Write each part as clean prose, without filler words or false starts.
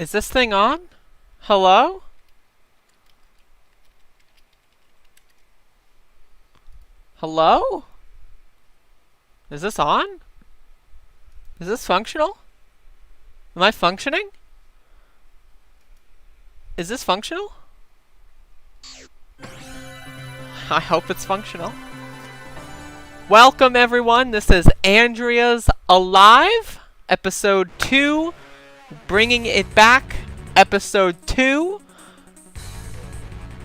Is this thing on? Hello? Hello? Is this on? Is this functional? Am I functioning? Is this functional? I hope it's functional. Welcome everyone, this is Andrea's Alive, episode 2, bringing it back, episode 2,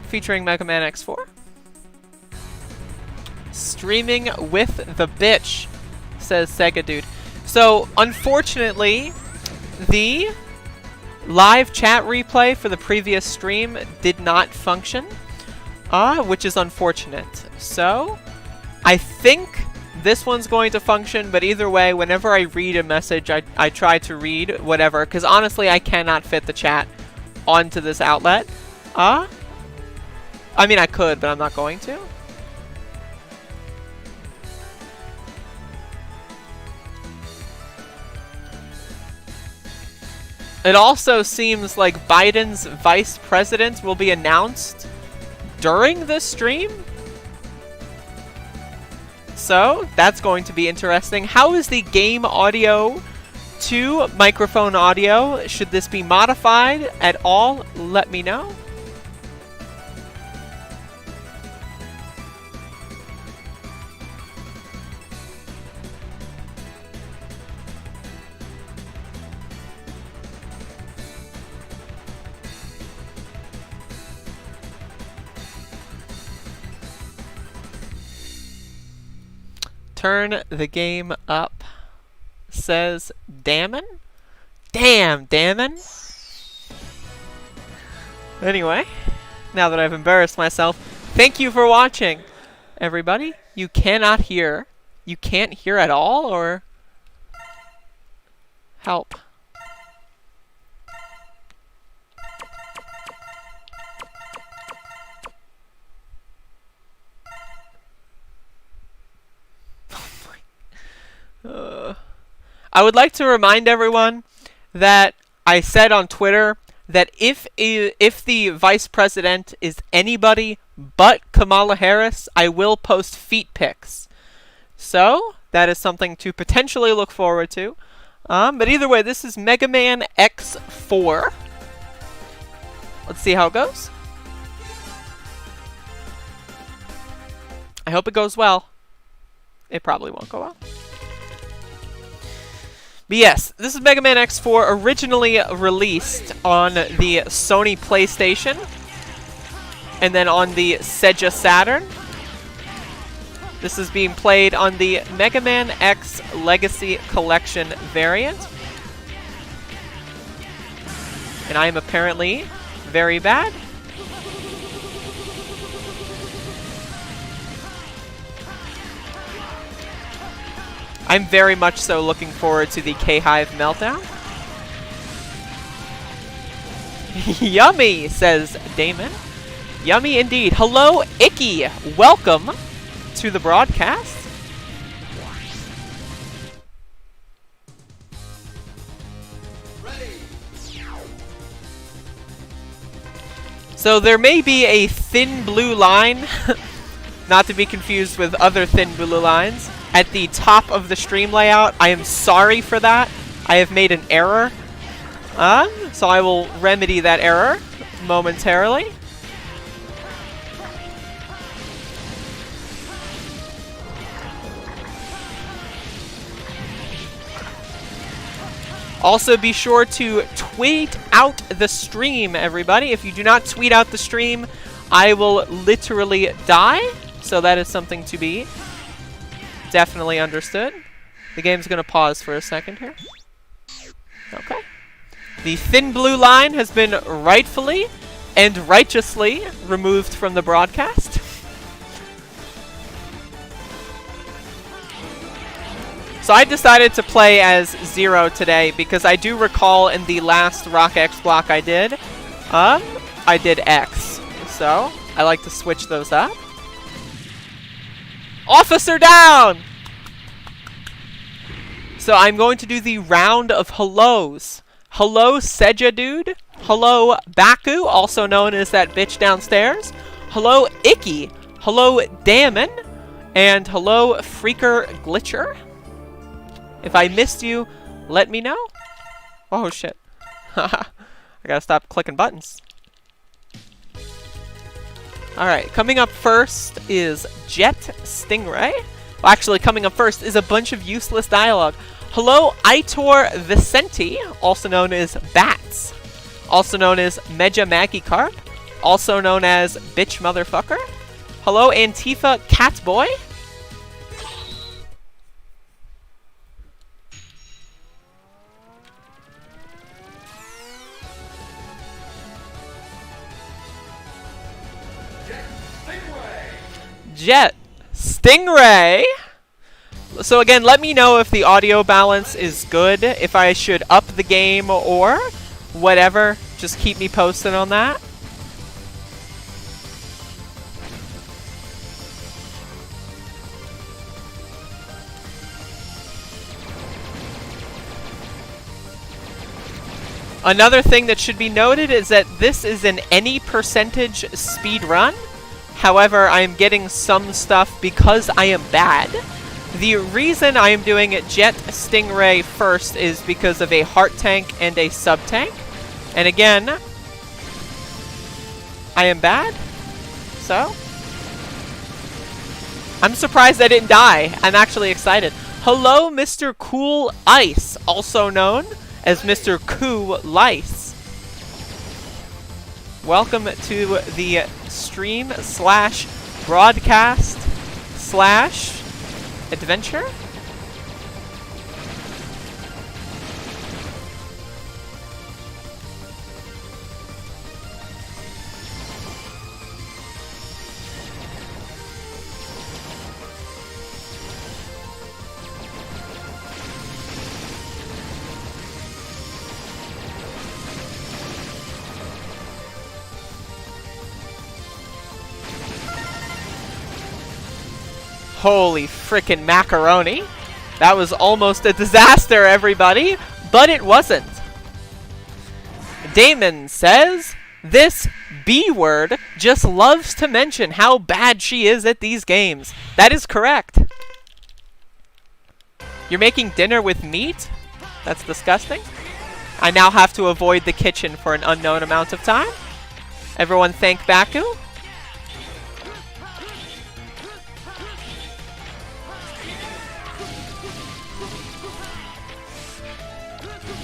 featuring Mega Man X4. Streaming with the bitch, says Sega Dude. So, unfortunately, the live chat replay for the previous stream did not function, which is unfortunate. So, I think this one's going to function, but either way, whenever I read a message, I try to read whatever, because honestly, I cannot fit the chat onto this outlet. I mean, I could, but I'm not going to. It also seems like Biden's vice president will be announced during this stream. So, that's going to be interesting. How is the game audio to microphone audio? Should this be modified at all? Let me know. Turn the game up, says Damon. Damn, Damon. Anyway, now that I've embarrassed myself, thank you for watching, everybody. You cannot hear. You can't hear at all, or help. I would like to remind everyone that I said on Twitter that if the vice president is anybody but Kamala Harris, I will post feet pics. So, that is something to potentially look forward to. But either way, this is Mega Man X4. Let's see how it goes. I hope it goes well. It probably won't go well. But yes, this is Mega Man X4, originally released on the Sony PlayStation, and then on the Sega Saturn. This is being played on the Mega Man X Legacy Collection variant. And I am apparently very bad. I'm very much so looking forward to the K-Hive meltdown. Yummy, says Damon. Yummy indeed. Hello, Icky. Welcome to the broadcast. So there may be a thin blue line, not to be confused with other thin blue lines, at the top of the stream layout. I am sorry for that. I have made an error. So I will remedy that error momentarily. Also, be sure to tweet out the stream, everybody. If you do not tweet out the stream, I will literally die. So that is something to be definitely understood. The game's going to pause for a second here. Okay. The thin blue line has been rightfully and righteously removed from the broadcast. So I decided to play as Zero today because I do recall in the last Rock X block I did X. So I like to switch those up. Officer down! So I'm going to do the round of hellos. Hello, Seja Dude. Hello, Baku, also known as that bitch downstairs. Hello, Icky. Hello, Damon. And hello, Freaker Glitcher. If I missed you, let me know. Oh, shit. I gotta stop clicking buttons. Alright, coming up first is Jet Stingray. Well, actually, coming up first is a bunch of useless dialogue. Hello, Aitor Vicenti, also known as Bats. Also known as Meja Magikarp. Also known as Bitch Motherfucker. Hello, Antifa Catboy. Jet Stingray. So again, let me know if the audio balance is good, if I should up the game or whatever. Just keep me posted on that. Another thing that should be noted is that this is an any percentage speed run. However, I am getting some stuff because I am bad. The reason I am doing Jet Stingray first is because of a heart tank and a sub tank. And again, I am bad. So, I'm surprised I didn't die. I'm actually excited. Hello, Mr. Cool Ice, also known as Mr. Cool Lice. Welcome to the stream slash broadcast slash adventure. Holy frickin' macaroni. That was almost a disaster, everybody, but it wasn't. Damon says, this B word just loves to mention how bad she is at these games. That is correct. You're making dinner with meat? That's disgusting. I now have to avoid the kitchen for an unknown amount of time. Everyone thank Baku.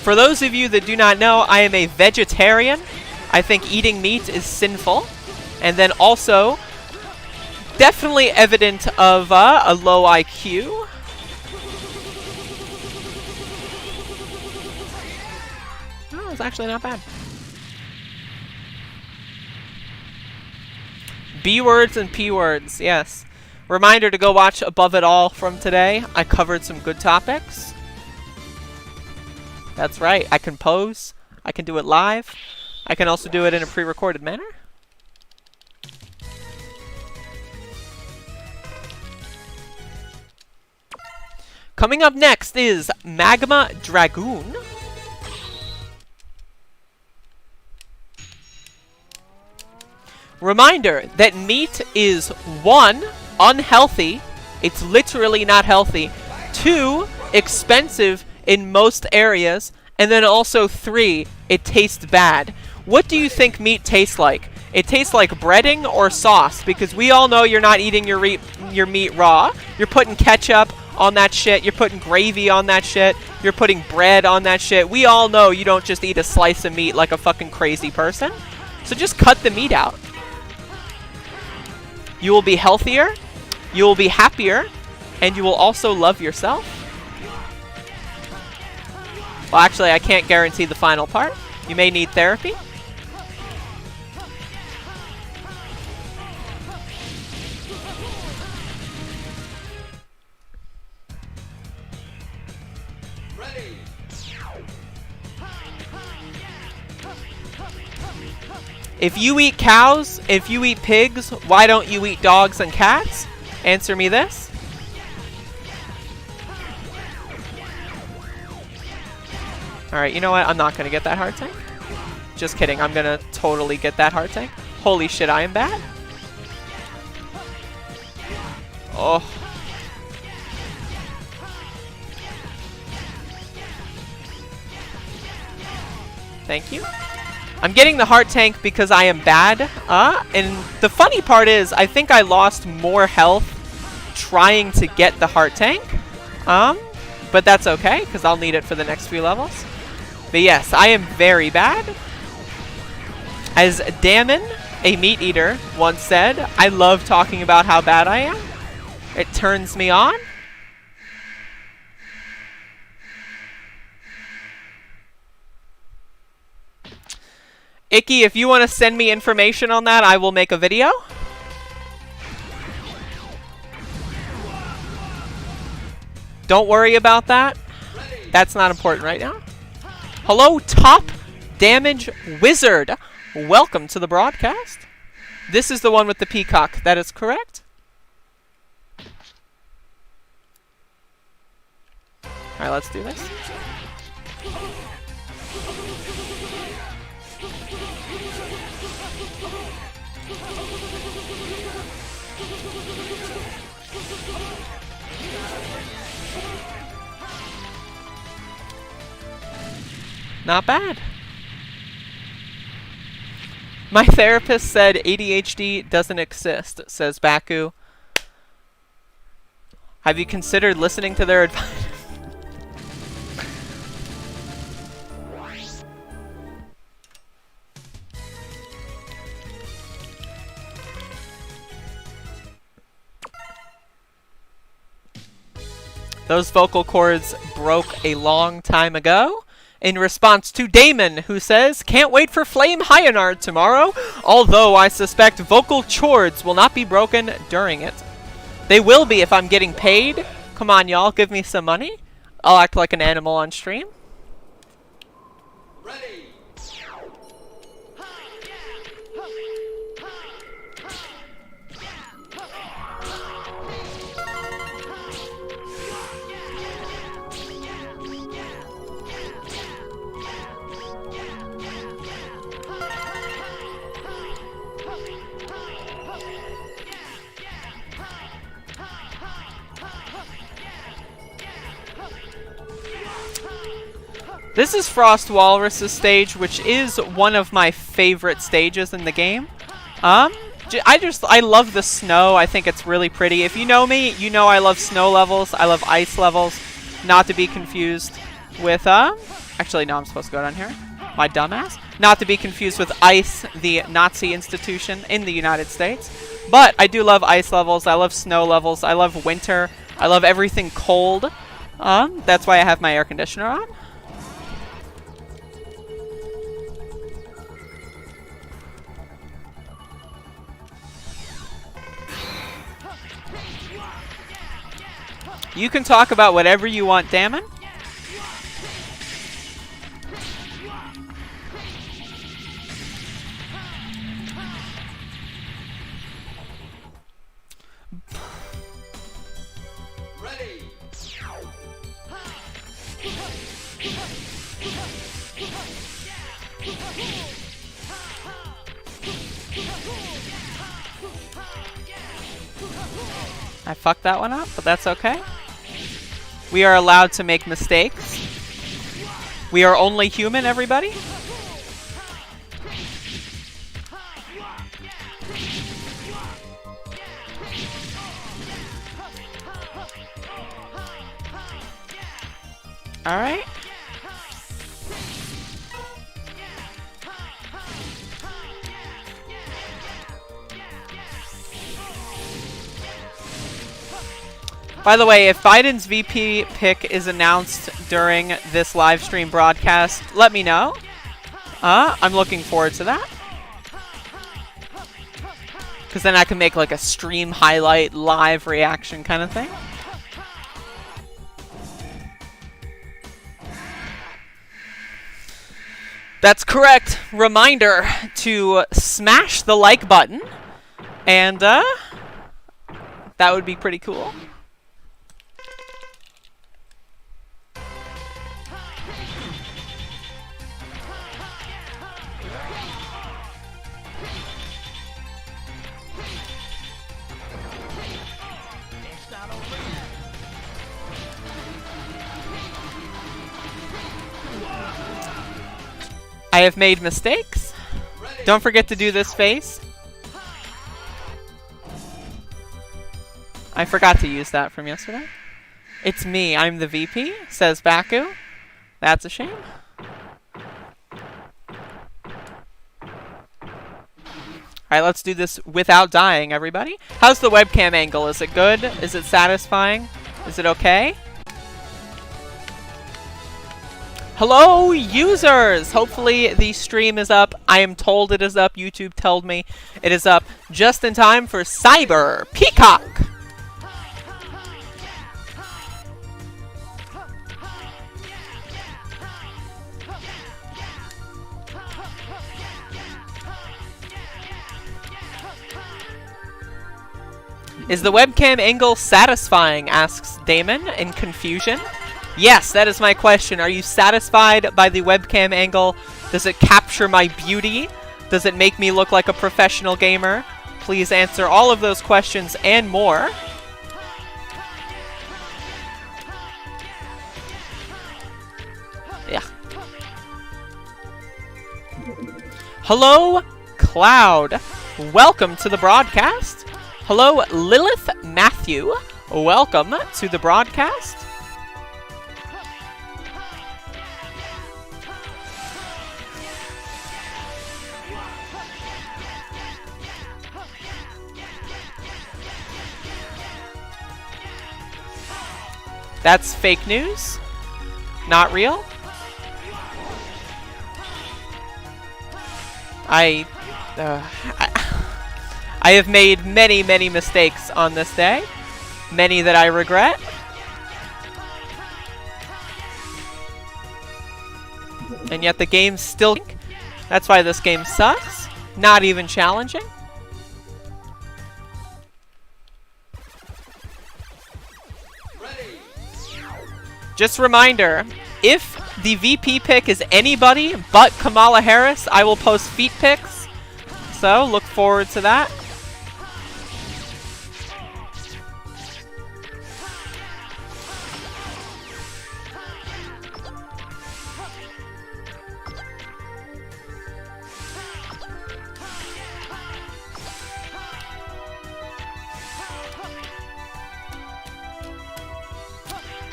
For those of you that do not know, I am a vegetarian. I think eating meat is sinful. And then also, definitely evident of a low IQ. Oh, it's actually not bad. B words and P words, yes. Reminder to go watch Above It All from today. I covered some good topics. That's right, I can pose, I can do it live, I can also do it in a pre-recorded manner. Coming up next is Magma Dragoon. Reminder that meat is 1, unhealthy, it's literally not healthy, 2, expensive in most areas, and then also 3, it tastes bad. What do you think meat tastes like? It tastes like breading or sauce, because we all know you're not eating your meat raw. You're putting ketchup on that shit, you're putting gravy on that shit, you're putting bread on that shit. We all know you don't just eat a slice of meat like a fucking crazy person. So just cut the meat out. You will be healthier, you will be happier, and you will also love yourself. Well, actually, I can't guarantee the final part. You may need therapy. Ready. If you eat cows, if you eat pigs, why don't you eat dogs and cats? Answer me this. Alright, you know what? I'm not gonna get that heart tank. Just kidding. I'm gonna totally get that heart tank. Holy shit, I am bad. Oh. Thank you. I'm getting the heart tank because I am bad. And the funny part is, I think I lost more health trying to get the heart tank. But that's okay, because I'll need it for the next few levels. But yes, I am very bad. As Damon, a meat eater, once said, I love talking about how bad I am. It turns me on. Icky, if you want to send me information on that, I will make a video. Don't worry about that. That's not important right now. Hello, Top Damage Wizard. Welcome to the broadcast. This is the one with the peacock. That is correct. Alright, let's do this. Not bad. My therapist said ADHD doesn't exist, says Baku. Have you considered listening to their advice? Those vocal cords broke a long time ago. In response to Damon, who says, can't wait for Flame Hyanard tomorrow, although I suspect vocal cords will not be broken during it. They will be if I'm getting paid. Come on, y'all, give me some money. I'll act like an animal on stream. Ready. This is Frost Walrus's stage, which is one of my favorite stages in the game. I love the snow. I think it's really pretty. If you know me, you know I love snow levels. I love ice levels. Not to be confused with, actually, no, I'm supposed to go down here. My dumbass. Not to be confused with ICE, the Nazi institution in the United States. But I do love ice levels. I love snow levels. I love winter. I love everything cold. That's why I have my air conditioner on. You can talk about whatever you want, Damon. Ready. I fucked that one up, but that's okay. We are allowed to make mistakes. We are only human, everybody. All right. By the way, if Biden's VP pick is announced during this live stream broadcast, let me know. I'm looking forward to that. Because then I can make like a stream highlight, live reaction kind of thing. That's correct. Reminder to smash the like button. And that would be pretty cool. I have made mistakes. Don't forget to do this face. I forgot to use that from yesterday. It's me, I'm the VP, says Baku. That's a shame. Alright, let's do this without dying, everybody. How's the webcam angle? Is it good? Is it satisfying? Is it okay? Hello, users! Hopefully the stream is up. I am told it is up. YouTube told me it is up just in time for Cyber Peacock. Is the webcam angle satisfying? Asks Damon in confusion. Yes, that is my question. Are you satisfied by the webcam angle? Does it capture my beauty? Does it make me look like a professional gamer? Please answer all of those questions and more. Yeah. Hello, Cloud. Welcome to the broadcast. Hello, Lilith Matthew. Welcome to the broadcast. That's fake news. Not real. I have made many, many mistakes on this day. Many that I regret. And yet the game still... That's why this game sucks. Not even challenging. Just a reminder, if the VP pick is anybody but Kamala Harris, I will post feet pics. So, look forward to that.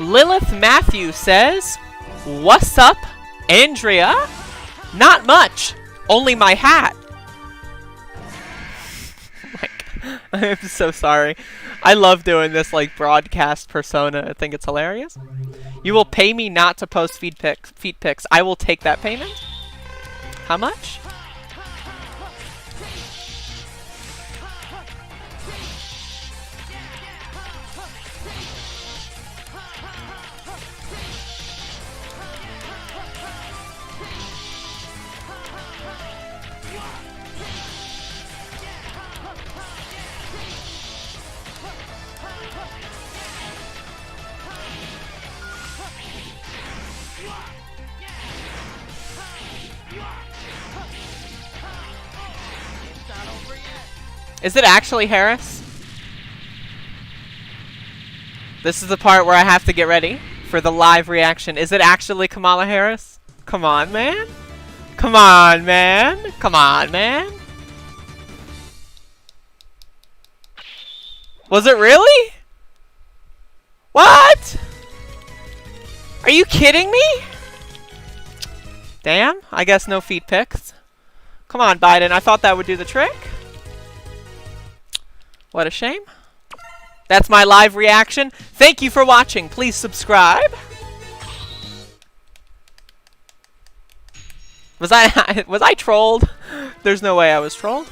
Lilith Matthew says, "What's up, Andrea? Not much. Only my hat." Like, I'm so sorry. I love doing this like broadcast persona. I think it's hilarious. You will pay me not to post feet pics. I will take that payment. How much? Is it actually Harris? This is the part where I have to get ready for the live reaction. Is it actually Kamala Harris? Come on, man. Come on, man. Come on, man. Was it really? What? Are you kidding me? Damn, I guess no feet pics. Come on, Biden. I thought that would do the trick. What a shame. That's my live reaction. Thank you for watching. Please subscribe. Was I trolled? There's no way I was trolled.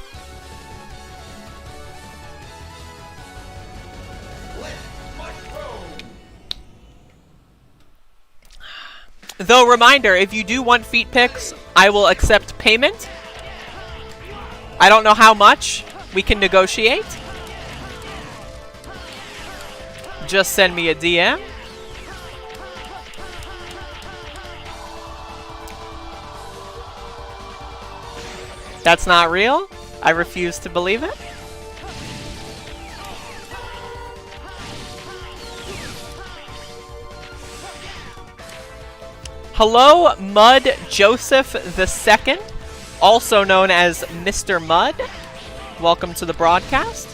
Though, reminder, if you do want feet pics, I will accept payment. I don't know how much. We can negotiate. Just send me a DM. That's not real. I refuse to believe it. Hello, Mud Joseph II, also known as Mr. Mud. Welcome to the broadcast.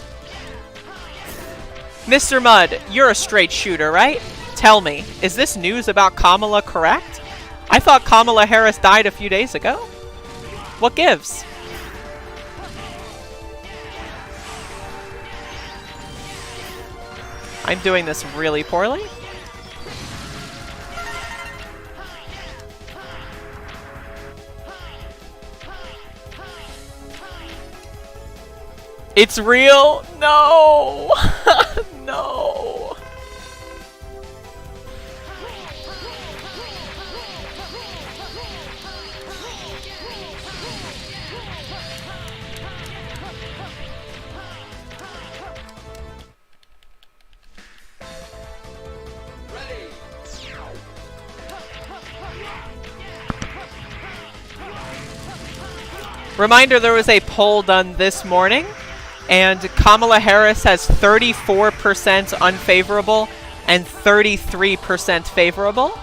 Mr. Mud, you're a straight shooter, right? Tell me, is this news about Kamala correct? I thought Kamala Harris died a few days ago. What gives? I'm doing this really poorly. It's real? No! No! Reminder, there was a poll done this morning, and Kamala Harris has 34% unfavorable and 33% favorable.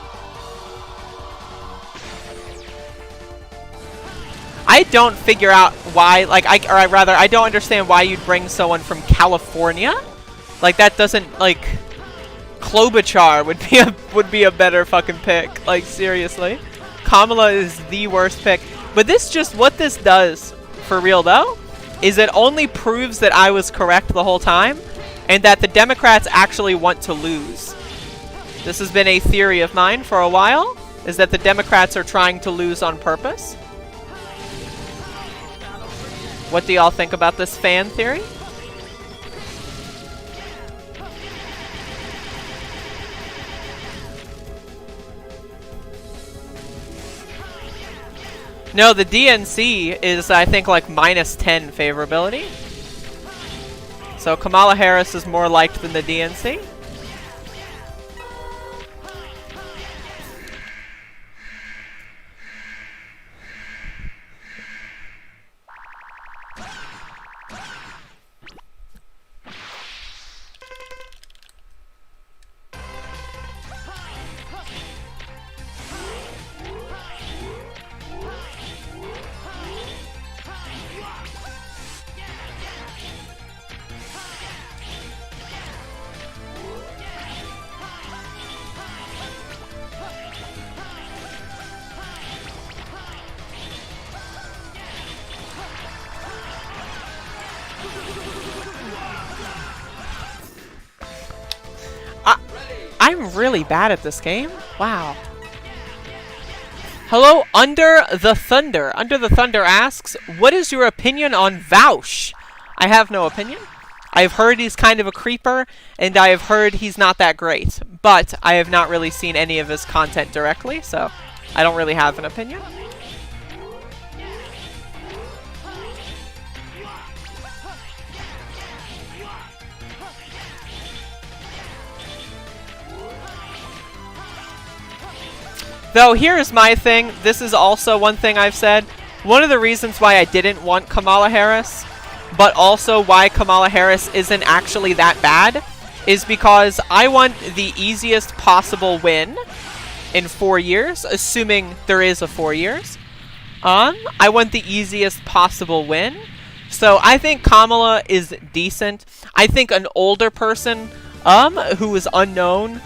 I don't figure out why, like, I don't understand why you'd bring someone from California. Like, that doesn't, like, Klobuchar would be a better fucking pick. Like, seriously. Kamala is the worst pick. But what this does, for real though, is it only proves that I was correct the whole time, and that the Democrats actually want to lose. This has been a theory of mine for a while, is that the Democrats are trying to lose on purpose. What do y'all think about this fan theory? No, the DNC is, I think, like -10 favorability. So Kamala Harris is more liked than the DNC. I'm really bad at this game. Wow. Hello, Under the Thunder. Under the Thunder asks, what is your opinion on Vaush? I have no opinion. I've heard he's kind of a creeper, and I have heard he's not that great. But I have not really seen any of his content directly, so I don't really have an opinion. Though, here's my thing. This is also one thing I've said. One of the reasons why I didn't want Kamala Harris, but also why Kamala Harris isn't actually that bad, is because I want the easiest possible win in 4 years, assuming there is a 4 years. I want the easiest possible win. So I think Kamala is decent. I think an older person, who was unknown,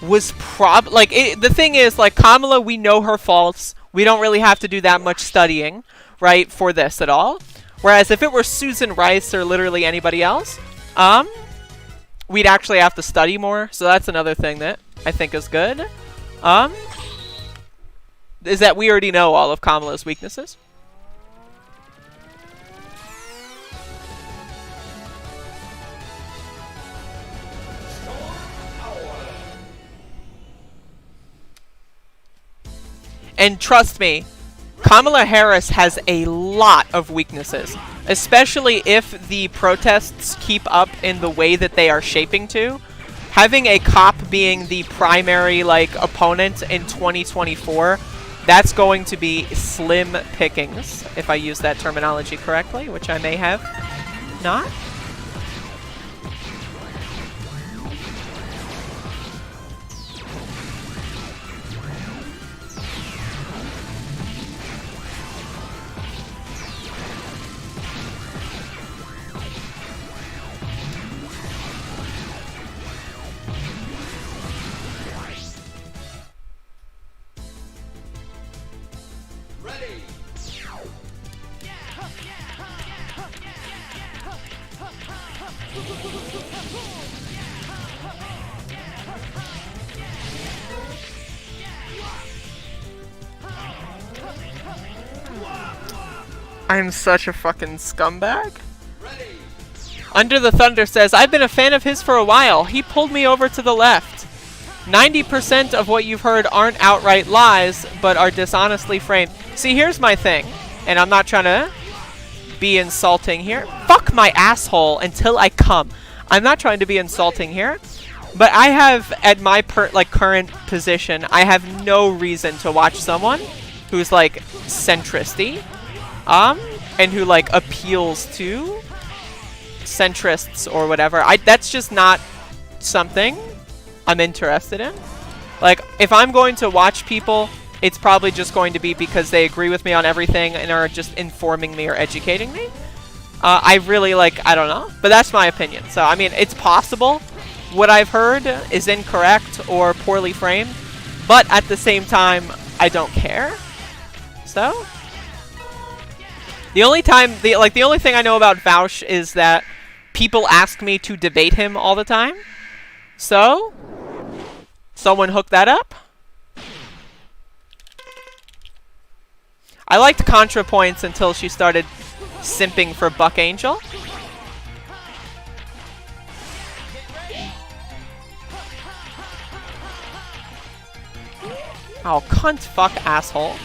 was the thing is, like, Kamala, we know her faults. We don't really have to do that much studying, right, for this at all. Whereas if it were Susan Rice or literally anybody else, we'd actually have to study more. So that's another thing that I think is good. Is that we already know all of Kamala's weaknesses. And trust me, Kamala Harris has a lot of weaknesses, especially if the protests keep up in the way that they are shaping to. Having a cop being the primary, like, opponent in 2024, that's going to be slim pickings, if I use that terminology correctly, which I may have not. I'm such a fucking scumbag. Under the Thunder says, I've been a fan of his for a while. He pulled me over to the left. 90% of what you've heard aren't outright lies, but are dishonestly framed. See, here's my thing. And I'm not trying to be insulting here. Fuck my asshole until I come. I'm not trying to be insulting here. But I have, at my current position, I have no reason to watch someone who's like centristy. And who like appeals to centrists or whatever. That's just not something I'm interested in. Like, if I'm going to watch people, it's probably just going to be because they agree with me on everything and are just informing me or educating me. I really I don't know, but that's my opinion. So, I mean, it's possible what I've heard is incorrect or poorly framed, but at the same time, I don't care. So, the only thing I know about Vaush is that people ask me to debate him all the time. So, someone hook that up. I liked ContraPoints until she started simping for Buck Angel. Oh, cunt, fuck, asshole.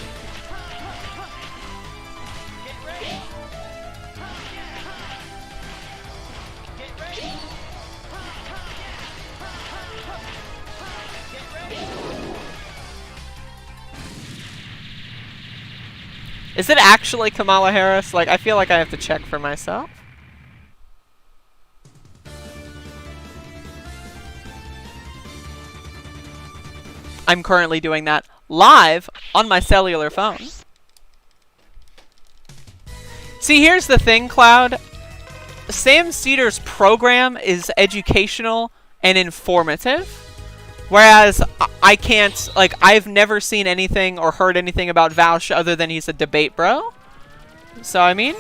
Is it actually Kamala Harris? Like, I feel like I have to check for myself. I'm currently doing that live on my cellular phone. See, here's the thing, Cloud. Sam Cedar's program is educational and informative. Whereas I can't, I've never seen anything or heard anything about Vaush other than he's a debate bro. So, I mean.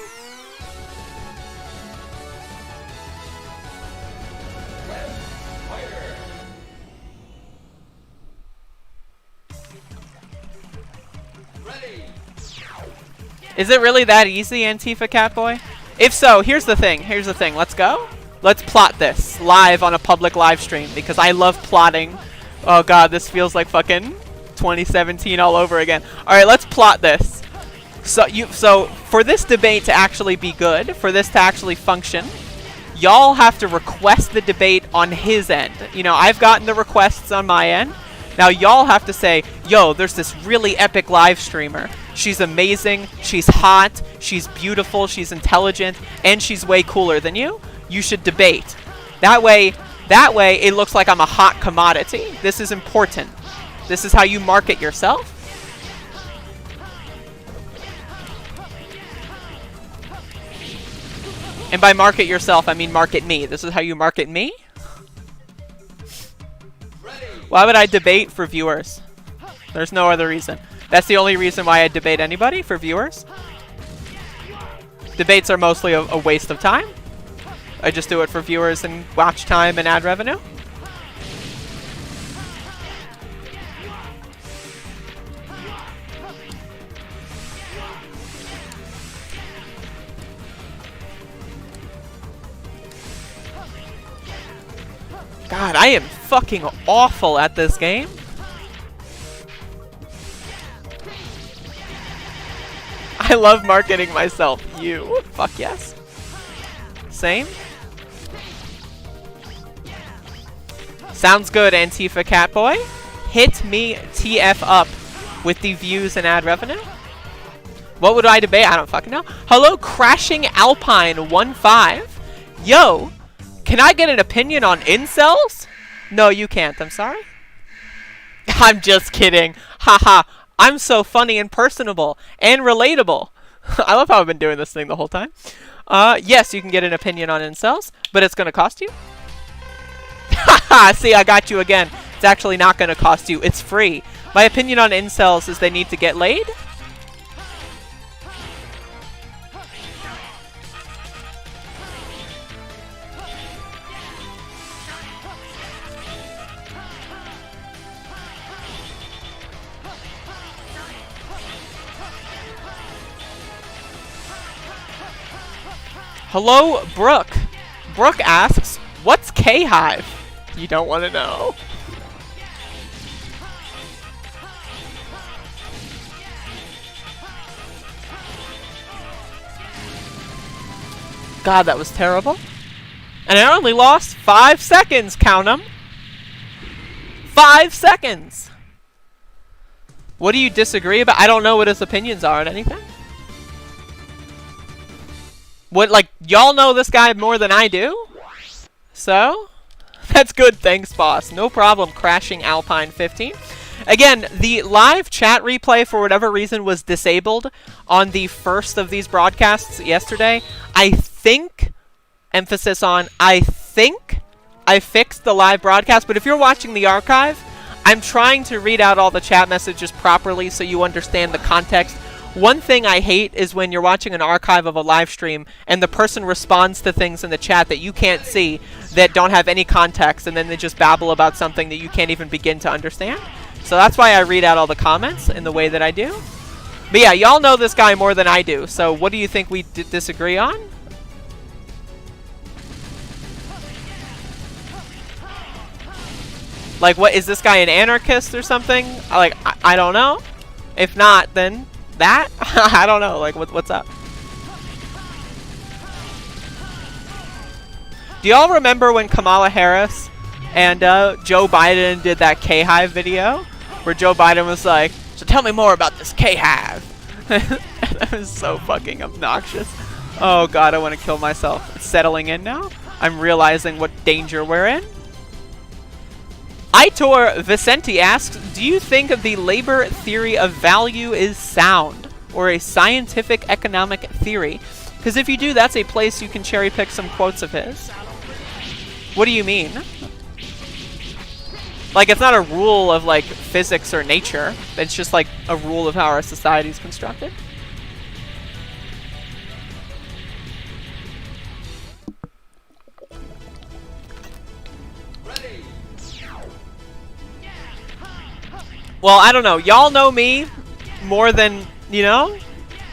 Is it really that easy, Antifa Catboy? If so, here's the thing. Let's go. Let's plot this live on a public live stream because I love plotting. Oh god, this feels like fucking 2017 all over again. Alright, let's plot this. So for this debate to actually be good, for this to actually function, y'all have to request the debate on his end. You know, I've gotten the requests on my end. Now y'all have to say, yo, there's this really epic live streamer. She's amazing, she's hot, she's beautiful, she's intelligent, and she's way cooler than you. You should debate. That way it looks like I'm a hot commodity. This is important. This is how you market yourself. And by market yourself, I mean market me. This is how you market me? Why would I debate for viewers? There's no other reason. That's the only reason why I debate anybody, for viewers. Debates are mostly a waste of time. I just do it for viewers and watch time and ad revenue. God, I am fucking awful at this game. I love marketing myself. You. Fuck yes. Same. Sounds good, Antifa Catboy. Hit me TF up with the views and ad revenue. What would I debate? I don't fucking know. Hello, Crashing Alpine 1.5. Yo, can I get an opinion on incels? No, you can't. I'm sorry. I'm just kidding. Haha. I'm so funny and personable and relatable. I love how I've been doing this thing the whole time. Yes, you can get an opinion on incels, but it's going to cost you. Haha, see, I got you again. It's actually not going to cost you. It's free. My opinion on incels is they need to get laid. Hello, Brooke. Brooke asks, what's K-Hive? You don't want to know. God, that was terrible. And I only lost 5 seconds, count 'em. 5 seconds! What do you disagree about? I don't know what his opinions are on anything. What, like, y'all know this guy more than I do? So? That's good, thanks, boss. No problem, crashing Alpine 15. Again, the live chat replay, for whatever reason, was disabled on the first of these broadcasts yesterday. I think, emphasis on I think, I fixed the live broadcast, but if you're watching the archive, I'm trying to read out all the chat messages properly so you understand the context. One thing I hate is when you're watching an archive of a live stream and the person responds to things in the chat that you can't see that don't have any context, and then they just babble about something that you can't even begin to understand. So that's why I read out all the comments in the way that I do. But yeah, y'all know this guy more than I do, so what do you think we disagree on? Like, what, is this guy an anarchist or something? Like, I don't know. If not, then that? I don't know. Like, what's up? Do y'all remember when Kamala Harris and Joe Biden did that K-Hive video? Where Joe Biden was like, so tell me more about this K-Hive. That was so fucking obnoxious. Oh god, I want to kill myself. It's settling in now. I'm realizing what danger we're in. Aitor Vicente asks, do you think the labor theory of value is sound, or a scientific economic theory? Because if you do, that's a place you can cherry pick some quotes of his. What do you mean? Like, it's not a rule of, like, physics or nature. It's just, like, a rule of how our society is constructed. Well, I don't know. Y'all know me more than, you know,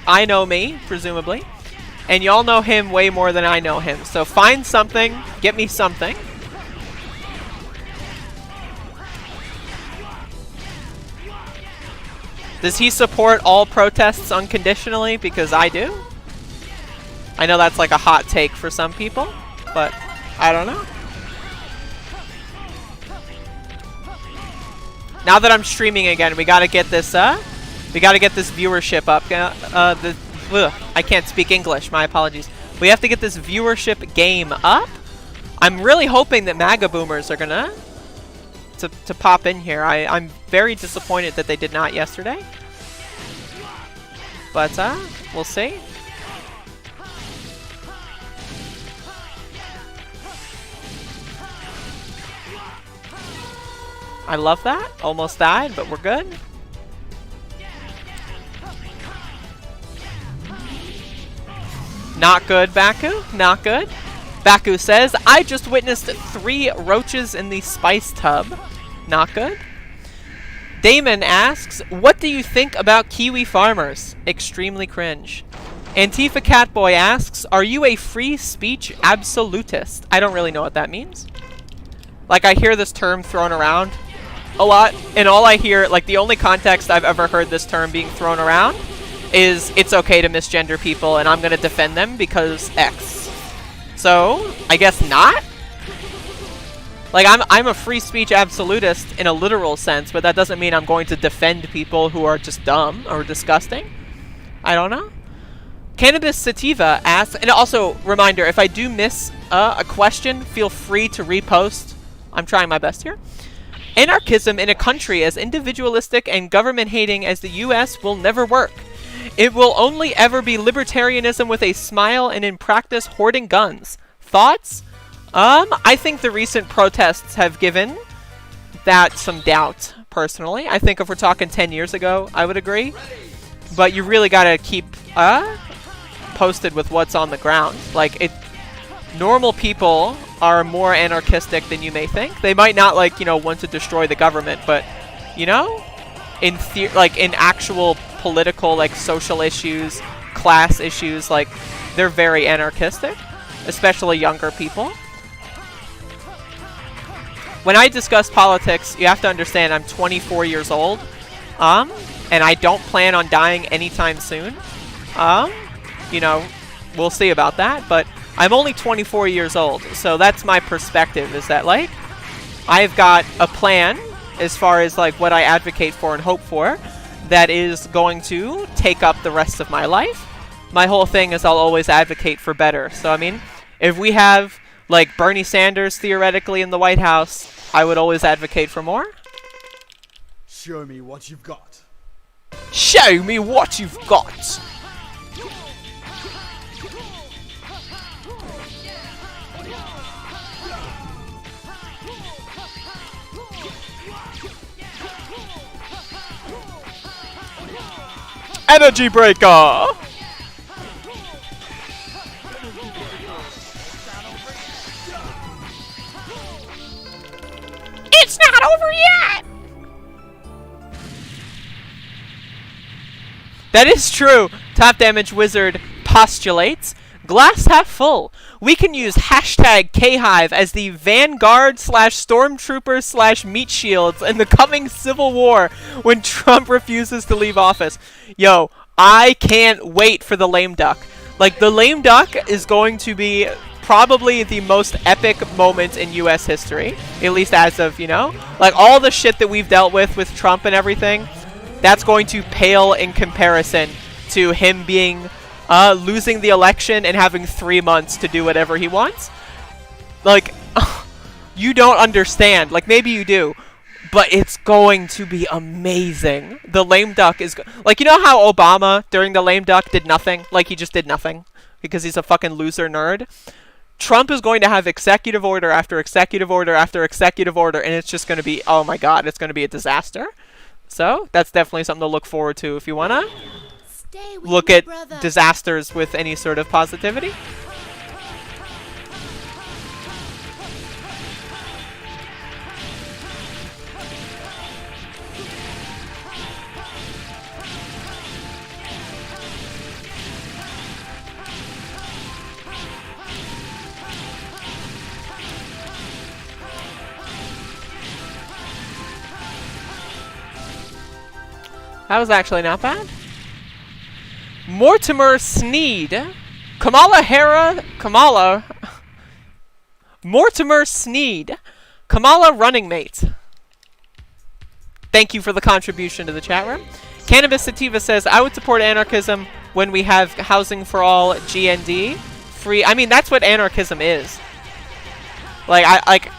I know me, presumably. And y'all know him way more than I know him. So find something, get me something. Does he support all protests unconditionally? Because I do. I know that's like a hot take for some people, but I don't know. Now that I'm streaming again, we gotta get this viewership up. I can't speak English, my apologies. We have to get this viewership game up. I'm really hoping that MAGA boomers are gonna to pop in here. I'm very disappointed that they did not yesterday. But we'll see. I love that. Almost died, but we're good. Not good, Baku. Not good. Baku says, I just witnessed 3 roaches in the spice tub. Not good. Damon asks, what do you think about Kiwi farmers? Extremely cringe. Antifa Catboy asks, are you a free speech absolutist? I don't really know what that means. Like, I hear this term thrown around a lot, and all I hear, like, the only context I've ever heard this term being thrown around is it's okay to misgender people and I'm gonna defend them because X. So, I guess not? Like, I'm a free speech absolutist in a literal sense, but that doesn't mean I'm going to defend people who are just dumb or disgusting. I don't know. Cannabis Sativa asks, and also, reminder, if I do miss a question, feel free to repost. I'm trying my best here. Anarchism in a country as individualistic and government-hating as the US will never work. It will only ever be libertarianism with a smile and in practice hoarding guns. Thoughts? I think the recent protests have given that some doubt, personally. I think if we're talking 10 years ago, I would agree. But you really gotta keep posted with what's on the ground. Like, normal people are more anarchistic than you may think. They might not, like, you know, want to destroy the government, but, you know, in actual political, like, social issues, class issues, like, they're very anarchistic. especially younger people. When I discuss politics, you have to understand I'm 24 years old, and I don't plan on dying anytime soon. You know, we'll see about that, but I'm only 24 years old, so that's my perspective, is that, like, I've got a plan as far as, like, what I advocate for and hope for that is going to take up the rest of my life. My whole thing is I'll always advocate for better. So, I mean, if we have, like, Bernie Sanders theoretically in the White House, I would always advocate for more. Show me what you've got. Show me what you've got. Energy breaker. It's not over yet! That is true. Top Damage Wizard postulates. Glass half full. We can use hashtag Khive as the vanguard / stormtrooper / meat shields in the coming civil war when Trump refuses to leave office. Yo, I can't wait for the lame duck. Like, the lame duck is going to be probably the most epic moment in US history, at least as of, you know, like, all the shit that we've dealt with Trump and everything, that's going to pale in comparison to him being losing the election and having 3 months to do whatever he wants. Like, you don't understand. Like, maybe you do, but it's going to be amazing. The lame duck is like, you know how Obama during the lame duck did nothing? Like, he just did nothing because he's a fucking loser nerd. Trump is going to have executive order after executive order after executive order, and it's just going to be, oh my god, it's going to be a disaster. So, that's definitely something to look forward to if you want to look at disasters with any sort of positivity. That was actually not bad. Mortimer Sneed. Mortimer Sneed. Kamala running mate. Thank you for the contribution to the chat room. Cannabis Sativa says, I would support anarchism when we have housing for all, GND. Free. I mean, that's what anarchism is. Like,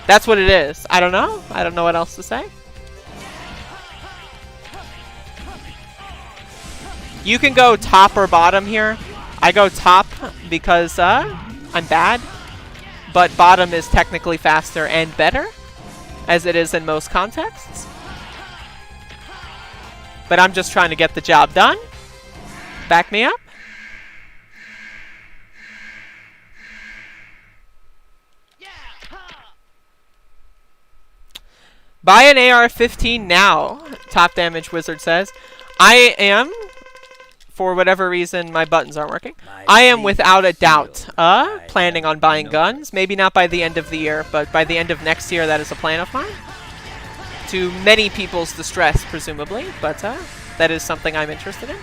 that's what it is. I don't know. I don't know what else to say. You can go top or bottom here. I go top because I'm bad. But bottom is technically faster and better, as it is in most contexts. But I'm just trying to get the job done. Back me up. Buy an AR-15 now, Top Damage Wizard says. I am... For whatever reason, my buttons aren't working. I am without a doubt planning on buying guns. Maybe not by the end of the year, but by the end of next year, that is a plan of mine. To many people's distress, presumably, but that is something I'm interested in.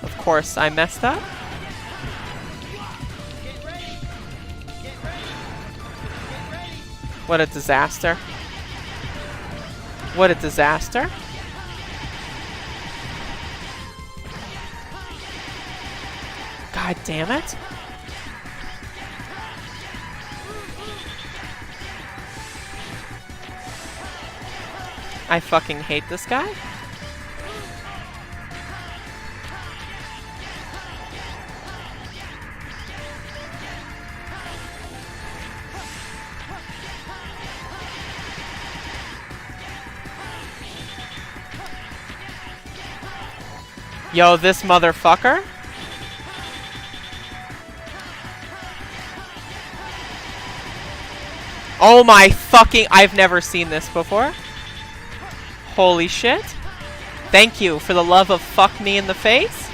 Of course, I messed up. What a disaster. What a disaster. God damn it. I fucking hate this guy. Yo, this motherfucker. Oh my fucking... I've never seen this before. Holy shit. Thank you for the love of fuck me in the face.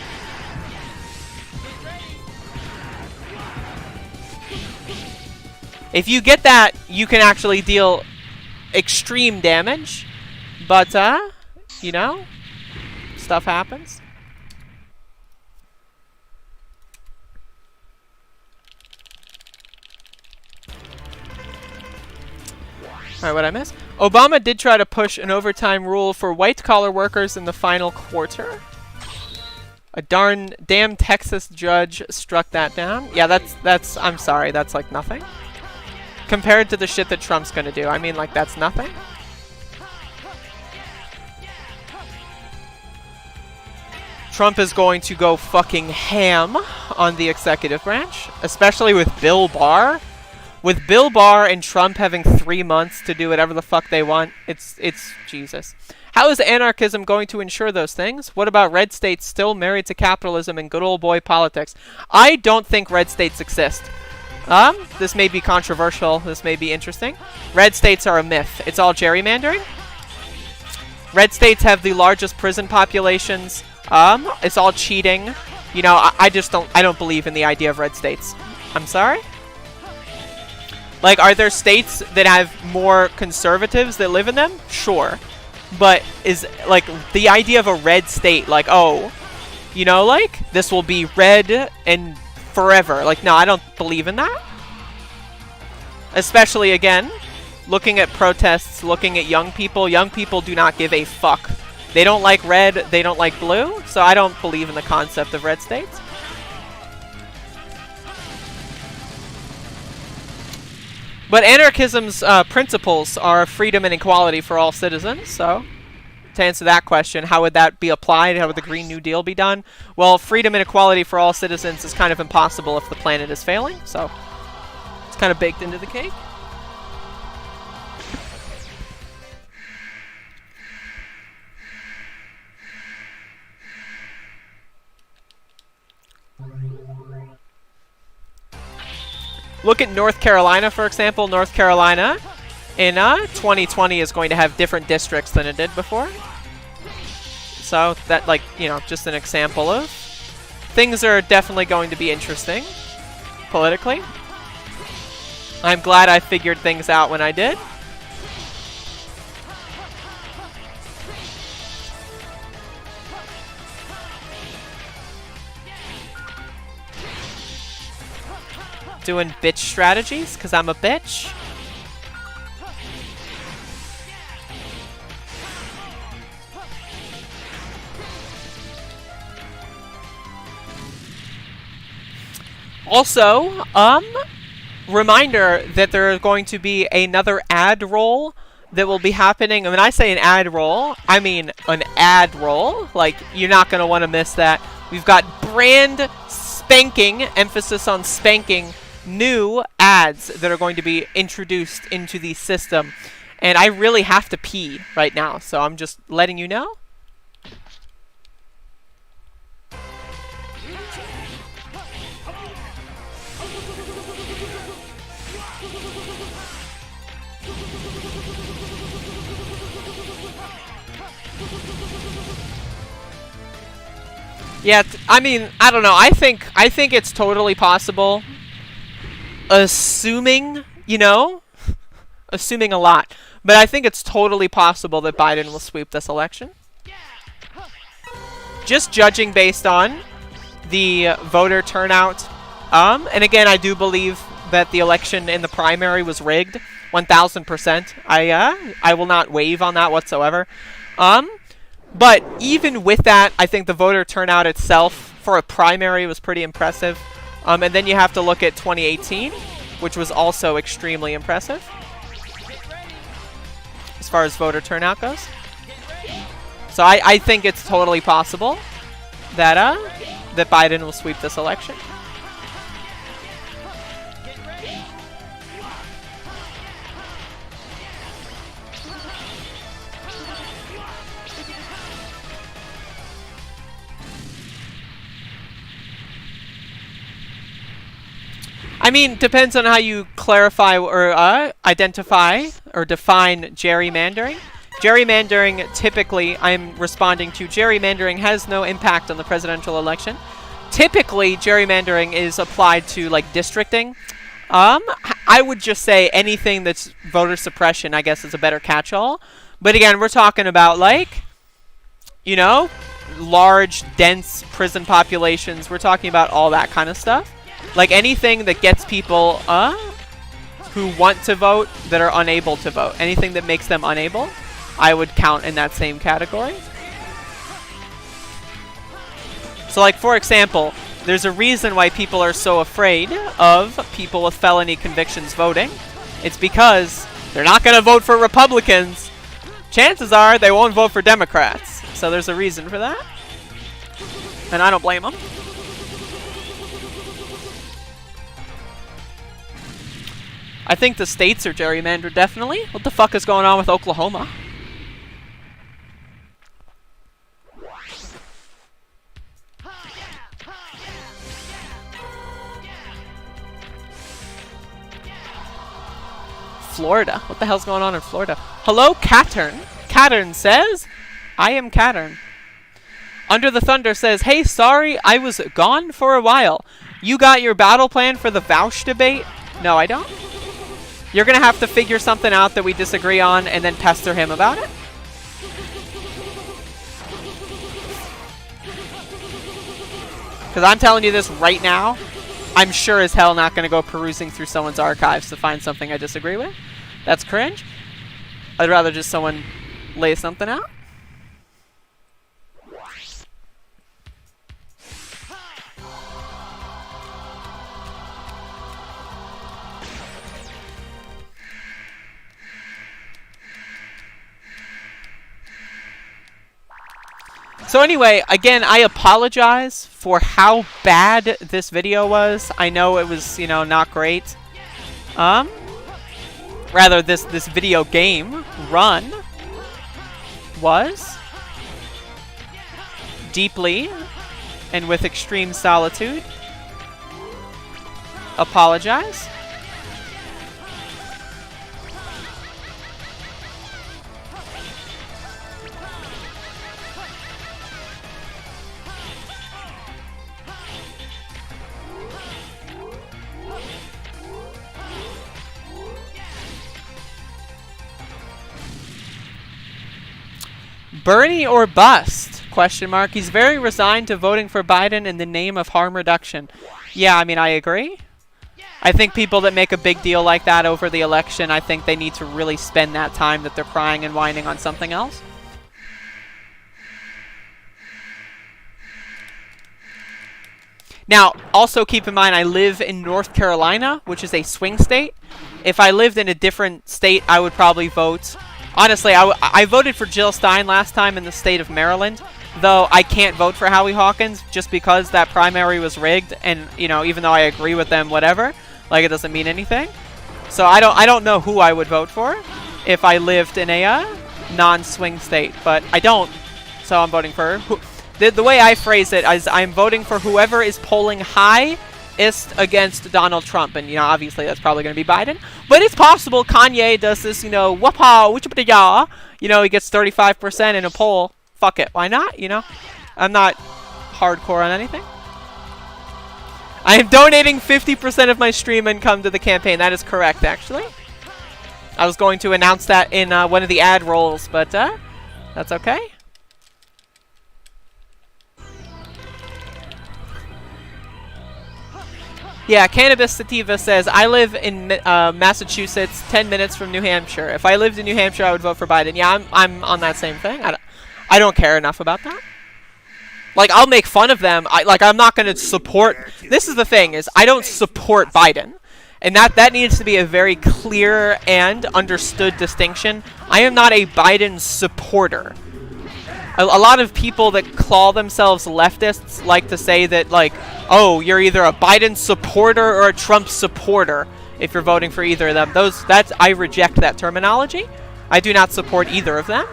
If you get that, you can actually deal extreme damage. But, you know, stuff happens. Alright, what'd I miss? Obama did try to push an overtime rule for white-collar workers in the final quarter. A damn Texas judge struck that down. Yeah, that's, I'm sorry, that's like nothing. Compared to the shit that Trump's gonna do. I mean, like, that's nothing. Trump is going to go fucking ham on the executive branch, especially with Bill Barr. With Bill Barr and Trump having 3 months to do whatever the fuck they want, it's Jesus. How is anarchism going to ensure those things? What about red states still married to capitalism and good old boy politics? I don't think red states exist. This may be controversial. This may be interesting. Red states are a myth. It's all gerrymandering. Red states have the largest prison populations. It's all cheating. You know, I don't believe in the idea of red states. I'm sorry? Like, are there states that have more conservatives that live in them? Sure. But is, like, the idea of a red state, like, oh, you know, like, this will be red and forever. Like, no, I don't believe in that. Especially, again, looking at protests, looking at young people do not give a fuck. They don't like red, they don't like blue, so I don't believe in the concept of red states. But anarchism's principles are freedom and equality for all citizens, so to answer that question, how would that be applied? How would the Green New Deal be done? Well, freedom and equality for all citizens is kind of impossible if the planet is failing, so it's kind of baked into the cake. Look at North Carolina, for example. North Carolina in 2020 is going to have different districts than it did before. So that, like, you know, just an example of things are definitely going to be interesting politically. I'm glad I figured things out when I did. Doing bitch strategies, because I'm a bitch. Also, reminder that there is going to be another ad roll that will be happening. And when I say an ad roll, I mean an ad roll. Like, you're not going to want to miss that. We've got brand spanking, emphasis on spanking, new ads that are going to be introduced into the system. And I really have to pee right now, so I'm just letting you know. Yeah, I mean, I don't know. I think it's totally possible. Assuming, you know, assuming a lot. But I think it's totally possible that Biden will sweep this election. Just judging based on the voter turnout. And again, I do believe that the election in the primary was rigged. 1000%. I will not waive on that whatsoever. But even with that, I think the voter turnout itself for a primary was pretty impressive. And then you have to look at 2018, which was also extremely impressive as far as voter turnout goes. So I think it's totally possible that that Biden will sweep this election. I mean, depends on how you clarify or identify or define gerrymandering. Gerrymandering, typically, I'm responding to gerrymandering has no impact on the presidential election. Typically, gerrymandering is applied to, like, districting. I would just say anything that's voter suppression, I guess, is a better catch-all. But again, we're talking about, like, you know, large, dense prison populations. We're talking about all that kind of stuff. Like, anything that gets people who want to vote that are unable to vote. Anything that makes them unable, I would count in that same category. So, like, for example, there's a reason why people are so afraid of people with felony convictions voting. It's because they're not going to vote for Republicans. Chances are they won't vote for Democrats. So there's a reason for that. And I don't blame them. I think the states are gerrymandered, definitely. What the fuck is going on with Oklahoma? Florida. What the hell's going on in Florida? Hello, Cattern. Cattern says, I am Cattern. Under the Thunder says, hey, sorry, I was gone for a while. You got your battle plan for the Vouch debate? No, I don't. You're going to have to figure something out that we disagree on and then pester him about it. Because I'm telling you this right now, I'm sure as hell not going to go perusing through someone's archives to find something I disagree with. That's cringe. I'd rather just someone lay something out. So anyway, again, I apologize for how bad this video was. I know it was, you know, not great. Rather, this video game run was deeply and with extreme solitude. Apologize. Bernie or bust? Question mark. He's very resigned to voting for Biden in the name of harm reduction. Yeah, I mean, I agree. I think people that make a big deal like that over the election, I think they need to really spend that time that they're crying and whining on something else. Now, also keep in mind, I live in North Carolina, which is a swing state. If I lived in a different state, I would probably vote. Honestly, I voted for Jill Stein last time in the state of Maryland, though I can't vote for Howie Hawkins just because that primary was rigged, and, you know, even though I agree with them, whatever, like, it doesn't mean anything. So I don't know who I would vote for if I lived in a non-swing state, but I don't, so I'm voting for the way I phrase it is I'm voting for whoever is polling highest against Donald Trump, and, you know, obviously that's probably going to be Biden, but it's possible Kanye does this, you know, you know, he gets 35% in a poll. Fuck it, why not? You know, I'm not hardcore on anything. I am donating 50% of my stream income to the campaign. That is correct, actually. I was going to announce that in one of the ad rolls, but that's okay. Yeah, Cannabis Sativa says, I live in Massachusetts, 10 minutes from New Hampshire. If I lived in New Hampshire, I would vote for Biden. Yeah, I'm on that same thing. I don't care enough about that. Like, I'll make fun of them. I'm not going to support... This is the thing, is I don't support Biden. And that needs to be a very clear and understood distinction. I am not a Biden supporter. A lot of people that call themselves leftists like to say that, like, oh, you're either a Biden supporter or a Trump supporter if you're voting for either of them. I reject that terminology. I do not support either of them.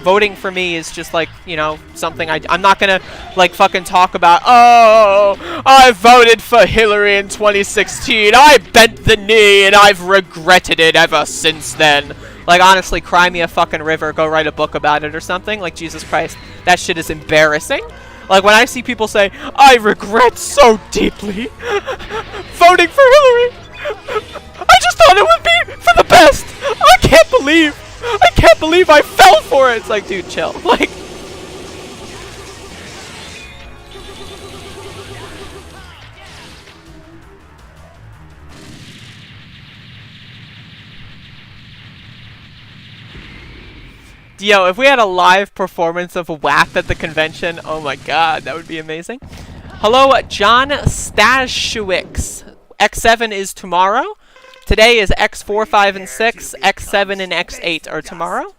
voting for me is just like, you know, something I'm not gonna like fucking talk about, oh, I voted for Hillary in 2016, I bent the knee and I've regretted it ever since then. Like, honestly, cry me a fucking river, go write a book about it or something. Like, Jesus Christ, that shit is embarrassing. Like, when I see people say, I regret so deeply voting for Hillary, I just thought it would be for the best. I can't believe I fell for it. It's like, dude, chill. Like, yo, if we had a live performance of WAP at the convention, oh my god, that would be amazing. Hello, John Stashewicz. X7 is tomorrow. Today is X4, 5, and 6. X7 and X8 are tomorrow.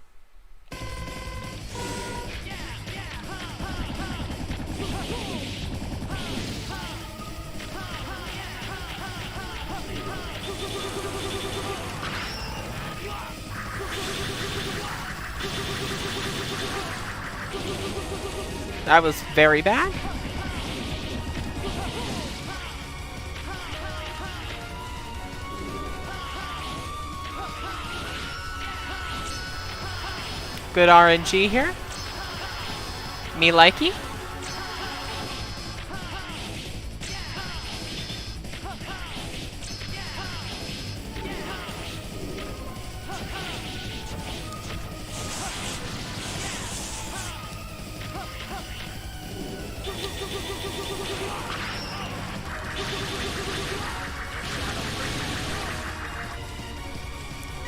That was very bad. Good RNG here. Me likey.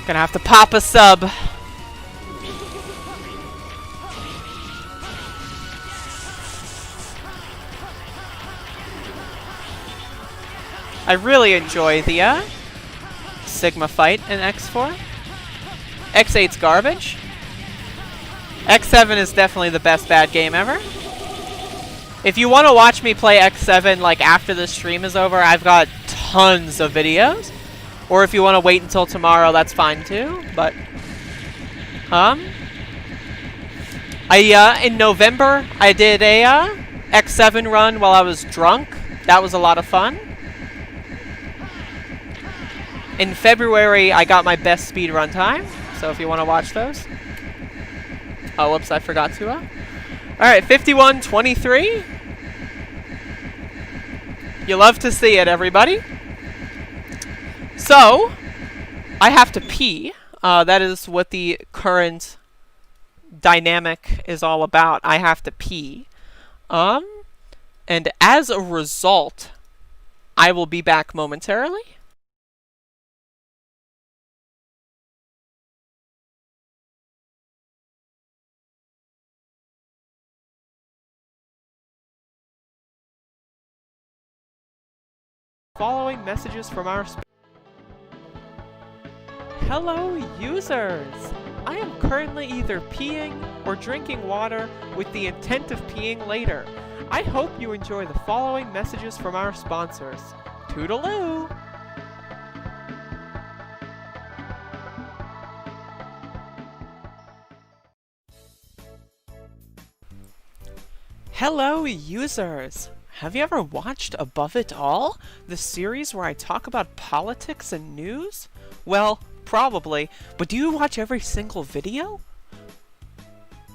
Gonna have to pop a sub. I really enjoy the Sigma fight in X4. X8's garbage. X7 is definitely the best bad game ever. If you want to watch me play X7 like after the stream is over, I've got tons of videos. Or if you want to wait until tomorrow, that's fine too. But in November I did a X7 run while I was drunk. That was a lot of fun. In February, I got my best speed run time, so if you want to watch those. Oh, whoops, I forgot to. Alright, 51-23. You love to see it, everybody. So, I have to pee. That is what the current dynamic is all about. I have to pee. And as a result, I will be back momentarily. Following messages from our Hello, users! I am currently either peeing or drinking water with the intent of peeing later. I hope you enjoy the following messages from our sponsors. Toodaloo! Hello, users! Have you ever watched Above It All? The series where I talk about politics and news? Well, probably, but do you watch every single video?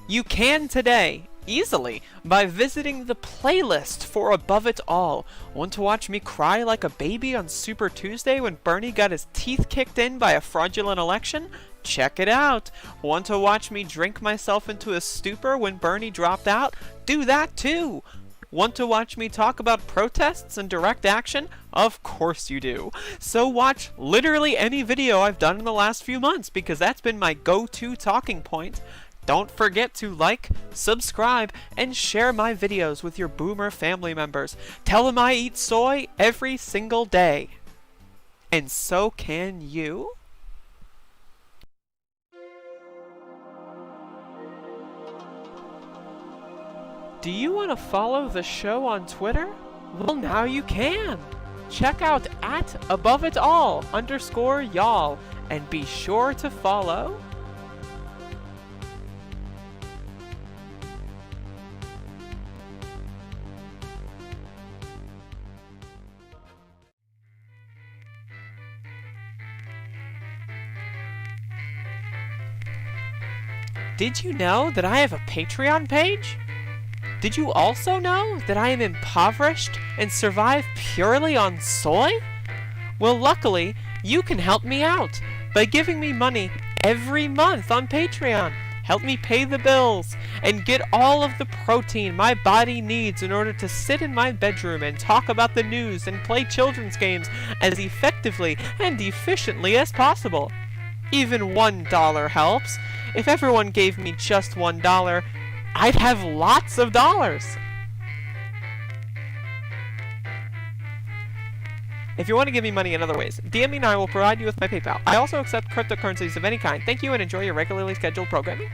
You can today, easily, by visiting the playlist for Above It All. Want to watch me cry like a baby on Super Tuesday when Bernie got his teeth kicked in by a fraudulent election? Check it out. Want to watch me drink myself into a stupor when Bernie dropped out? Do that too. Want to watch me talk about protests and direct action? Of course you do. So watch literally any video I've done in the last few months, because that's been my go-to talking point. Don't forget to like, subscribe, and share my videos with your boomer family members. Tell them I eat soy every single day. And so can you. Do you want to follow the show on Twitter? Well, now you can. Check out @AboveItAll_y'all and be sure to follow. Did you know that I have a Patreon page? Did you also know that I am impoverished and survive purely on soy? Well, luckily, you can help me out by giving me money every month on Patreon. Help me pay the bills and get all of the protein my body needs in order to sit in my bedroom and talk about the news and play children's games as effectively and efficiently as possible. Even $1 helps. If everyone gave me just $1, I'd have lots of dollars. If you want to give me money in other ways, DM me and I will provide you with my PayPal. I also accept cryptocurrencies of any kind. Thank you and enjoy your regularly scheduled programming.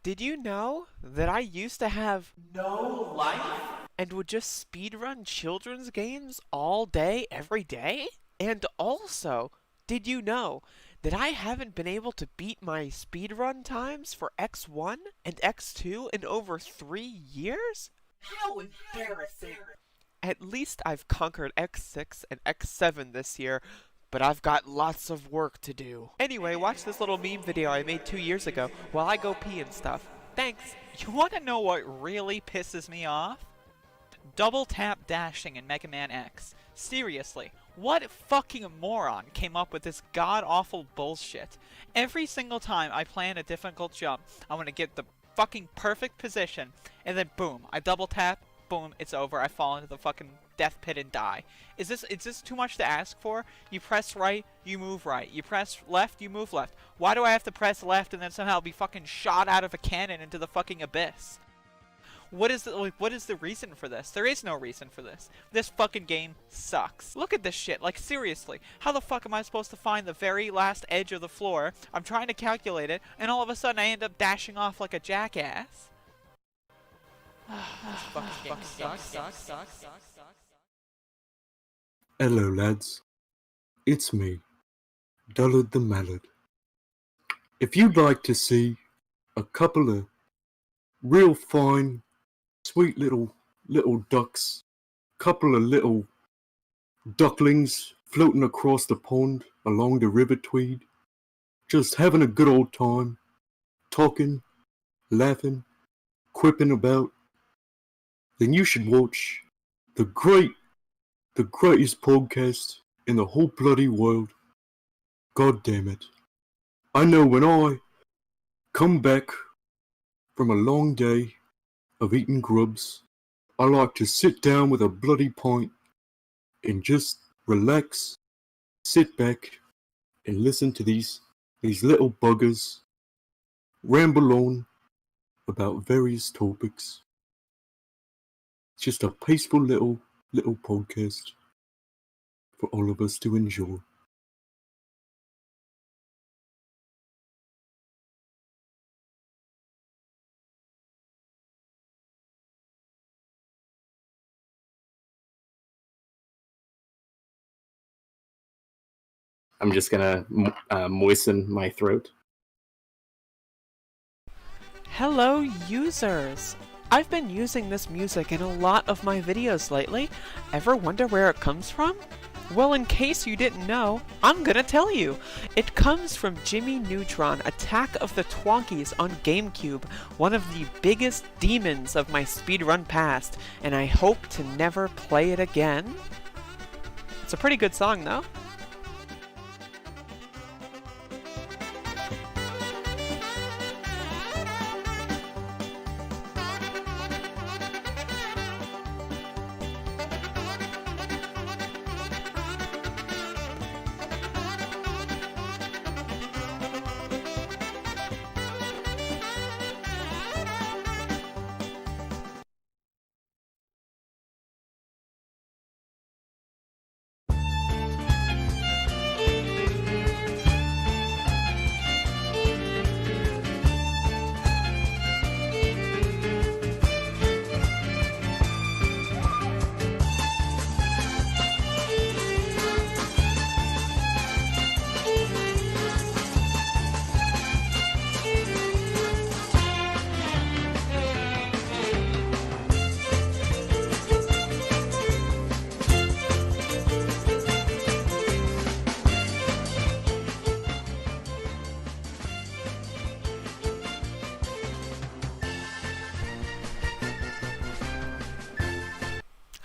Did you know that I used to have no life and would just speedrun children's games all day, every day? And also, did you know that I haven't been able to beat my speedrun times for X1 and X2 in over 3 years? How embarrassing! At least I've conquered X6 and X7 this year, but I've got lots of work to do. Anyway, watch this little meme video I made 2 years ago while I go pee and stuff. Thanks. You want to know what really pisses me off? Double tap dashing in Mega Man X. Seriously, what fucking moron came up with this god-awful bullshit? Every single time I plan a difficult jump, I want to get the fucking perfect position, and then boom, I double tap, boom, it's over, I fall into the fucking death pit and die. Is this too much to ask for? You press right, you move right. You press left, you move left. Why do I have to press left and then somehow be fucking shot out of a cannon into the fucking abyss? What is the reason for this? There is no reason for this. This fucking game sucks. Look at this shit, like seriously. How the fuck am I supposed to find the very last edge of the floor? I'm trying to calculate it, and all of a sudden I end up dashing off like a jackass. This fucking game sucks. Hello lads, it's me, Dullard the Mallard. If you'd like to see a couple of real fine, sweet little ducks, couple of little ducklings floating across the pond along the River Tweed, just having a good old time, talking, laughing, quipping about, then you should watch the greatest podcast in the whole bloody world. God damn it. I know when I come back from a long day of eating grubs, I like to sit down with a bloody pint and just relax, sit back and listen to these little buggers ramble on about various topics. It's just a peaceful little podcast for all of us to enjoy. I'm just gonna moisten my throat. Hello, users! I've been using this music in a lot of my videos lately. Ever wonder where it comes from? Well, in case you didn't know, I'm gonna tell you. It comes from Jimmy Neutron, Attack of the Twonkies on GameCube, one of the biggest demons of my speedrun past, and I hope to never play it again. It's a pretty good song, though.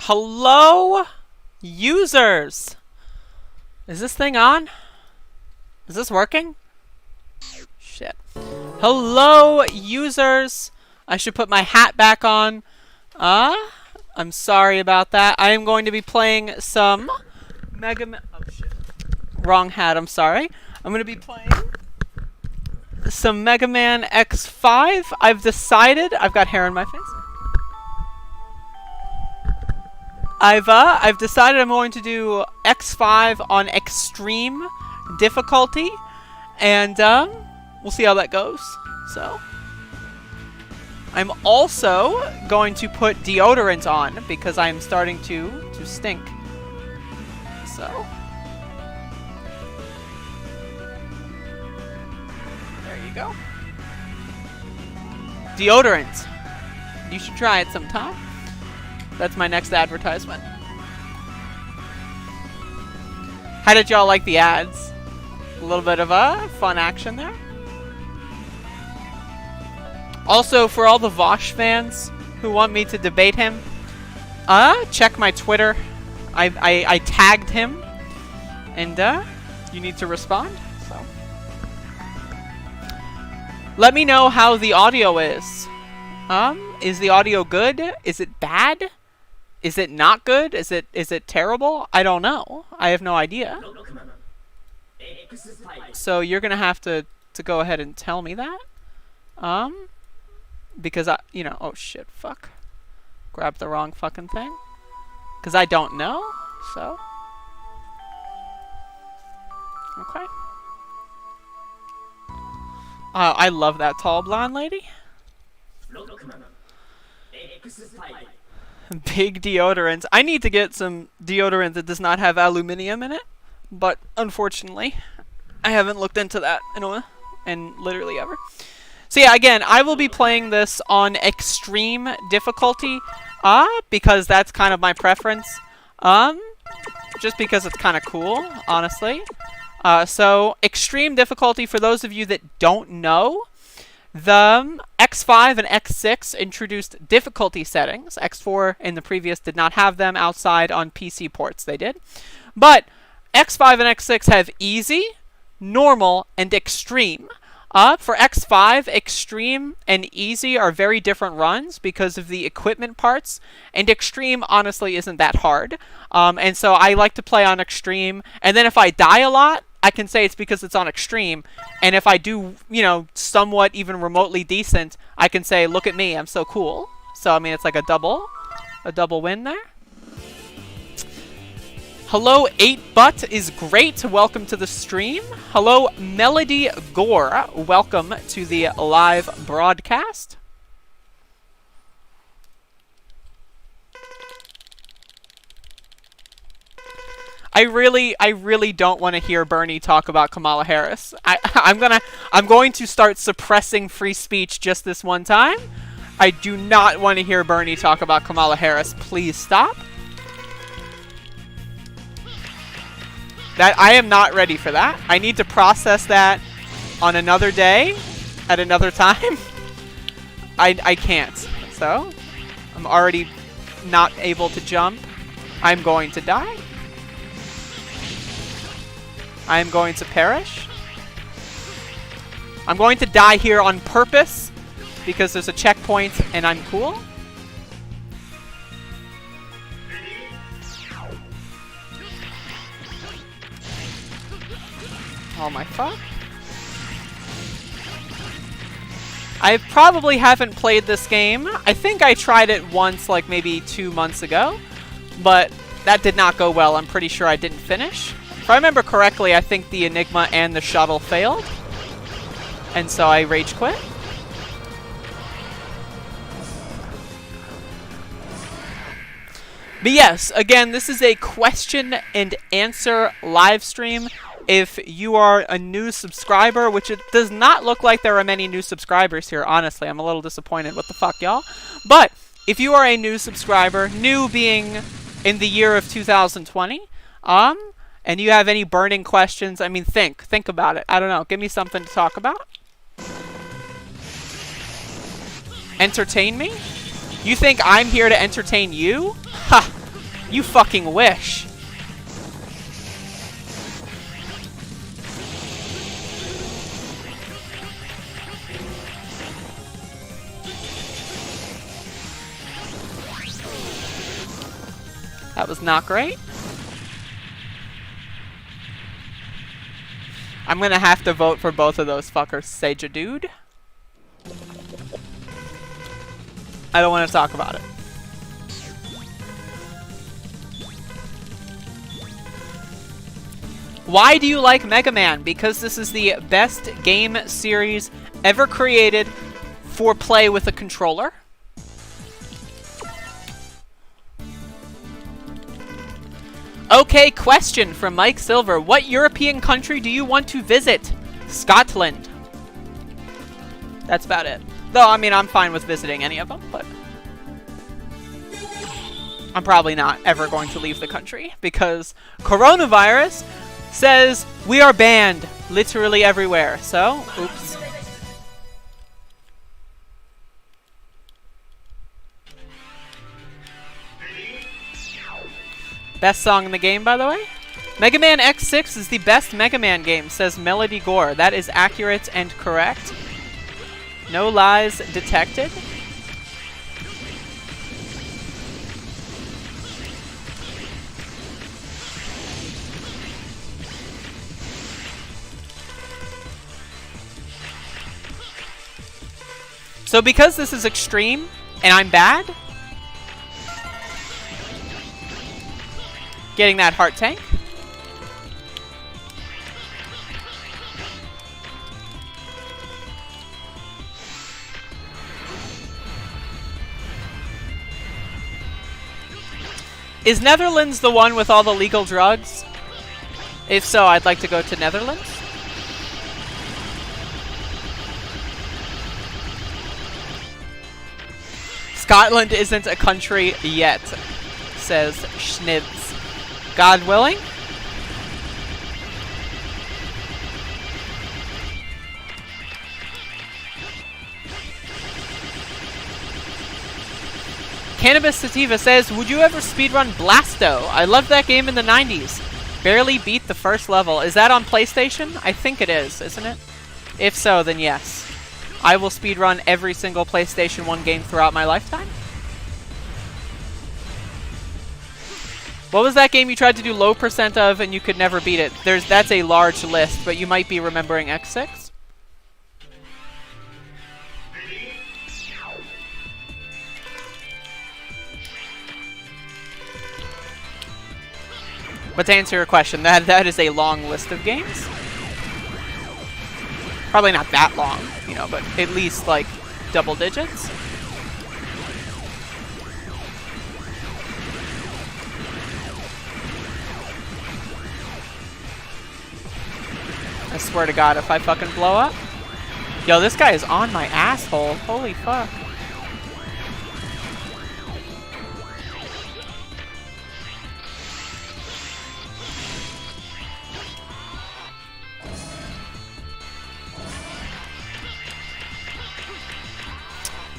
Hello, users. Is this thing on? Is this working? Shit. Hello, users. I should put my hat back on. I'm sorry about that. I am going to be playing some Mega Man. Oh shit. Wrong hat, I'm sorry. I'm going to be playing some Mega Man X5. I've decided. I've got hair in my face. I've decided I'm going to do X5 on extreme difficulty, and we'll see how that goes. So I'm also going to put deodorant on because I'm starting to stink. So there you go. Deodorant. You should try it sometime. That's my next advertisement. How did y'all like the ads? A little bit of a fun action there. Also, for all the Vosh fans who want me to debate him, check my Twitter. I tagged him, and you need to respond. So let me know how the audio is. Is the audio good? Is it bad? Is it not good? Is it terrible? I don't know. I have no idea. So you're gonna have to go ahead and tell me that. Because oh shit, fuck. Grabbed the wrong fucking thing. Because I don't know, so. Okay. I love that tall blonde lady. Big deodorant. I need to get some deodorant that does not have aluminum in it, but unfortunately, I haven't looked into that in literally ever. So yeah, again, I will be playing this on extreme difficulty, because that's kind of my preference. Just because it's kind of cool, honestly. So extreme difficulty, for those of you that don't know, the X5 and X6 introduced difficulty settings. X4 in the previous did not have them outside on PC ports. They did. But X5 and X6 have easy, normal, and extreme. For X5, extreme and easy are very different runs because of the equipment parts, and extreme honestly isn't that hard. And so I like to play on extreme, and then if I die a lot, I can say it's because it's on extreme, and if I do, somewhat even remotely decent, I can say, look at me, I'm so cool. So I mean, it's like a double win there. Hello, 8butt is great. Welcome to the stream. Hello, Melody Gore. Welcome to the live broadcast. I really don't want to hear Bernie talk about Kamala Harris. I'm going to start suppressing free speech just this one time. I do not want to hear Bernie talk about Kamala Harris. Please stop. I am not ready for that. I need to process that on another day, at another time. I can't. So, I'm already not able to jump. I'm going to die. I am going to perish. I'm going to die here on purpose because there's a checkpoint and I'm cool. Oh my fuck. I probably haven't played this game. I think I tried it once, like maybe 2 months ago, but that did not go well. I'm pretty sure I didn't finish. If I remember correctly, I think the Enigma and the shuttle failed, and so I rage quit. But yes, again, this is a question and answer live stream. If you are a new subscriber, which it does not look like there are many new subscribers here, honestly, I'm a little disappointed. What the fuck, y'all? But if you are a new subscriber, new being in the year of 2020, and you have any burning questions, I mean, think about it. I don't know. Give me something to talk about. Entertain me? You think I'm here to entertain you? Ha! You fucking wish. That was not great. I'm gonna have to vote for both of those fuckers, Seja dude. I don't want to talk about it. Why do you like Mega Man? Because this is the best game series ever created for play with a controller. Okay, question from Mike Silver. What European country do you want to visit? Scotland. That's about it. Though, I mean, I'm fine with visiting any of them, but I'm probably not ever going to leave the country because coronavirus says we are banned literally everywhere. So, oops. Best song in the game, by the way. Mega Man X6 is the best Mega Man game, says Melody Gore. That is accurate and correct. No lies detected. So because this is extreme and I'm bad, getting that heart tank. Is Netherlands the one with all the legal drugs? If so, I'd like to go to Netherlands. Scotland isn't a country yet, says Schnitz. God willing. Cannabis Sativa says, would you ever speedrun Blasto? I loved that game in the 90s. Barely beat the first level. Is that on PlayStation? I think it is, isn't it? If so, then yes. I will speedrun every single PlayStation 1 game throughout my lifetime. What was that game you tried to do low percent of and you could never beat it? That's a large list, but you might be remembering X6. But to answer your question, that is a long list of games. Probably not that long, you know, but at least like double digits. I swear to God, if I fucking blow up. Yo, this guy is on my asshole. Holy fuck.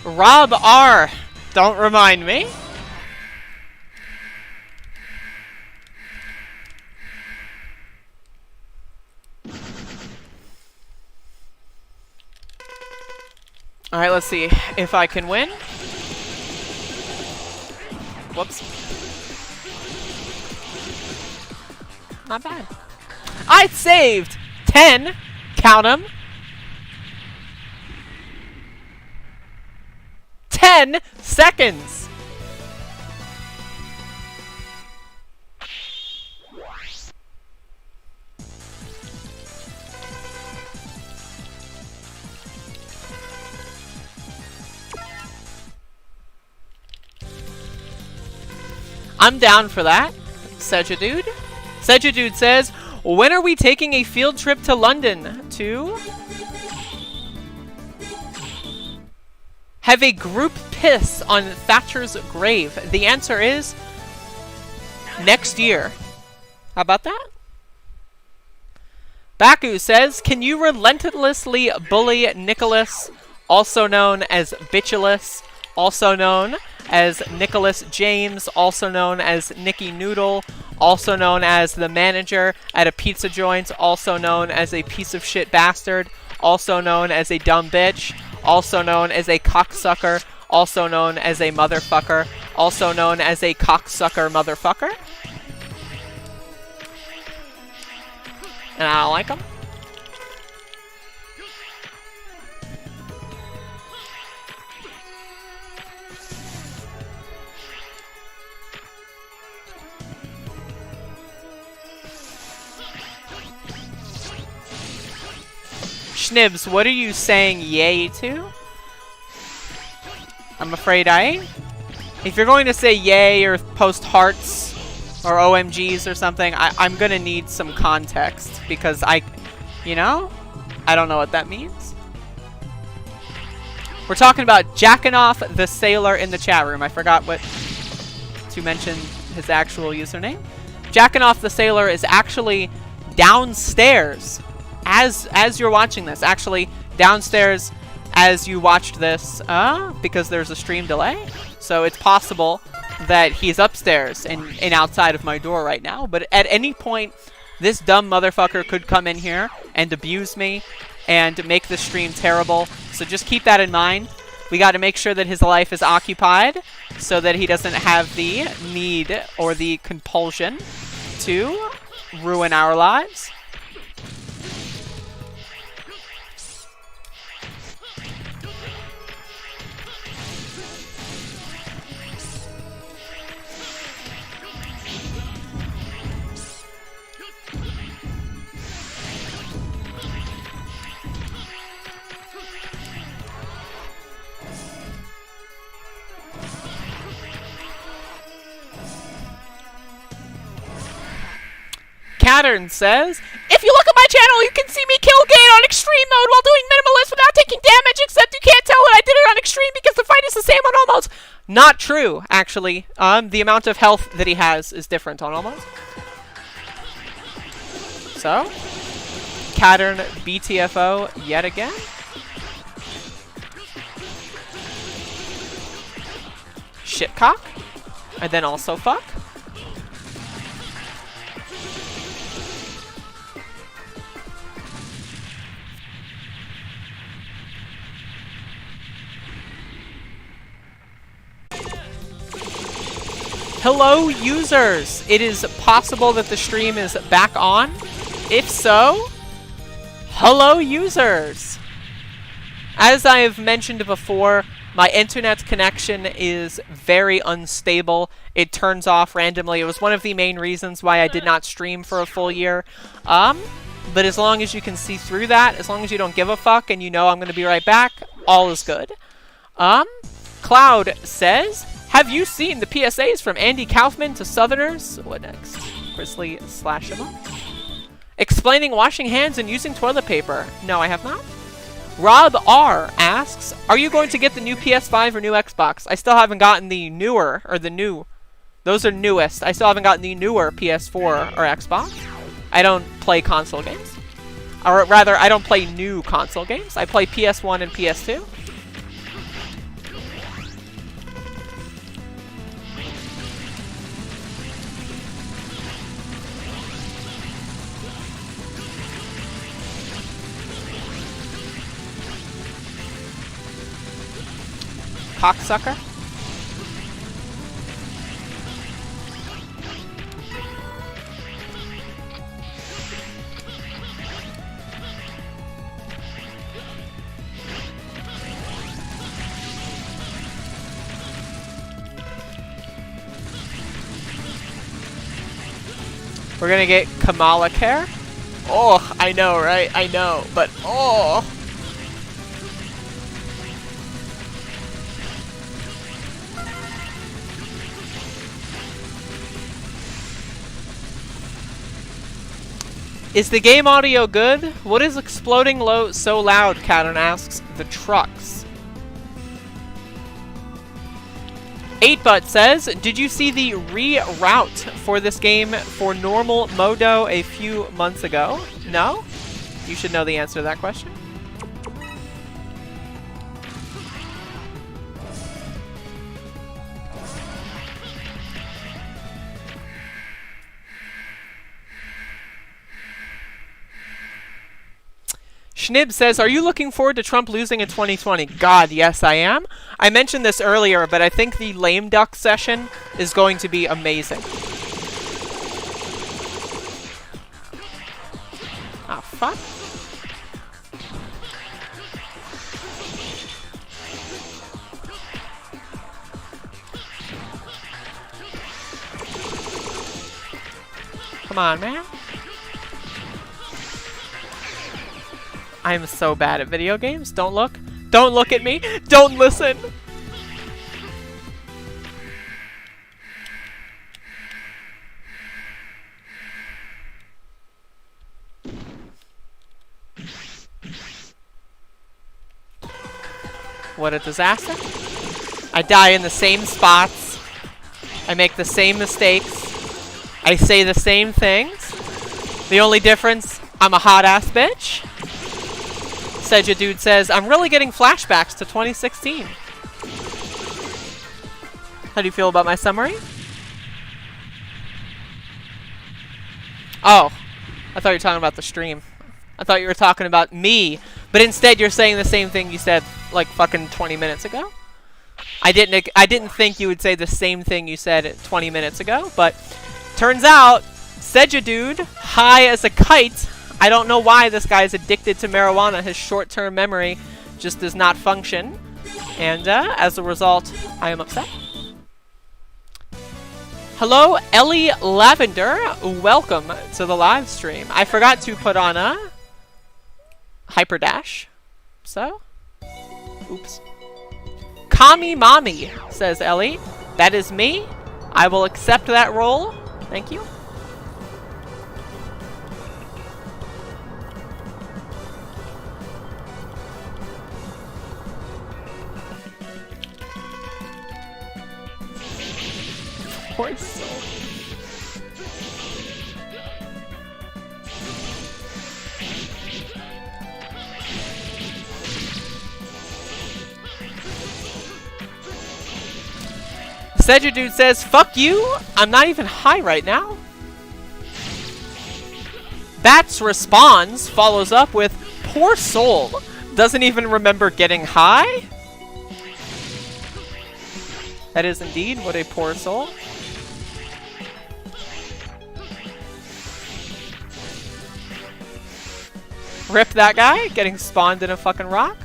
Rob R. Don't remind me. Alright, let's see if I can win. Whoops. Not bad. I saved 10. Count them. 10 seconds. I'm down for that. Seja Dude. Seja Dude says, when are we taking a field trip to London to have a group piss on Thatcher's grave? The answer is next year. How about that? Baku says, can you relentlessly bully Nicholas, also known as Bitchulus, also known as Nicholas James, also known as Nicky Noodle, also known as the manager at a pizza joint, also known as a piece of shit bastard, also known as a dumb bitch, also known as a cocksucker, also known as a motherfucker, also known as a cocksucker motherfucker. And I don't like him. Schnibs, what are you saying yay to? I'm afraid I ain't. If you're going to say yay or post hearts or OMGs or something, I'm gonna need some context because you know, I don't know what that means. We're talking about jacking off the sailor in the chat room. I forgot what to mention his actual username. Jacking off the sailor is actually downstairs as you're watching this. Actually, downstairs as you watched this, because there's a stream delay. So it's possible that he's upstairs and outside of my door right now. But at any point, this dumb motherfucker could come in here and abuse me and make the stream terrible. So just keep that in mind. We got to make sure that his life is occupied so that he doesn't have the need or the compulsion to ruin our lives. Pattern says, if you look at my channel, you can see me kill Gate on extreme mode while doing minimalist without taking damage, except you can't tell that I did it on extreme because the fight is the same on almost. Not true, actually. The amount of health that he has is different on almost. So, Pattern BTFO yet again. Shitcock. And then also fuck. Hello, users! It is possible that the stream is back on. If so, hello, users! As I have mentioned before, my internet connection is very unstable. It turns off randomly. It was one of the main reasons why I did not stream for a full year. But as long as you can see through that, as long as you don't give a fuck and you know I'm going to be right back, all is good. Cloud says, have you seen the PSAs from Andy Kaufman to Southerners? What next? Grizzly slash him up. Explaining washing hands and using toilet paper. No, I have not. Rob R asks, are you going to get the new PS5 or new Xbox? I still haven't gotten the newer, or the new. Those are newest. I still haven't gotten the newer PS4 or Xbox. I don't play console games. Or rather, I don't play new console games. I play PS1 and PS2. Cocksucker. We're gonna get Kamala Care. Oh, I know, right? I know, but oh. Is the game audio good? What is exploding so loud? Canon asks. The trucks. 8butt says, did you see the reroute for this game for normal Modo a few months ago? No? You should know the answer to that question. Schnib says, are you looking forward to Trump losing in 2020? God, yes, I am. I mentioned this earlier, but I think the lame duck session is going to be amazing. Oh, fuck. Come on, man. I am so bad at video games. Don't look. Don't look at me. Don't listen. What a disaster. I die in the same spots. I make the same mistakes. I say the same things. The only difference, I'm a hot ass bitch. Seja Dude says, I'm really getting flashbacks to 2016. How do you feel about my summary? Oh, I thought you were talking about the stream. I thought you were talking about me, but instead you're saying the same thing you said like fucking 20 minutes ago. I didn't think you would say the same thing you said 20 minutes ago, but turns out Seja Dude, high as a kite. I don't know why this guy is addicted to marijuana. His short-term memory just does not function. And as a result, I am upset. Hello, Ellie Lavender. Welcome to the live stream. I forgot to put on a hyper dash. So, oops. Kami Mommy, says Ellie. That is me. I will accept that role. Thank you. Poor soul. Seja Dude says, fuck you, I'm not even high right now. Bats responds, follows up with, poor soul, doesn't even remember getting high? That is indeed what a poor soul. Rip that guy, getting spawned in a fucking rock.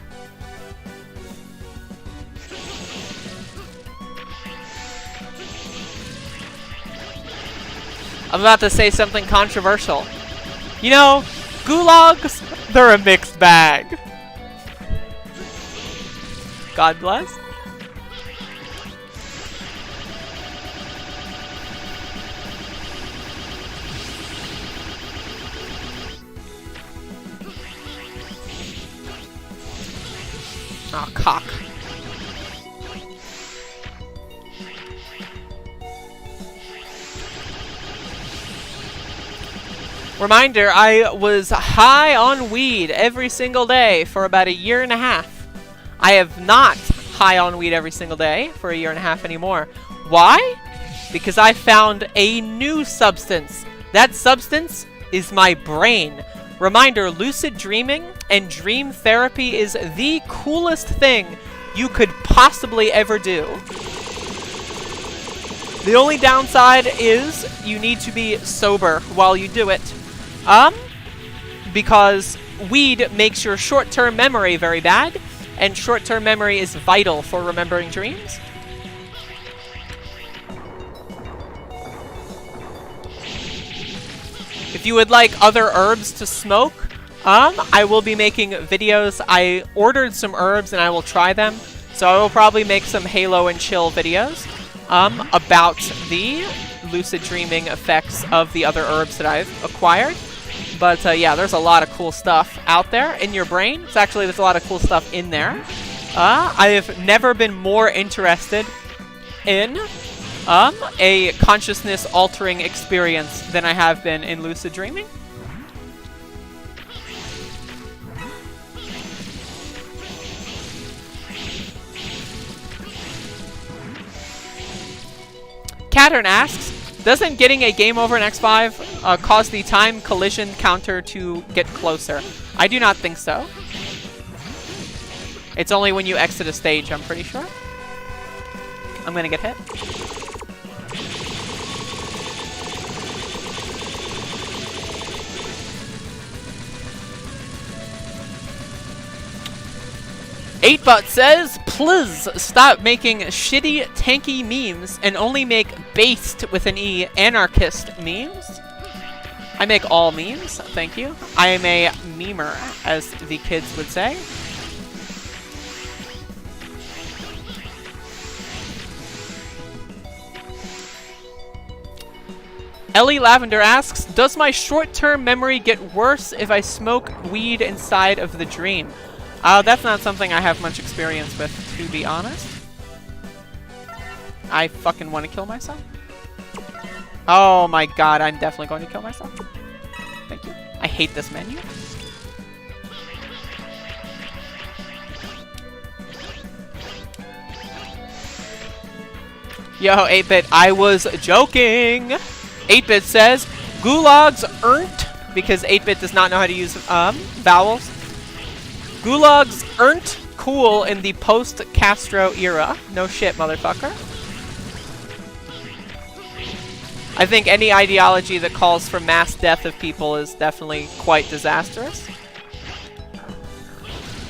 I'm about to say something controversial. You know, gulags, they're a mixed bag. God bless. Oh, cock. Reminder, I was high on weed every single day for about a year and a half. I have not high on weed every single day for a year and a half anymore. Why? Because I found a new substance. That substance is my brain. Reminder, lucid dreaming and dream therapy is the coolest thing you could possibly ever do. The only downside is you need to be sober while you do it. Because weed makes your short-term memory very bad, and short-term memory is vital for remembering dreams. If you would like other herbs to smoke, I will be making videos. I ordered some herbs and I will try them. So I will probably make some Halo and Chill videos about the lucid dreaming effects of the other herbs that I've acquired. But yeah, there's a lot of cool stuff out there in your brain. There's a lot of cool stuff in there. I have never been more interested in a consciousness-altering experience than I have been in lucid dreaming. Cattern asks, Doesn't getting a game over in X5 cause the time collision counter to get closer? I do not think so. It's only when you exit a stage, I'm pretty sure. I'm gonna get hit. Eightbot says, please stop making shitty, tanky memes and only make based with an E anarchist memes. I make all memes, thank you. I am a memer, as the kids would say. Ellie Lavender asks, does my short-term memory get worse if I smoke weed inside of the dream? That's not something I have much experience with, to be honest. I fucking want to kill myself. Oh my god, I'm definitely going to kill myself. Thank you. I hate this menu. Yo, 8-Bit, I was joking! 8-Bit says, gulags earned, because 8-Bit does not know how to use vowels. Gulags aren't cool in the post-Castro era. No shit, motherfucker. I think any ideology that calls for mass death of people is definitely quite disastrous.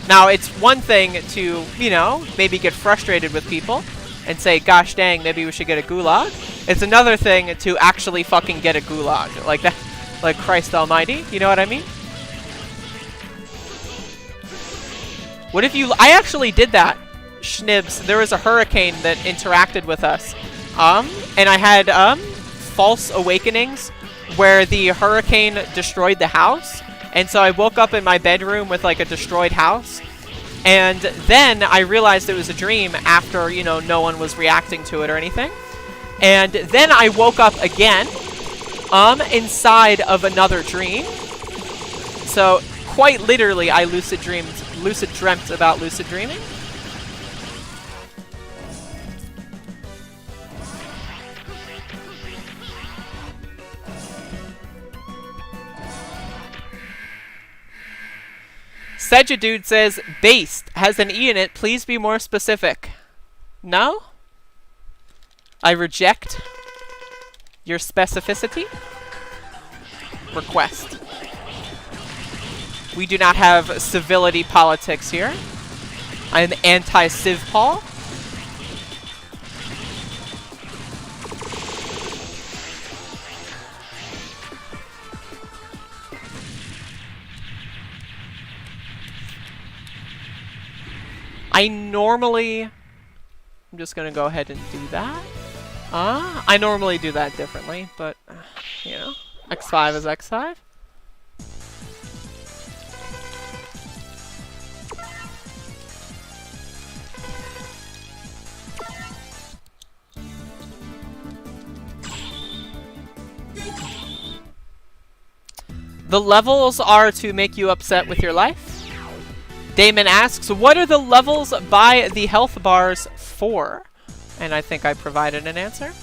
Now, it's one thing to, you know, maybe get frustrated with people and say, gosh dang, maybe we should get a gulag. It's another thing to actually fucking get a gulag. Like that, like Christ almighty, you know what I mean? What if you... I actually did that, Schnibs. There was a hurricane that interacted with us. And I had, false awakenings where the hurricane destroyed the house. And so I woke up in my bedroom with, like, a destroyed house. And then I realized it was a dream after, you know, no one was reacting to it or anything. And then I woke up again, inside of another dream. So, quite literally, I lucid dreamt about lucid dreaming. Seja Dude says, based has an E in it, please be more specific. No? I reject your specificity. Request. We do not have civility politics here. I am anti-Civ Paul. I'm just gonna go ahead and do that. I normally do that differently, but, you know, X5 is X5. The levels are to make you upset with your life. Damon asks, what are the levels by the health bars for? And I think I provided an answer.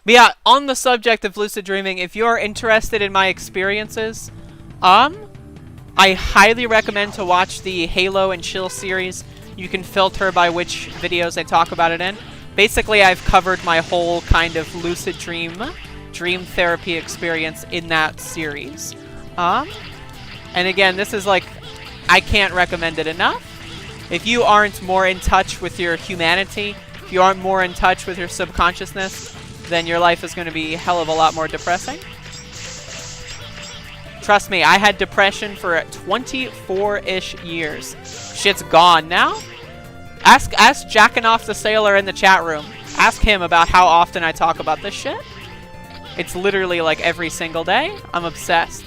But yeah, on the subject of lucid dreaming, if you're interested in my experiences, I highly recommend to watch the Halo and Chill series. You can filter by which videos I talk about it in. Basically, I've covered my whole kind of lucid dream therapy experience in that series. And again, this is like, I can't recommend it enough. If you aren't more in touch with your humanity, if you aren't more in touch with your subconsciousness, then your life is going to be a hell of a lot more depressing. Trust me, I had depression for 24-ish years. Shit's gone now. Ask Jackin' Off the Sailor in the chat room. Ask him about how often I talk about this shit. It's literally like every single day. I'm obsessed.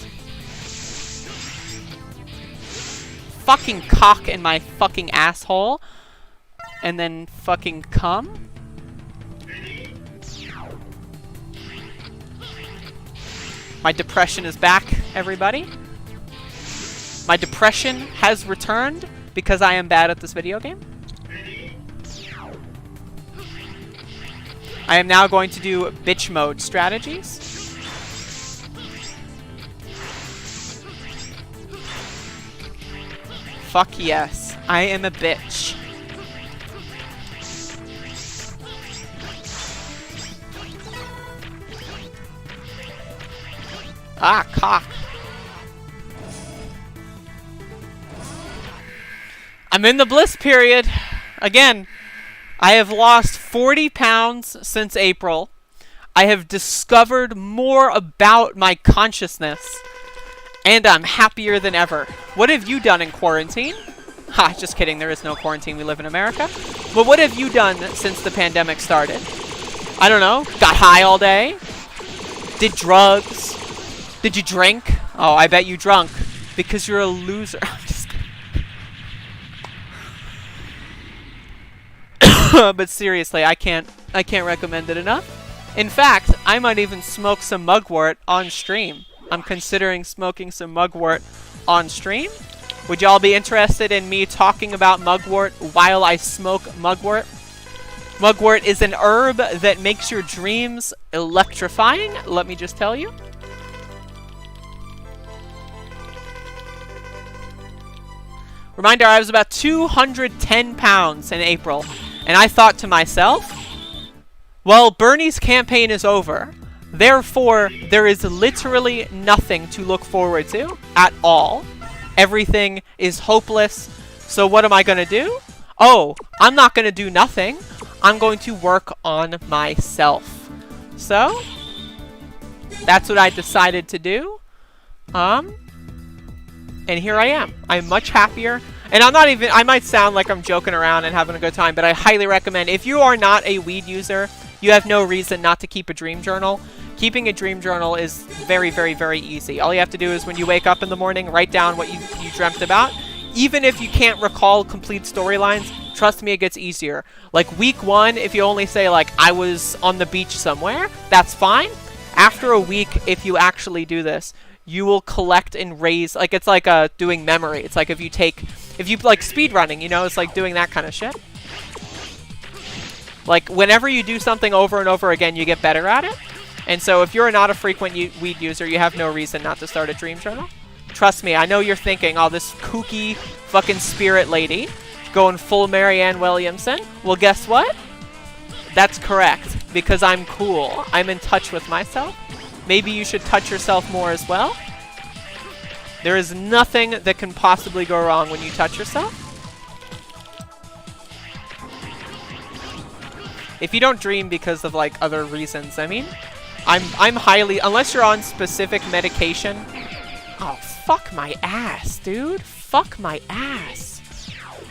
Fucking cock in my fucking asshole. and then fucking come. My depression is back, everybody. My depression has returned because I am bad at this video game. I am now going to do bitch mode strategies. Fuck yes, I am a bitch. Ah, cock. I'm in the bliss period. Again, I have lost 40 pounds since April. I have discovered more about my consciousness. And I'm happier than ever. What have you done in quarantine? Ha, just kidding, there is no quarantine, we live in America. But what have you done since the pandemic started? I don't know, got high all day? Did drugs? Did you drink? Oh, I bet you drunk. Because you're a loser. I'm just kidding. But seriously, I can't recommend it enough. In fact, I might even smoke some mugwort on stream. I'm considering smoking some mugwort on stream. Would y'all be interested in me talking about mugwort while I smoke mugwort? Mugwort is an herb that makes your dreams electrifying, let me just tell you. Reminder, I was about 210 pounds in April, and I thought to myself, well, Bernie's campaign is over. Therefore, there is literally nothing to look forward to at all. Everything is hopeless. So what am I going to do? Oh, I'm not going to do nothing. I'm going to work on myself. So, that's what I decided to do. And here I am. I'm much happier. And I'm not even, I might sound like I'm joking around and having a good time, but I highly recommend, if you are not a weed user, you have no reason not to keep a dream journal. Keeping a dream journal is very, very, very easy. All you have to do is when you wake up in the morning, write down what you dreamt about. Even if you can't recall complete storylines, trust me, it gets easier. Like week 1, if you only say like, I was on the beach somewhere, that's fine. After a week, if you actually do this, you will collect and raise, like it's like doing memory. It's like if you like speedrunning, you know, it's like doing that kind of shit. Like whenever you do something over and over again, you get better at it. And so if you're not a frequent weed user, you have no reason not to start a dream journal. Trust me, I know you're thinking, oh, this kooky fucking spirit lady going full Marianne Williamson. Well, guess what? That's correct, because I'm cool. I'm in touch with myself. Maybe you should touch yourself more as well. There is nothing that can possibly go wrong when you touch yourself. If you don't dream because of like other reasons, I mean, I'm highly, unless you're on specific medication. Oh, fuck my ass, dude. Fuck my ass.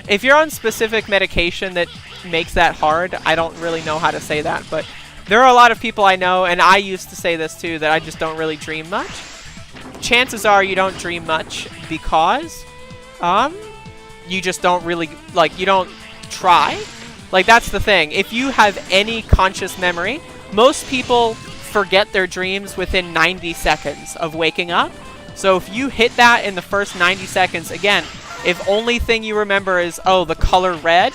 If you're on specific medication that makes that hard, I don't really know how to say that, but there are a lot of people I know, and I used to say this too, that I just don't really dream much. Chances are you don't dream much because, you just don't really, like, you don't try. Like, that's the thing. If you have any conscious memory, most people forget their dreams within 90 seconds of waking up. So if you hit that in the first 90 seconds, again, if only thing you remember is, oh, the color red,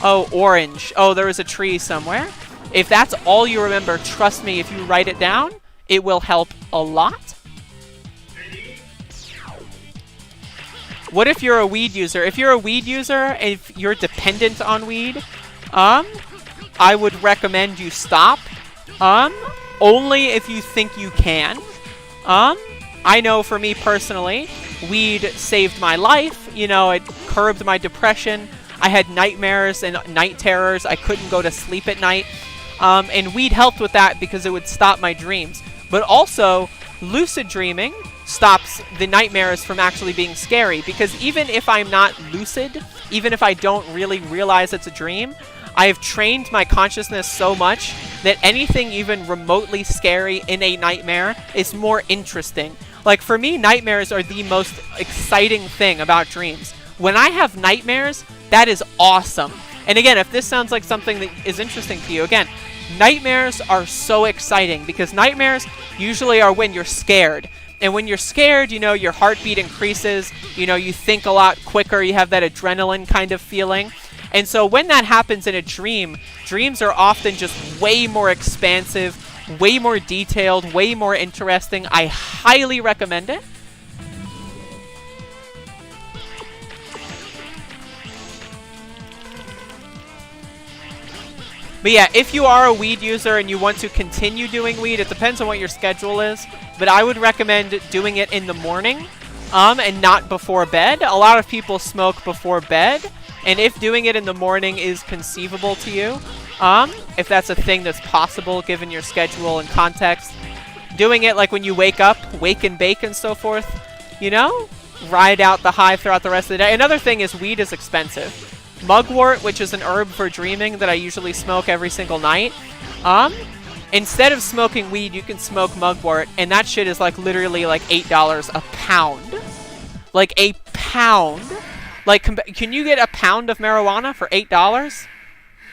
oh, orange, oh, there was a tree somewhere. If that's all you remember, trust me, if you write it down, it will help a lot. What if you're a weed user? If you're a weed user, if you're dependent on weed, I would recommend you stop. Only if you think you can. I know for me personally, weed saved my life. You know, it curbed my depression. I had nightmares and night terrors. I couldn't go to sleep at night. And weed helped with that because it would stop my dreams. But also, lucid dreaming stops the nightmares from actually being scary. Because even if I'm not lucid, even if I don't really realize it's a dream, I have trained my consciousness so much that anything even remotely scary in a nightmare is more interesting. Like, for me, nightmares are the most exciting thing about dreams. When I have nightmares, that is awesome. And again, if this sounds like something that is interesting to you, again, nightmares are so exciting because nightmares usually are when you're scared. And when you're scared, you know, your heartbeat increases, you know, you think a lot quicker, you have that adrenaline kind of feeling. And so when that happens in a dream, dreams are often just way more expansive, way more detailed, way more interesting. I highly recommend it. But yeah, if you are a weed user and you want to continue doing weed, it depends on what your schedule is. But I would recommend doing it in the morning, and not before bed. A lot of people smoke before bed, and if doing it in the morning is conceivable to you, if that's a thing that's possible given your schedule and context, doing it like when you wake up, wake and bake and so forth, you know, ride out the high throughout the rest of the day. Another thing is weed is expensive. Mugwort, which is an herb for dreaming that I usually smoke every single night, instead of smoking weed, you can smoke mugwort, and that shit is like literally like $8 a pound. Like a pound. Like, can you get a pound of marijuana for $8?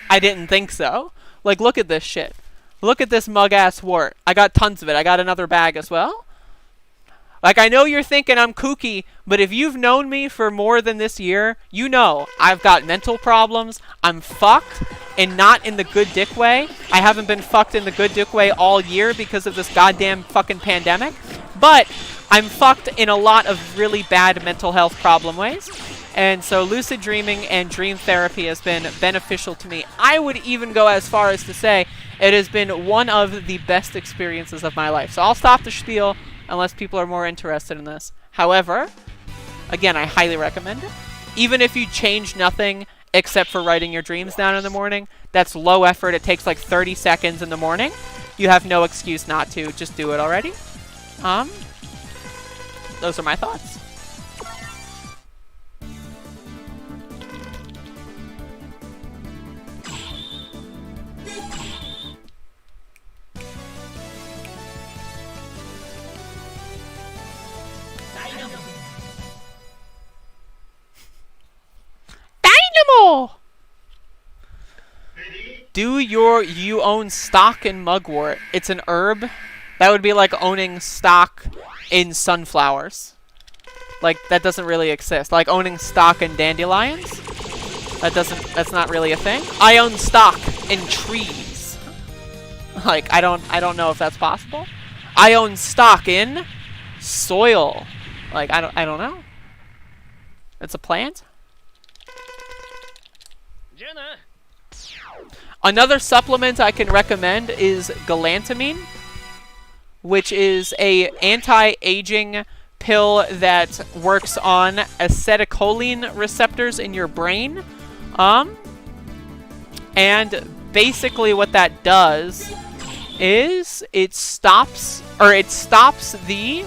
I didn't think so. Like, look at this shit. Look at this mug-ass wort. I got tons of it. I got another bag as well. Like, I know you're thinking I'm kooky, but if you've known me for more than this year, you know I've got mental problems. I'm fucked, and not in the good dick way. I haven't been fucked in the good dick way all year because of this goddamn fucking pandemic. But I'm fucked in a lot of really bad mental health problem ways. And so lucid dreaming and dream therapy has been beneficial to me. I would even go as far as to say it has been one of the best experiences of my life. So I'll stop the spiel unless people are more interested in this. However, again, I highly recommend it. Even if you change nothing except for writing your dreams down in the morning, that's low effort. It takes like 30 seconds in the morning. You have no excuse not to. Just do it already. Those are my thoughts. Do you own stock in mugwort? It's an herb. That would be like owning stock in sunflowers. Like, that doesn't really exist. Like owning stock in dandelions? That's not really a thing. I own stock in trees. Like, I don't know if that's possible. I own stock in soil. Like, I don't know. It's a plant? Another supplement I can recommend is galantamine, which is a anti-aging pill that works on acetylcholine receptors in your brain. And basically what that does is it stops the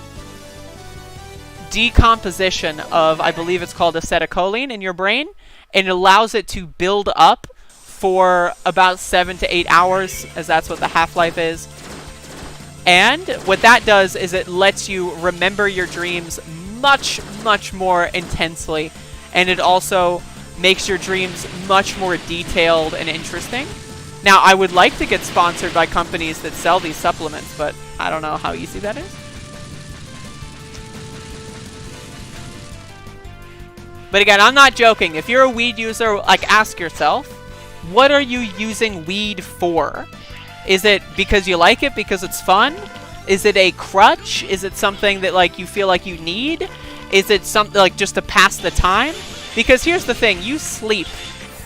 decomposition of, I believe it's called acetylcholine in your brain, and it allows it to build up for about 7 to 8 hours, as that's what the half-life is. And what that does is it lets you remember your dreams much, much more intensely. And it also makes your dreams much more detailed and interesting. Now, I would like to get sponsored by companies that sell these supplements, but I don't know how easy that is. But again, I'm not joking. If you're a weed user, like, ask yourself, what are you using weed for? Is it because you like it, because it's fun? Is it a crutch? Is it something that, like, you feel like you need? Is it something, like, just to pass the time? Because here's the thing. You sleep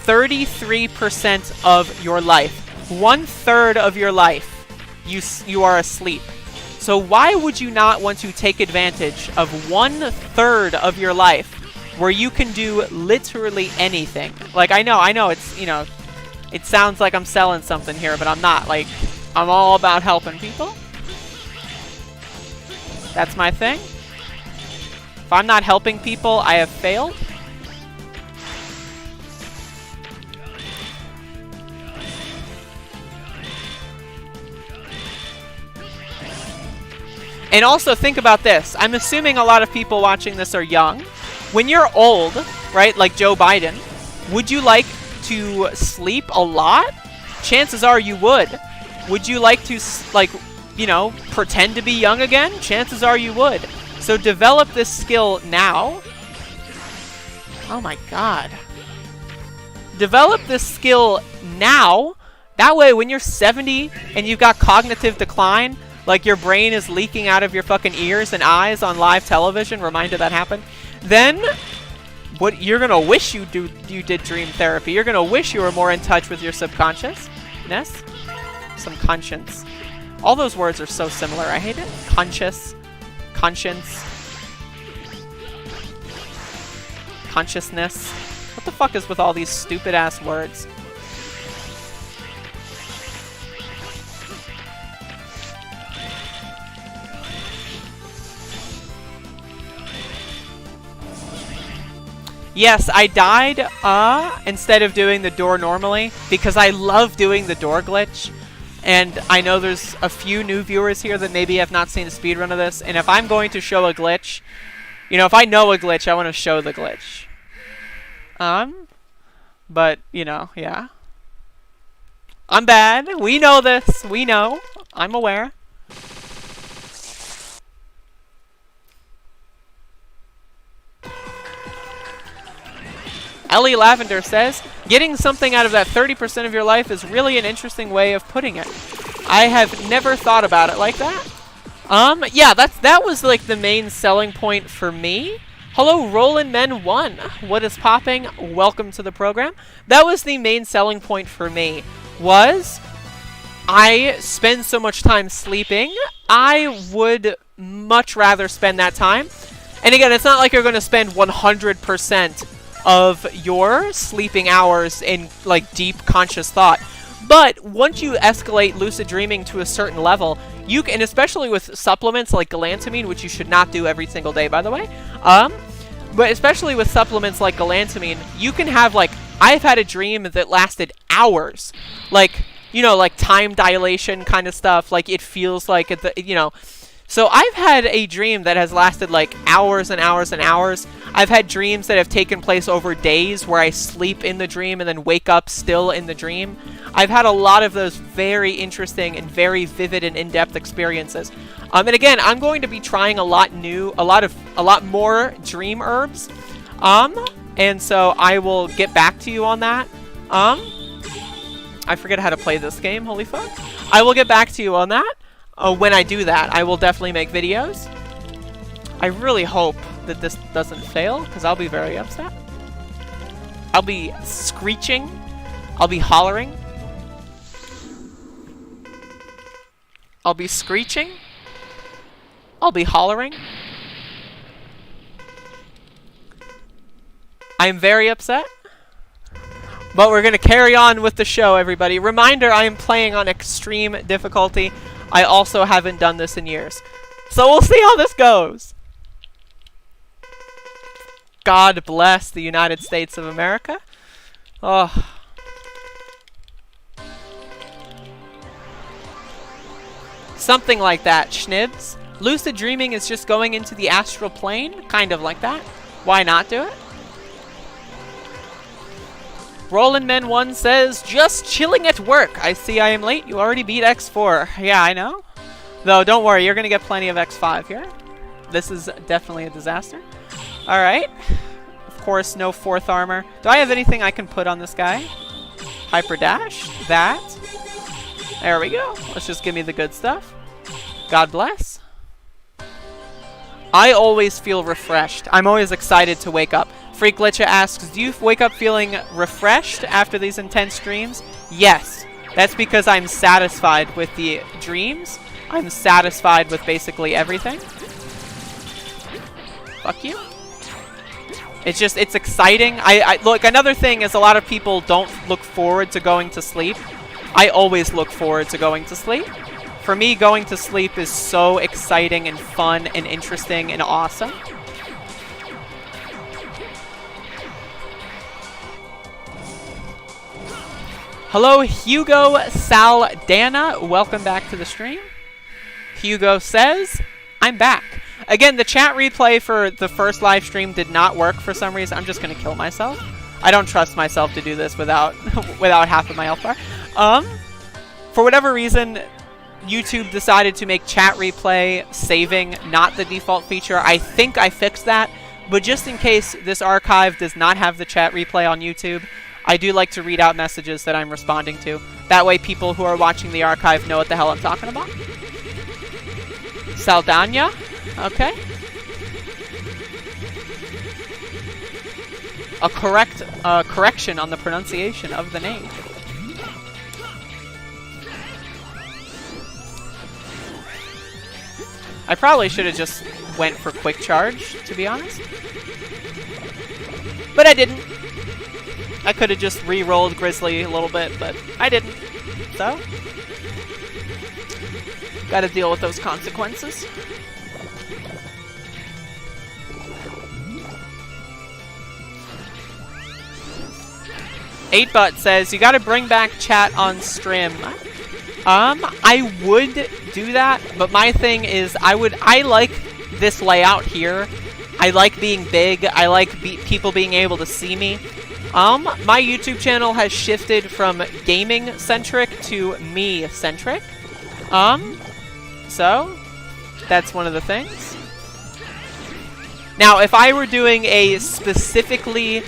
33% of your life. 1/3 of your life, you are asleep. So why would you not want to take advantage of 1/3 of your life where you can do literally anything? Like, I know, it's, you know, it sounds like I'm selling something here, but I'm not. Like, I'm all about helping people. That's my thing. If I'm not helping people, I have failed. And also think about this. I'm assuming a lot of people watching this are young. When you're old, right, like Joe Biden, would you like to sleep a lot? Chances are you would. Would you like to, like, you know, pretend to be young again? Chances are you would. So develop this skill now. Oh my god. Develop this skill now. That way, when you're 70 and you've got cognitive decline, like your brain is leaking out of your fucking ears and eyes on live television, reminder that happened, then what you're gonna wish you did dream therapy. You're gonna wish you were more in touch with your subconsciousness. Some conscience. All those words are so similar. I hate it. Conscious. Conscience. Consciousness. What the fuck is with all these stupid ass words? Yes, I died instead of doing the door normally because I love doing the door glitch. And I know there's a few new viewers here that maybe have not seen a speedrun of this. And if I'm going to show a glitch, you know, if I know a glitch, I want to show the glitch. But, you know, yeah. I'm bad. We know this. We know. I'm aware. Ellie Lavender says, getting something out of that 30% of your life is really an interesting way of putting it. I have never thought about it like that. Yeah, that was like the main selling point for me. Hello, Rollin' Men 1. What is popping? Welcome to the program. That was the main selling point for me, was I spend so much time sleeping. I would much rather spend that time. And again, it's not like you're going to spend 100% of your sleeping hours in like deep conscious thought. But once you escalate lucid dreaming to a certain level, you can, and especially with supplements like galantamine, which you should not do every single day, by the way. But especially with supplements like galantamine, you can have like, I've had a dream that lasted hours. Like, you know, like time dilation kind of stuff. Like it feels like, you know. So I've had a dream that has lasted like hours and hours and hours. I've had dreams that have taken place over days where I sleep in the dream and then wake up still in the dream. I've had a lot of those very interesting and very vivid and in-depth experiences. And again, I'm going to be trying a lot more dream herbs. And so I will get back to you on that. I forget how to play this game, holy fuck. I will get back to you on that. When I do that, I will definitely make videos. I really hope that this doesn't fail, because I'll be very upset. I'll be screeching. I'll be hollering. I'll be screeching. I'll be hollering. I'm very upset. But we're going to carry on with the show, everybody. Reminder, I am playing on extreme difficulty. I also haven't done this in years. So we'll see how this goes. God bless the United States of America. Oh. Something like that, Schnibs. Lucid dreaming is just going into the astral plane. Kind of like that. Why not do it? Rollin' Men 1 says, just chilling at work. I see I am late. You already beat X4. Yeah, I know. Though, don't worry. You're going to get plenty of X5 here. This is definitely a disaster. Alright. Of course, no 4th armor. Do I have anything I can put on this guy? Hyper dash. That. There we go. Let's just give me the good stuff. God bless. I always feel refreshed. I'm always excited to wake up. Freak Glitcha asks, do you wake up feeling refreshed after these intense dreams? Yes. That's because I'm satisfied with the dreams. I'm satisfied with basically everything. Fuck you. It's just, it's exciting. Look, another thing is a lot of people don't look forward to going to sleep. I always look forward to going to sleep. For me, going to sleep is so exciting and fun and interesting and awesome. Hello, Hugo Saldana. Welcome back to the stream. Hugo says, I'm back. Again, the chat replay for the first live stream did not work for some reason. I'm just going to kill myself. I don't trust myself to do this without without half of my health bar. For whatever reason, YouTube decided to make chat replay saving not the default feature. I think I fixed that, but just in case this archive does not have the chat replay on YouTube, I do like to read out messages that I'm responding to. That way people who are watching the archive know what the hell I'm talking about. Saldana, okay. A correction on the pronunciation of the name. I probably should have just went for quick charge, to be honest. But I didn't. I could have just re-rolled Grizzly a little bit, but I didn't. So, gotta deal with those consequences. Eightbutt says, you gotta bring back chat on stream. I would do that, but my thing is, I like this layout here. I like being big. I like people being able to see me. My YouTube channel has shifted from gaming-centric to me-centric. So, that's one of the things. Now, if I were doing a specifically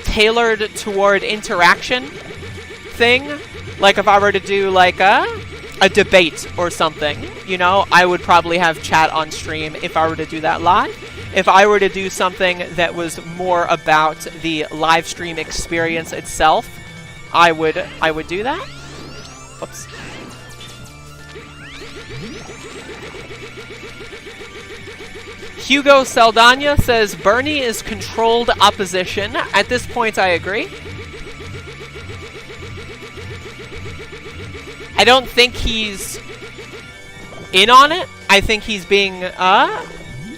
tailored toward interaction thing, like if I were to do like a debate or something, you know, I would probably have chat on stream if I were to do that live. If I were to do something that was more about the live stream experience itself, I would do that. Whoops. Hugo Saldana says Bernie is controlled opposition. At this point, I agree. I don't think he's in on it. I think he's being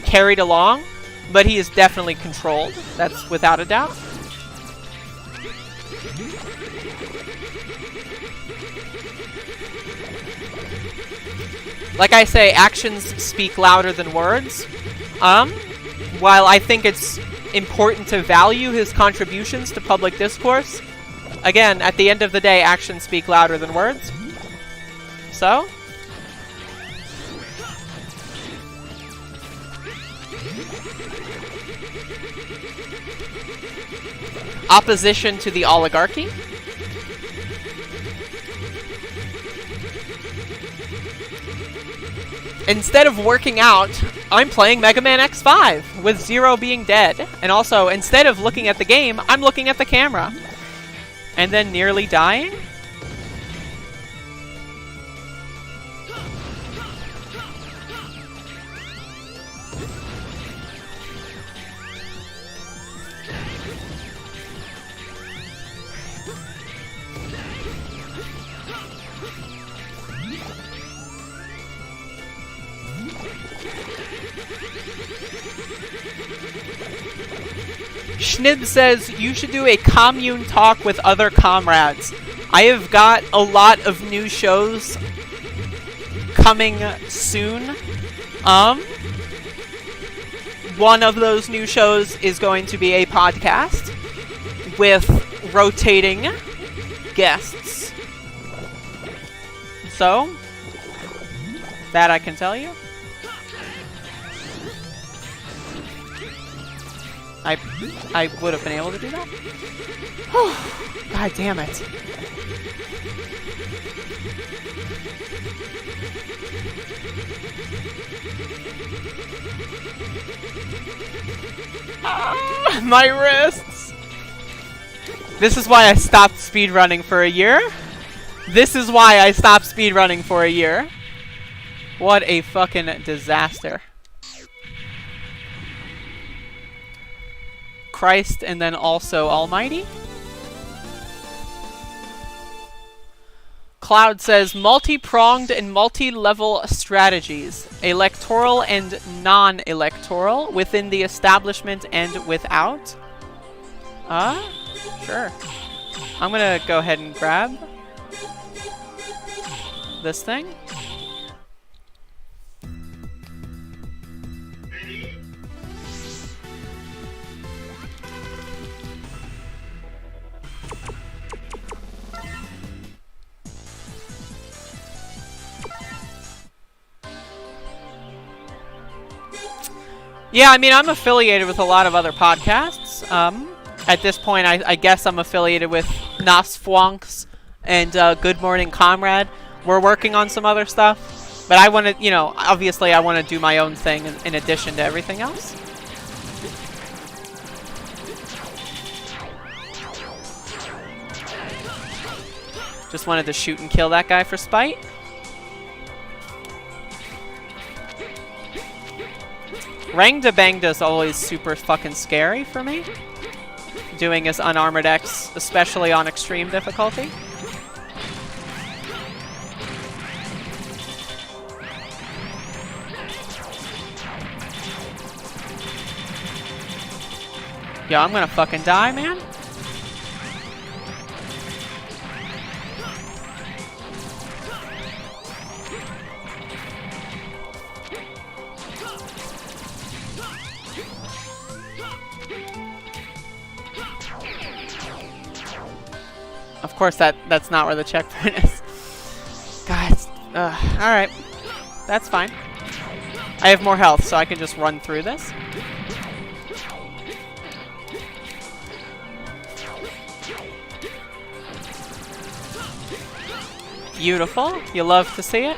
carried along, but he is definitely controlled. That's without a doubt. Like I say, actions speak louder than words. While I think it's important to value his contributions to public discourse, again, at the end of the day, actions speak louder than words. So, opposition to the oligarchy. Instead of working out, I'm playing Mega Man X5 with Zero being dead. And also, instead of looking at the game, I'm looking at the camera. And then nearly dying. Schnib says, you should do a commune talk with other comrades. I have got a lot of new shows coming soon. One of those new shows is going to be a podcast with rotating guests. So, that I can tell you. I would have been able to do that. God damn it. Ah, my wrists! This is why I stopped speedrunning for a year. This is why I stopped speedrunning for a year. What a fucking disaster. Christ and then also Almighty. Cloud says multi-pronged and multi-level strategies, electoral and non-electoral, within the establishment and without. Sure. I'm gonna go ahead and grab this thing. Yeah, I mean, I'm affiliated with a lot of other podcasts. At this point, I guess I'm affiliated with Nas Fwonks and Good Morning Comrade. We're working on some other stuff. But I want to, you know, obviously I want to do my own thing in addition to everything else. Just wanted to shoot and kill that guy for spite. Rangda Bangda is always super fucking scary for me. Doing his unarmored X, especially on extreme difficulty. Yo, I'm gonna fucking die, man. Of course, that's not where the checkpoint is. Guys, alright. That's fine. I have more health, so I can just run through this. Beautiful. You love to see it.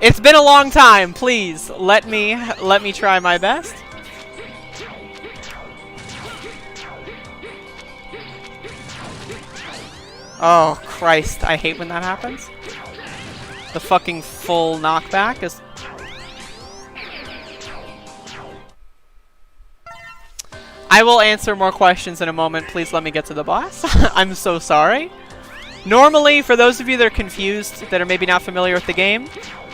It's been a long time. Please let me try my best. Oh Christ, I hate when that happens. The fucking full knockback is... I will answer more questions in a moment. Please let me get to the boss. I'm so sorry. Normally, for those of you that are confused, that are maybe not familiar with the game,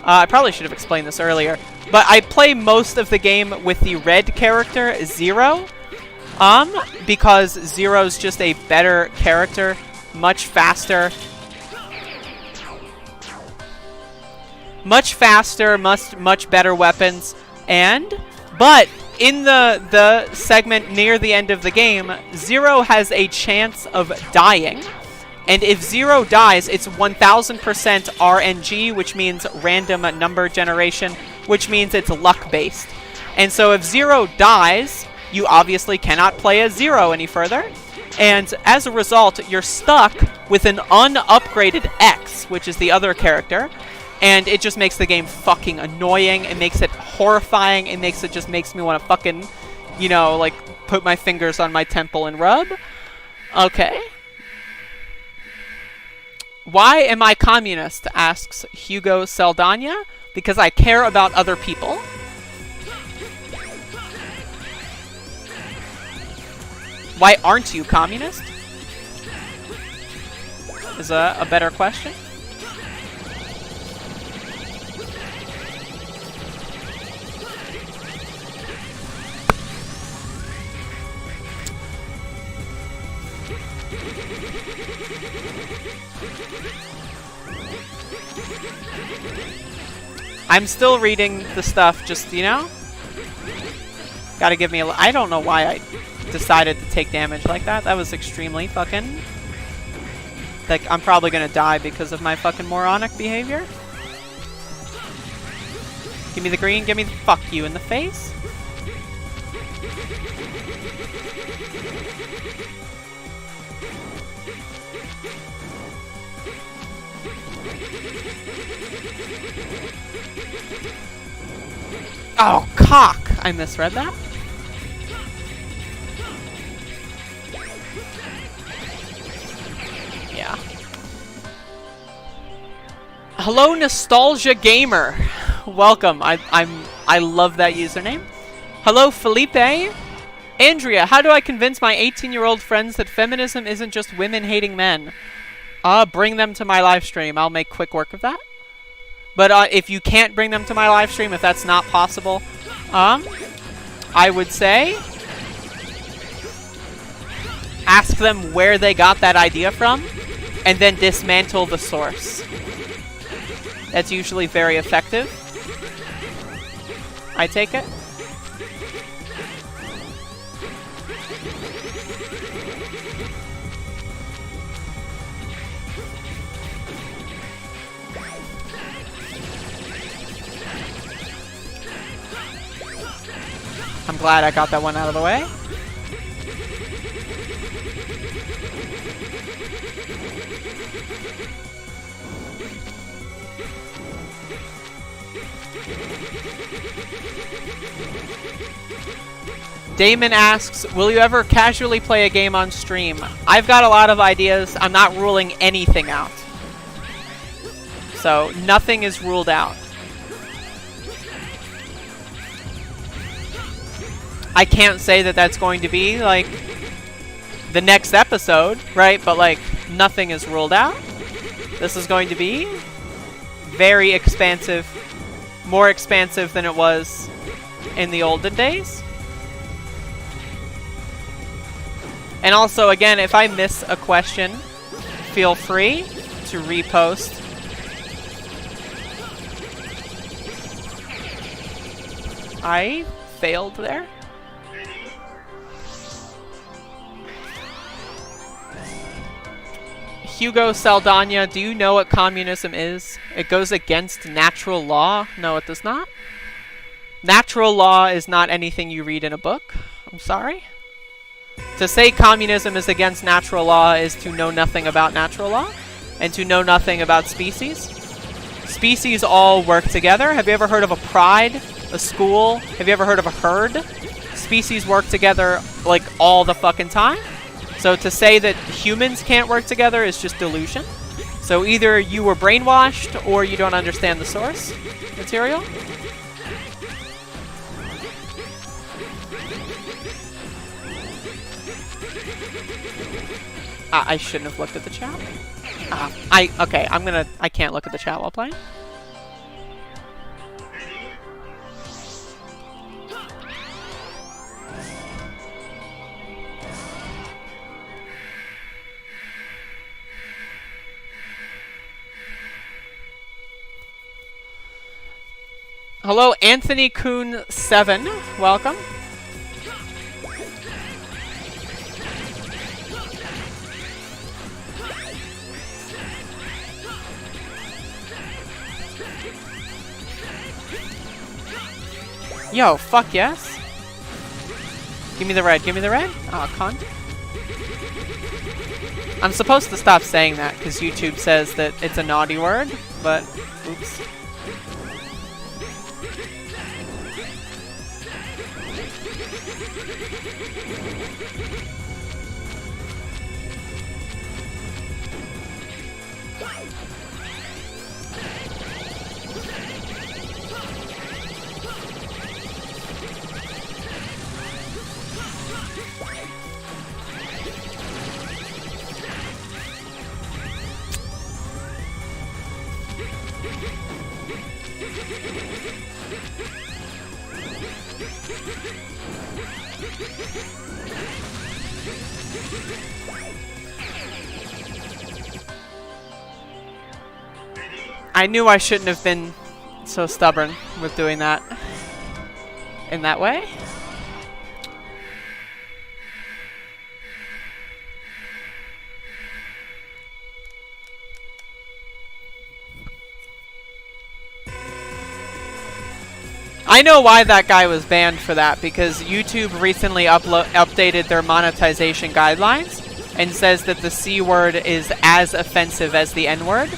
I probably should have explained this earlier, but I play most of the game with the red character, Zero, because Zero's just a better character, much faster, much better weapons, but in the segment near the end of the game, Zero has a chance of dying. And if Zero dies, it's 1000% RNG, which means random number generation, which means it's luck-based. And so if Zero dies, you obviously cannot play as Zero any further. And as a result, you're stuck with an unupgraded X, which is the other character. And it just makes the game fucking annoying. It makes it horrifying. It just makes me want to fucking, you know, like, put my fingers on my temple and rub. Okay. Why am I communist? Asks Hugo Saldana. Because I care about other people. Why aren't you communist? Is a better question. I'm still reading the stuff, just, you know? Gotta give me a... I don't know why I decided to take damage like that. That was extremely fucking... Like, I'm probably gonna die because of my fucking moronic behavior. Give me the green, give me the fuck you in the face. Oh, cock! I misread that. Yeah. Hello, Nostalgia Gamer. Welcome. I love that username. Hello, Felipe. Andrea, how do I convince my 18-year-old friends that feminism isn't just women hating men? Bring them to my live stream. I'll make quick work of that. But if you can't bring them to my live stream, if that's not possible, I would say ask them where they got that idea from, and then dismantle the source. That's usually very effective. I take it. I'm glad I got that one out of the way. Damon asks, will you ever casually play a game on stream? I've got a lot of ideas. I'm not ruling anything out. So, nothing is ruled out. I can't say that that's going to be, like, the next episode, right? But, like, nothing is ruled out. This is going to be very expansive. More expansive than it was in the olden days. And also, again, if I miss a question, feel free to repost. I failed there. Hugo Saldana, do you know what communism is? It goes against natural law. No, it does not. Natural law is not anything you read in a book. I'm sorry. To say communism is against natural law is to know nothing about natural law and to know nothing about species. Species all work together. Have you ever heard of a pride, a school? Have you ever heard of a herd? Species work together like all the fucking time. So to say that humans can't work together is just delusion. So either you were brainwashed or you don't understand the source material. I shouldn't have looked at the chat. Okay, I can't look at the chat while playing. Hello, Anthony Kuhn 7. Welcome. Yo, fuck yes. Give me the red, give me the red. Aw, cunt. I'm supposed to stop saying that because YouTube says that it's a naughty word, but oops. I knew I shouldn't have been so stubborn with doing that in that way. I know why that guy was banned for that, because YouTube recently updated their monetization guidelines and says that the C word is as offensive as the N word.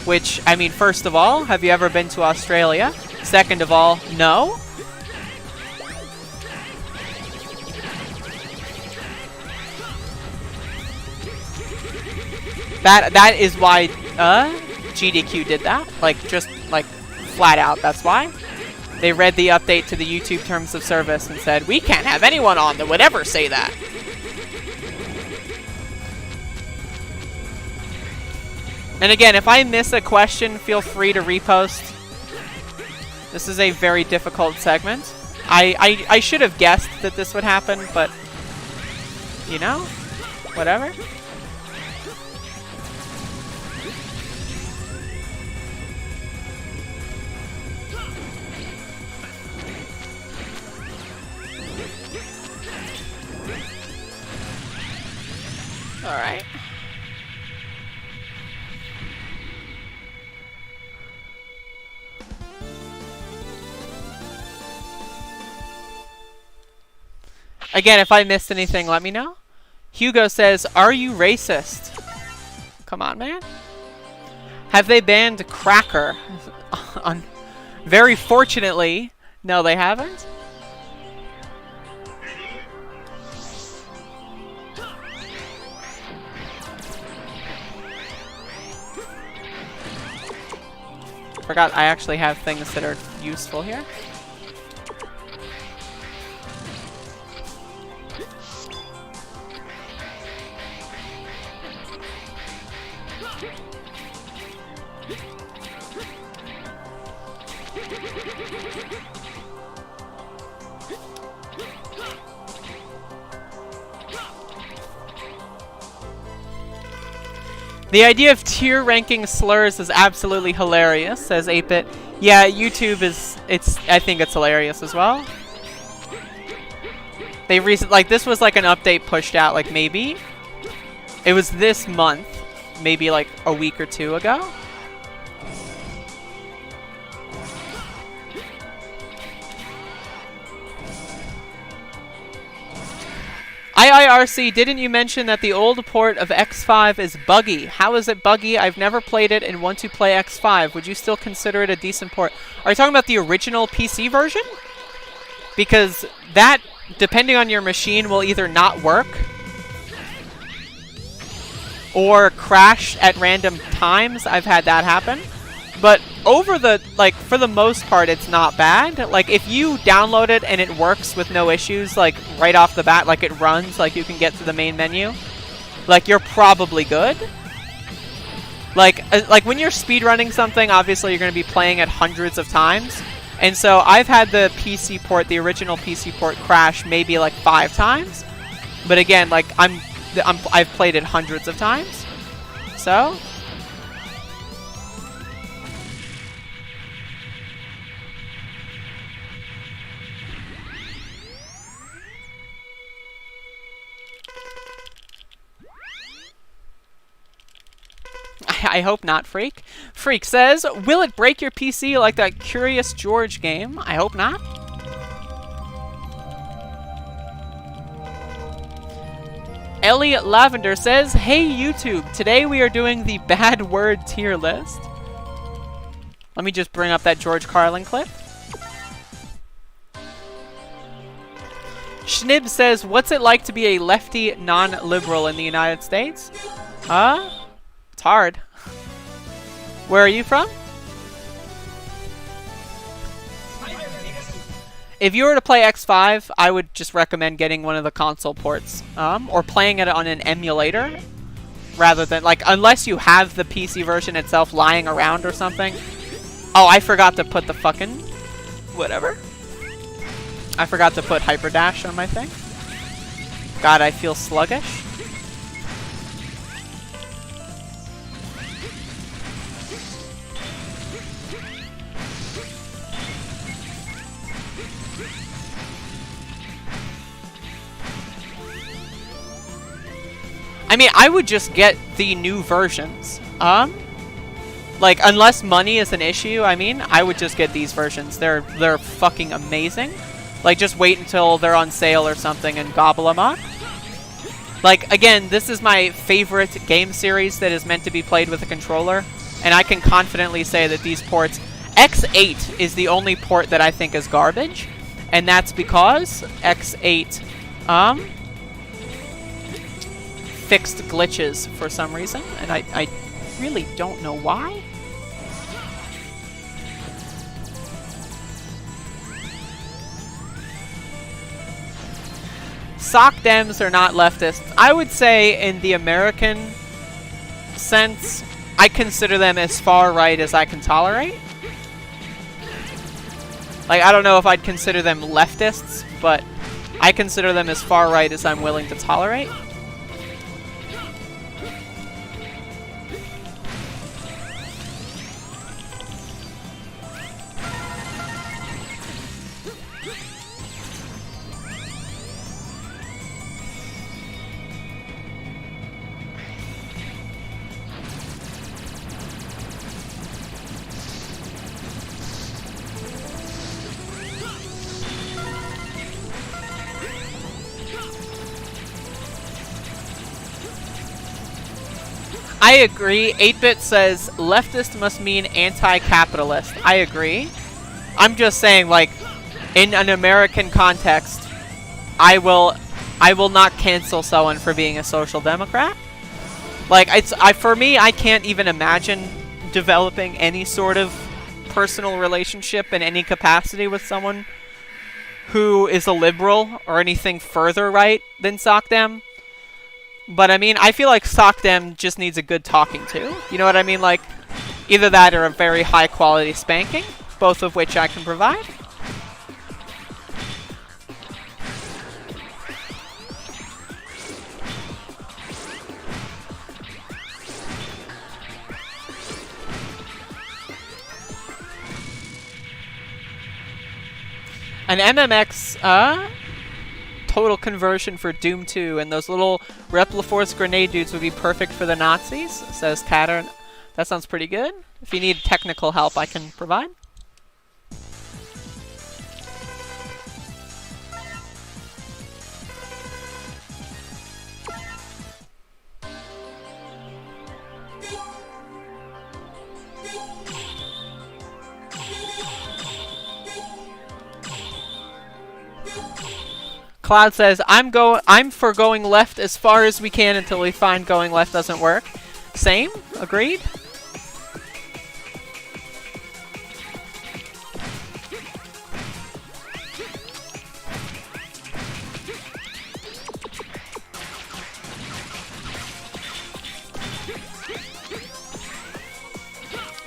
Which, I mean, first of all, have you ever been to Australia? Second of all, no. That is why GDQ did that. Like, just, like, flat out, that's why. They read the update to the YouTube Terms of Service and said, we can't have anyone on that would ever say that. And again, if I miss a question, feel free to repost. This is a very difficult segment. I should have guessed that this would happen, but, you know, whatever. All right. Again, if I missed anything, let me know. Hugo says, "Are you racist?" Come on, man. Have they banned Cracker? Very fortunately, no, they haven't. Forgot I actually have things that are useful here. The idea of tier ranking slurs is absolutely hilarious, says 8-Bit. Yeah, YouTube is, I think it's hilarious as well. They like, this was like an update pushed out, like maybe. It was this month, maybe like a week or two ago. IIRC, didn't you mention that the old port of X5 is buggy? How is it buggy? I've never played it and want to play X5. Would you still consider it a decent port? Are you talking about the original PC version? Because that, depending on your machine, will either not work or crash at random times. I've had that happen. But over the, like, for the most part, it's not bad. Like, if you download it and it works with no issues, like, right off the bat, like, it runs, like, you can get to the main menu, like, you're probably good. Like when you're speedrunning something, obviously you're going to be playing it hundreds of times. And so I've had the PC port, the original PC port, crash maybe, like, 5 times. But again, like, I've played it hundreds of times. So... I hope not, Freak. Freak says, will it break your PC like that Curious George game? I hope not. Elliot Lavender says, hey YouTube, today we are doing the bad word tier list. Let me just bring up that George Carlin clip. Schnib says, what's it like to be a lefty non-liberal in the United States? It's hard. Where are you from? If you were to play X5, I would just recommend getting one of the console ports, or playing it on an emulator, rather than, like, unless you have the PC version itself lying around or something. Oh, I forgot to put the fucking, whatever. I forgot to put Hyperdash on my thing. God, I feel sluggish. I mean, I would just get the new versions. Like, unless money is an issue, I mean, I would just get these versions. They're fucking amazing. Like, just wait until they're on sale or something and gobble them up. Like, again, this is my favorite game series that is meant to be played with a controller. And I can confidently say that these ports... X8 is the only port that I think is garbage. And that's because X8, fixed glitches for some reason, and I really don't know why. Sock Dems are not leftist. I would say in the American sense, I consider them as far right as I can tolerate. Like, I don't know if I'd consider them leftists, but I consider them as far right as I'm willing to tolerate. I agree. 8-Bit says leftist must mean anti-capitalist. I agree. I'm just saying, like, in an American context, I will not cancel someone for being a social democrat. Like, for me, I can't even imagine developing any sort of personal relationship in any capacity with someone who is a liberal or anything further right than SOCDEM. But I mean, I feel like SOCDEM just needs a good talking to. You know what I mean? Like, either that or a very high quality spanking, both of which I can provide. An MMX, total conversion for Doom 2, and those little Repliforce grenade dudes would be perfect for the Nazis, says Catter. That sounds pretty good. If you need technical help, I can provide. Cloud says, I'm for going left as far as we can until we find going left doesn't work. Same, agreed.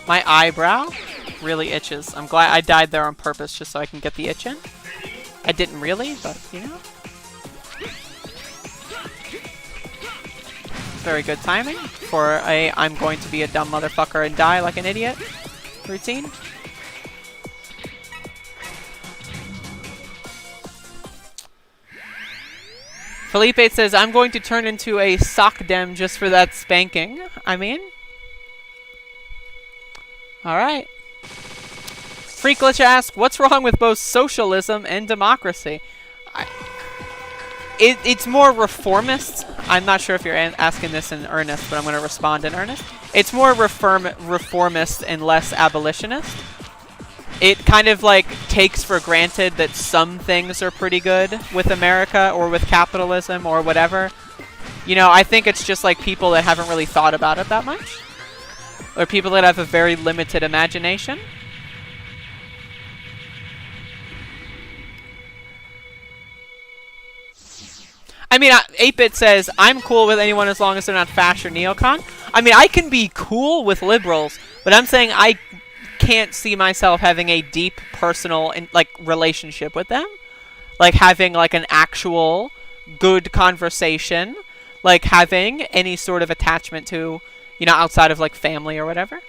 My eyebrow really itches. I'm glad I died there on purpose just so I can get the itch in. I didn't really, but, you know. Very good timing for a I'm going to be a dumb motherfucker and die like an idiot routine. Felipe says, I'm going to turn into a SOCDEM just for that spanking. I mean. Alright. Freaklish asks, what's wrong with both socialism and democracy? It's more reformist. I'm not sure if you're asking this in earnest, but I'm going to respond in earnest. It's more reformist and less abolitionist. It kind of like takes for granted that some things are pretty good with America or with capitalism or whatever. You know, I think it's just like people that haven't really thought about it that much. Or people that have a very limited imagination. I mean, 8-Bit says, I'm cool with anyone as long as they're not fash or neocon. I mean, I can be cool with liberals, but I'm saying I can't see myself having a deep personal relationship with them. Like having like an actual good conversation. Like having any sort of attachment to, you know, outside of like family or whatever.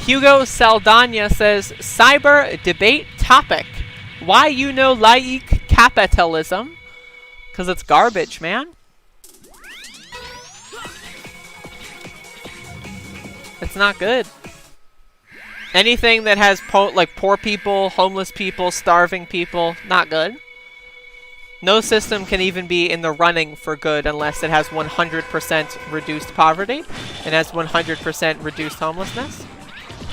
Hugo Saldana says, cyber debate topic. Why you know like capitalism? Because it's garbage, man. It's not good. Anything that has like poor people, homeless people, starving people, not good. No system can even be in the running for good unless it has 100% reduced poverty and has 100% reduced homelessness.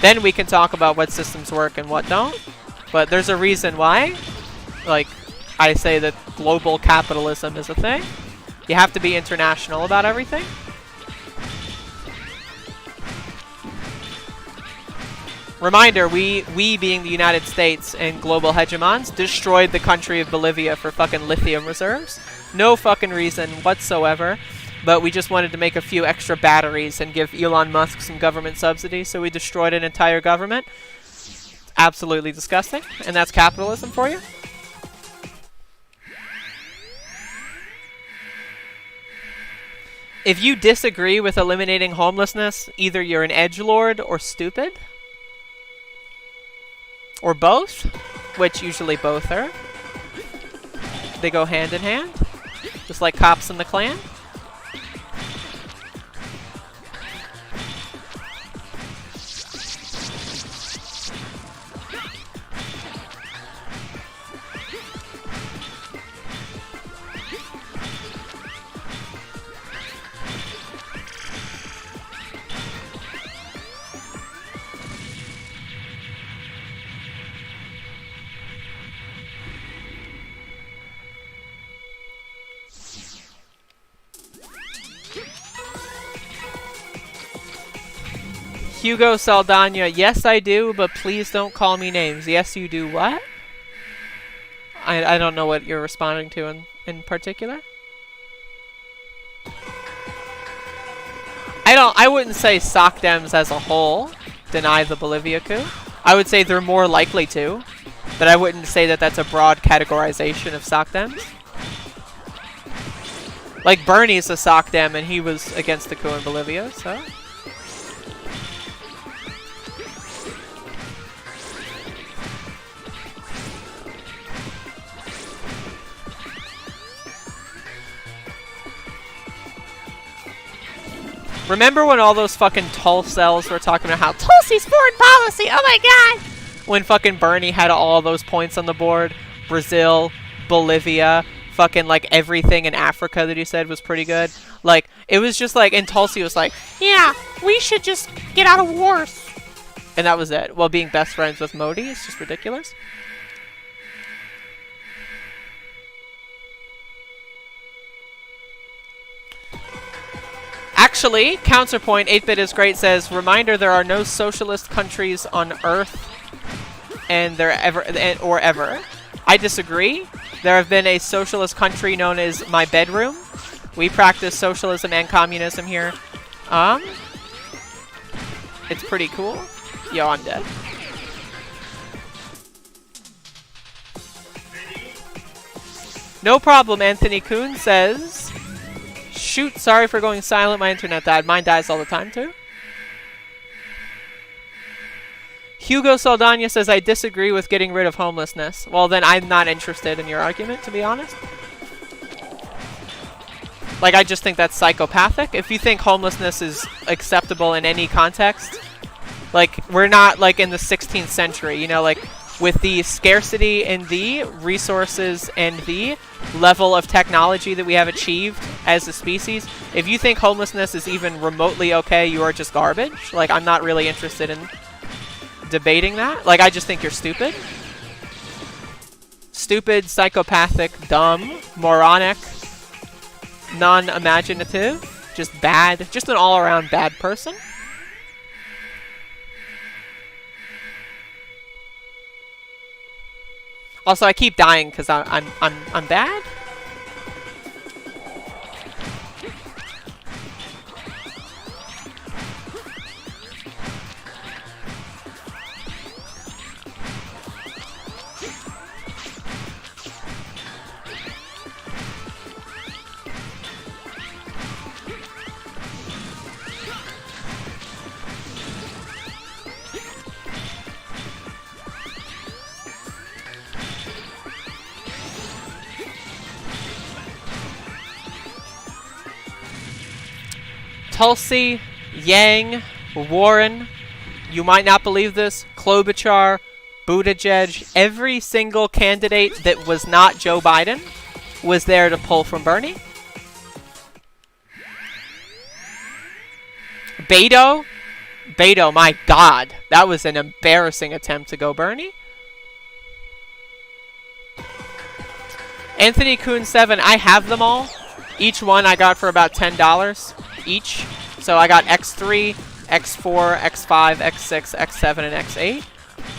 Then we can talk about what systems work and what don't. But there's a reason why, like, I say that global capitalism is a thing. You have to be international about everything. Reminder, we being the United States and global hegemons, destroyed the country of Bolivia for fucking lithium reserves. No fucking reason whatsoever. But we just wanted to make a few extra batteries and give Elon Musk some government subsidies, so we destroyed an entire government. Absolutely disgusting. And that's capitalism for you. If you disagree with eliminating homelessness, either you're an edgelord or stupid. Or both, which usually both are. They go hand in hand, just like cops in the clan. Hugo Saldana, yes I do, but please don't call me names. Yes you do what? I don't know what you're responding to in particular. I wouldn't say SOCDEMs as a whole deny the Bolivia coup. I would say they're more likely to, but I wouldn't say that that's a broad categorization of SOCDEMs. Like Bernie's a SOCDEM and he was against the coup in Bolivia, so... Remember when all those fucking Tulcells were talking about how Tulsi's foreign policy, oh my god! When fucking Bernie had all those points on the board, Brazil, Bolivia, fucking like everything in Africa that he said was pretty good. Like, it was just like, and Tulsi was like, yeah, we should just get out of wars. And that was it. While being best friends with Modi is just ridiculous. Actually, Counterpoint, 8-Bit is great, says, reminder, there are no socialist countries on Earth and there ever. I disagree. There have been a socialist country known as my bedroom. We practice socialism and communism here. It's pretty cool. Yo, I'm dead. No problem, Anthony Kuhn says... Shoot, sorry for going silent. My internet died. Mine dies all the time, too. Hugo Saldana says, I disagree with getting rid of homelessness. Well, then I'm not interested in your argument, to be honest. Like, I just think that's psychopathic. If you think homelessness is acceptable in any context, like, we're not, like, in the 16th century, you know, like... With the scarcity and the resources and the level of technology that we have achieved as a species, if you think homelessness is even remotely okay, you are just garbage. Like, I'm not really interested in debating that. Like, I just think you're stupid. Stupid, psychopathic, dumb, moronic, non-imaginative, just bad, just an all-around bad person. Also, I keep dying because I'm bad. Tulsi, Yang, Warren, you might not believe this, Klobuchar, Buttigieg, every single candidate that was not Joe Biden was there to pull from Bernie. Beto, my god, that was an embarrassing attempt to go Bernie. Anthony Kuhn 7, I have them all. Each one I got for about $10 each. So I got X3, X4, X5, X6, X7, and X8.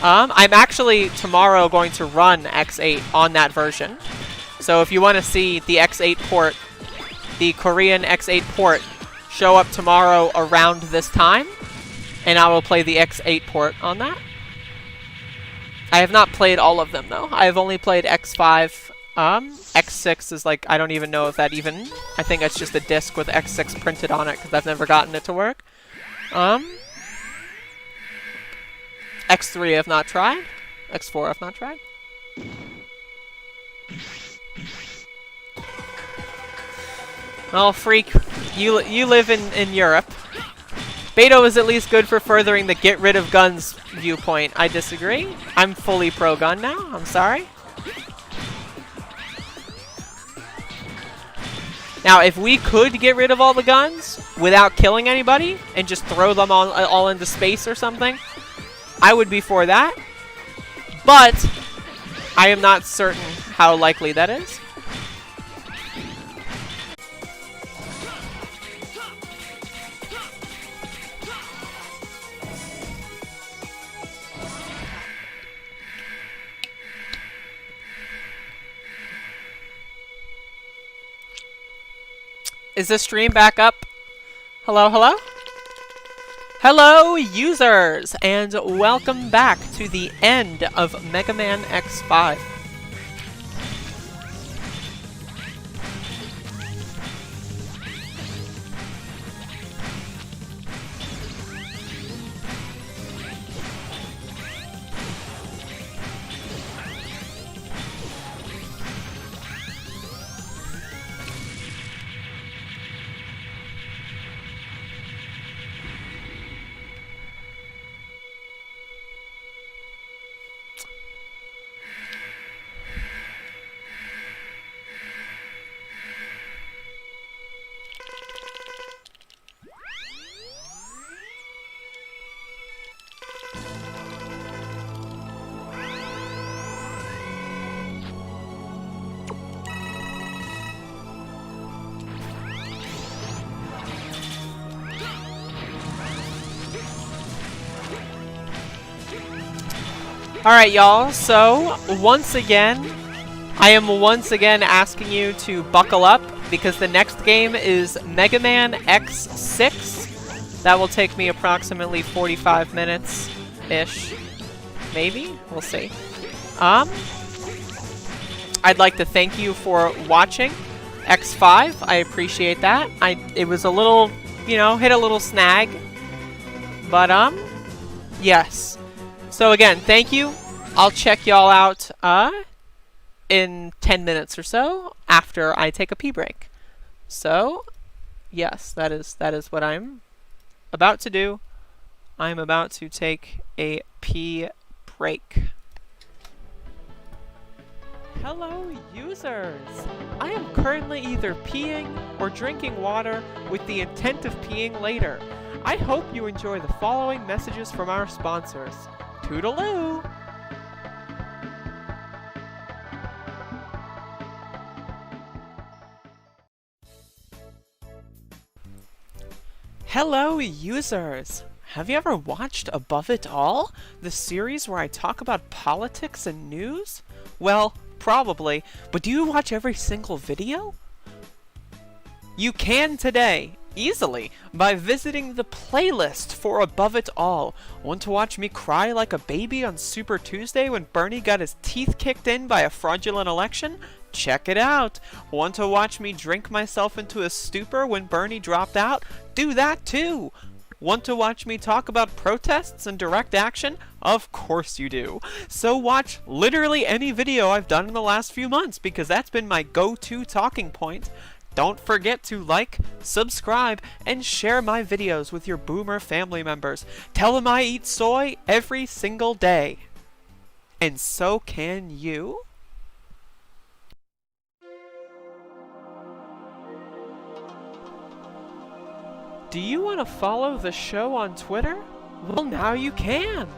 I'm actually tomorrow going to run X8 on that version. So if you want to see the X8 port, the Korean X8 port, show up tomorrow around this time, and I will play the X8 port on that. I have not played all of them though. I have only played X5. X6 is like, I don't even know if that even, I think it's just a disc with X6 printed on it because I've never gotten it to work. X3 I have not tried. X4 I've not tried. Oh, freak. You live in Europe. Beto is at least good for furthering the get rid of guns viewpoint. I disagree. I'm fully pro-gun now. I'm sorry. Now, if we could get rid of all the guns without killing anybody and just throw them all into space or something, I would be for that. But I am not certain how likely that is. Is this stream back up? Hello, hello? Hello, users, and welcome back to the end of Mega Man X5. Alright, y'all, so once again, I am once again asking you to buckle up because the next game is Mega Man X6. That will take me approximately 45 minutes-ish. Maybe? We'll see. I'd like to thank you for watching X5. I appreciate that. It was a little, you know, hit a little snag. But, yes. So again, thank you. I'll check y'all out in 10 minutes or so after I take a pee break. So, yes, that is what I'm about to do. I'm about to take a pee break. Hello, users! I am currently either peeing or drinking water with the intent of peeing later. I hope you enjoy the following messages from our sponsors. Toodaloo! Hello, users! Have you ever watched Above It All? The series where I talk about politics and news? Well, probably, but do you watch every single video? You can today, easily, by visiting the playlist for Above It All. Want to watch me cry like a baby on Super Tuesday when Bernie got his teeth kicked in by a fraudulent election? Check it out. Want to watch me drink myself into a stupor when Bernie dropped out? Do that too. Want to watch me talk about protests and direct action? Of course you do. So watch literally any video I've done in the last few months because that's been my go-to talking point. Don't forget to like, subscribe, and share my videos with your boomer family members. Tell them I eat soy every single day. And so can you. Do you want to follow the show on Twitter? Well, now you can.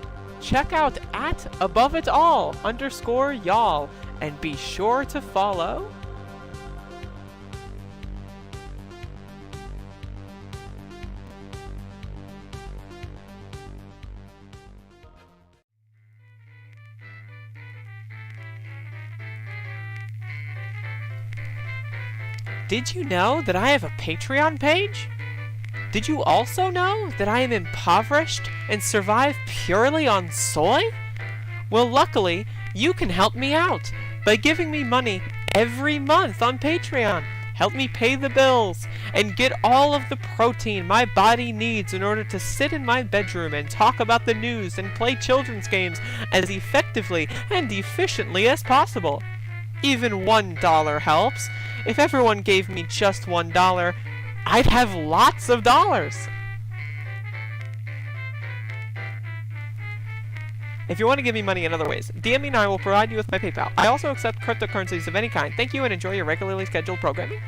Check out @AboveItAll_y'all and be sure to follow. Did you know that I have a Patreon page? Did you also know that I am impoverished and survive purely on soy? Well, luckily, you can help me out by giving me money every month on Patreon. help me pay the bills, and get all of the protein my body needs in order to sit in my bedroom and talk about the news and play children's games as effectively and efficiently as possible. Even $1 helps. If everyone gave me just $1, I'd have lots of dollars. If you want to give me money in other ways, DM me and I will provide you with my PayPal. I also accept cryptocurrencies of any kind. Thank you and enjoy your regularly scheduled programming.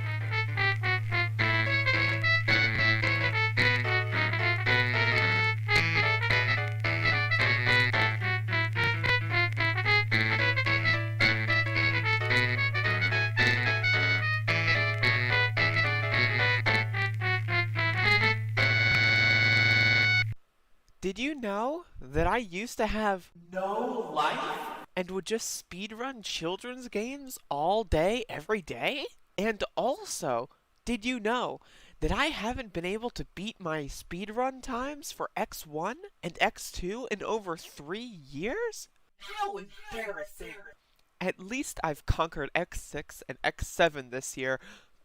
Did you know that I used to have no life and would just speedrun children's games all day, every day? And also, did you know that I haven't been able to beat my speedrun times for X1 and X2 in over 3 years? How embarrassing! At least I've conquered X6 and X7 this year,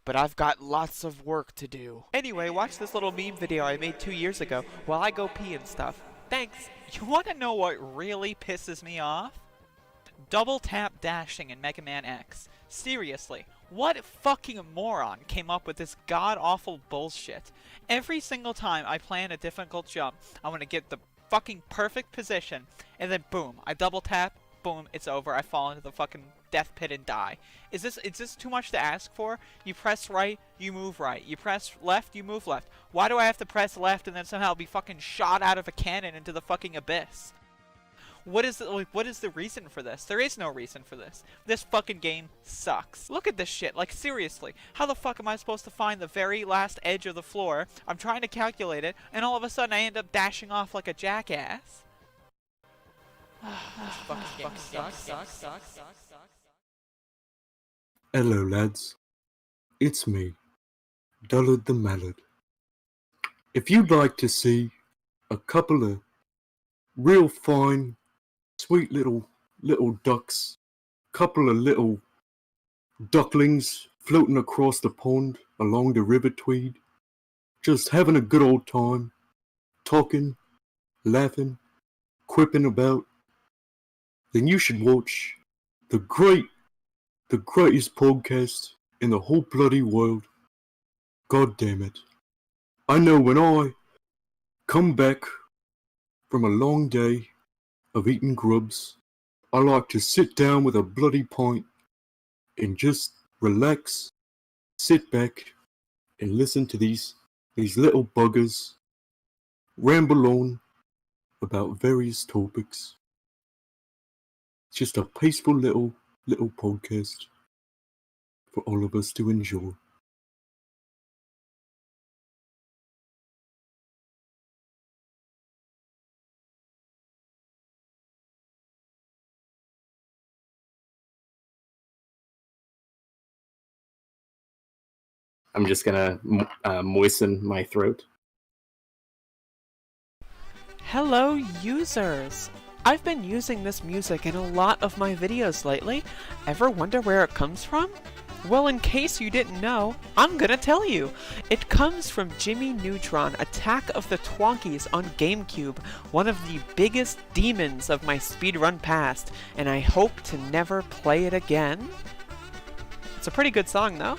but I've got lots of work to do. Anyway, watch this little meme video I made 2 years ago while I go pee and stuff. Thanks! You want to know what really pisses me off? Double tap dashing in Mega Man X. Seriously, what fucking moron came up with this god-awful bullshit? Every single time I plan a difficult jump, I want to get the fucking perfect position, and then boom, I double tap, boom, it's over, I fall into the fucking death pit and die. Is this too much to ask for? You press right, you move right. You press left, you move left. Why do I have to press left and then somehow be fucking shot out of a cannon into the fucking abyss? What is the reason for this? There is no reason for this. This fucking game sucks. Look at this shit. Like, seriously. How the fuck am I supposed to find the very last edge of the floor? I'm trying to calculate it, and all of a sudden I end up dashing off like a jackass. This fucking game sucks. Hello, lads. It's me, Dullard the Mallard. If you'd like to see a couple of real fine, sweet little ducks, couple of little ducklings floating across the pond along the River Tweed, just having a good old time, talking, laughing, quipping about, then you should watch the greatest podcast in the whole bloody world. God damn it. I know when I come back from a long day of eating grubs, I like to sit down with a bloody pint and just relax, sit back and listen to these little buggers ramble on about various topics. It's just a peaceful little podcast for all of us to enjoy. I'm just gonna moisten my throat. Hello, users! I've been using this music in a lot of my videos lately. Ever wonder where it comes from? Well, in case you didn't know, I'm gonna tell you. It comes from Jimmy Neutron, Attack of the Twonkies on GameCube, one of the biggest demons of my speedrun past, and I hope to never play it again. It's a pretty good song, though.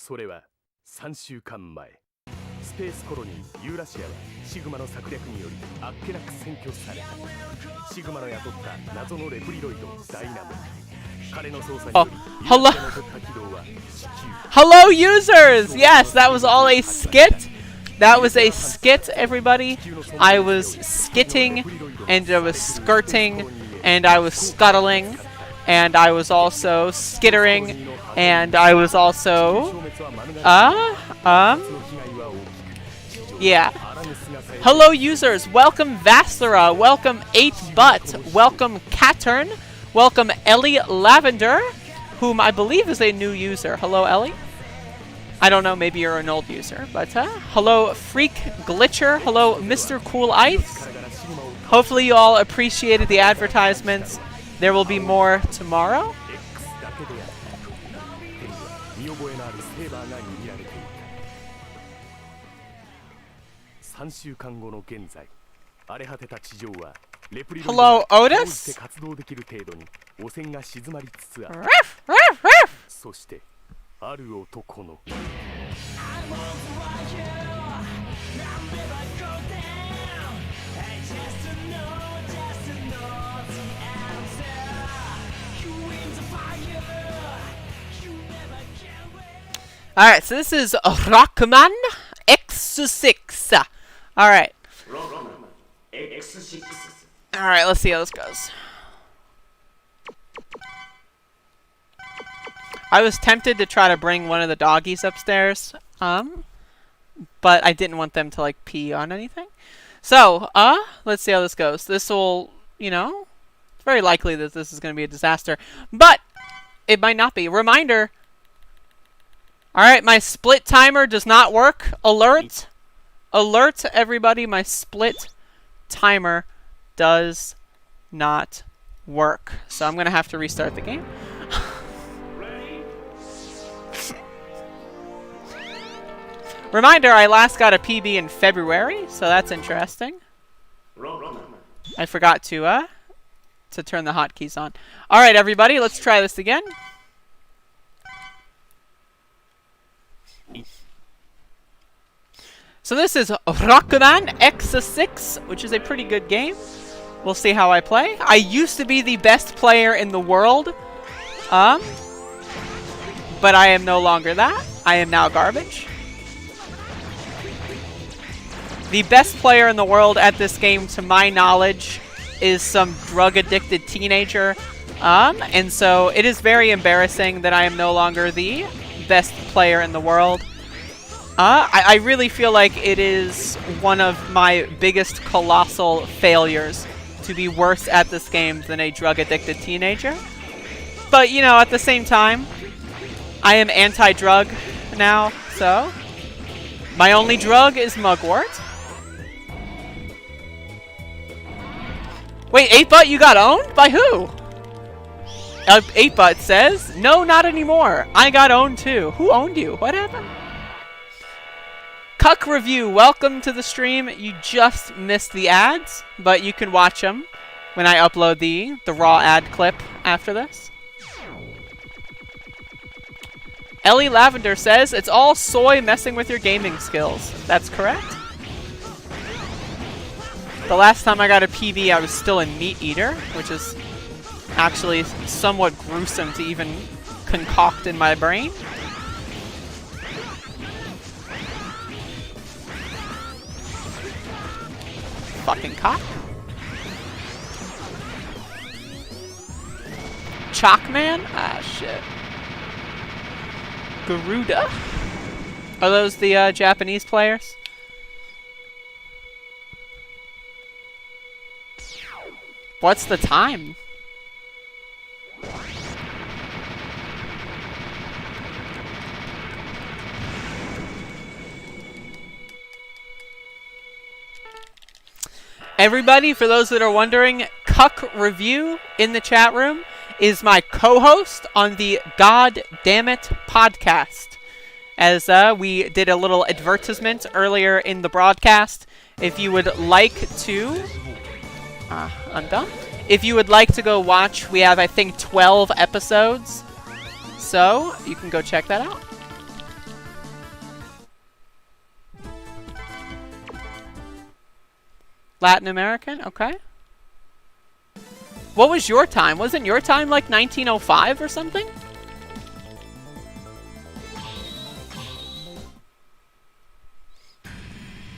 それは3週間前スペースコロニーユーラシアはシグマの策略によりあっけなく占拠された。シグマの雇った謎のレプリロイドダイナモ。彼の操作によりユーラシアの取った軌道は地球。Hello users! Yes, that was all a skit. That was a skit, everybody. I was skitting, and I was skirting, and I was scuttling, and I was also skittering, and I was also, yeah. Hello users, welcome Vassara, welcome 8butt, welcome Catern, welcome Ellie Lavender, whom I believe is a new user. Hello Ellie. I don't know, maybe you're an old user, but hello Freak Glitcher, hello Mr. Cool Ice. Hopefully you all appreciated the advertisements. There will be more tomorrow. Hello Otis. Ruff, ruff, ruff. ある男の Alright, so this is Rockman X4-6. Alright. Alright, let's see how this goes. I was tempted to try to bring one of the doggies upstairs, but I didn't want them to, like, pee on anything. So, let's see how this goes. This will, you know, it's very likely that this is going to be a disaster, but it might not be. Reminder. Alright, my split timer does not work. Alert. Alert, everybody. My split timer does not work. So I'm going to have to restart the game. Reminder, I last got a PB in February, so that's interesting. I forgot to turn the hotkeys on. Alright, everybody, let's try this again. So this is Rockman X4-6, which is a pretty good game. We'll see how I play. I used to be the best player in the world, but I am no longer that. I am now garbage. The best player in the world at this game, to my knowledge, is some drug-addicted teenager. And so it is very embarrassing that I am no longer the best player in the world. I really feel like it is one of my biggest colossal failures to be worse at this game than a drug-addicted teenager. But, you know, at the same time, I am anti-drug now, so my only drug is mugwort. Wait, 8butt, you got owned? By who? 8butt says, no, not anymore. I got owned too. Who owned you? What happened? Cuck Review, welcome to the stream. You just missed the ads, but you can watch them when I upload the raw ad clip after this. Ellie Lavender says, it's all soy messing with your gaming skills. That's correct. The last time I got a PB, I was still a meat eater, which is actually somewhat gruesome to even concoct in my brain. Fucking cock. Chalkman? Ah, shit. Garuda? Are those the Japanese players? What's the time? Everybody, for those that are wondering, Cuck Review in the chat room is my co-host on the God Damn It podcast. As we did a little advertisement earlier in the broadcast, if you would like to... I'm done. If you would like to go watch, we have, I think, 12 episodes. So, you can go check that out. Latin American? Okay. What was your time? Wasn't your time like 1905 or something?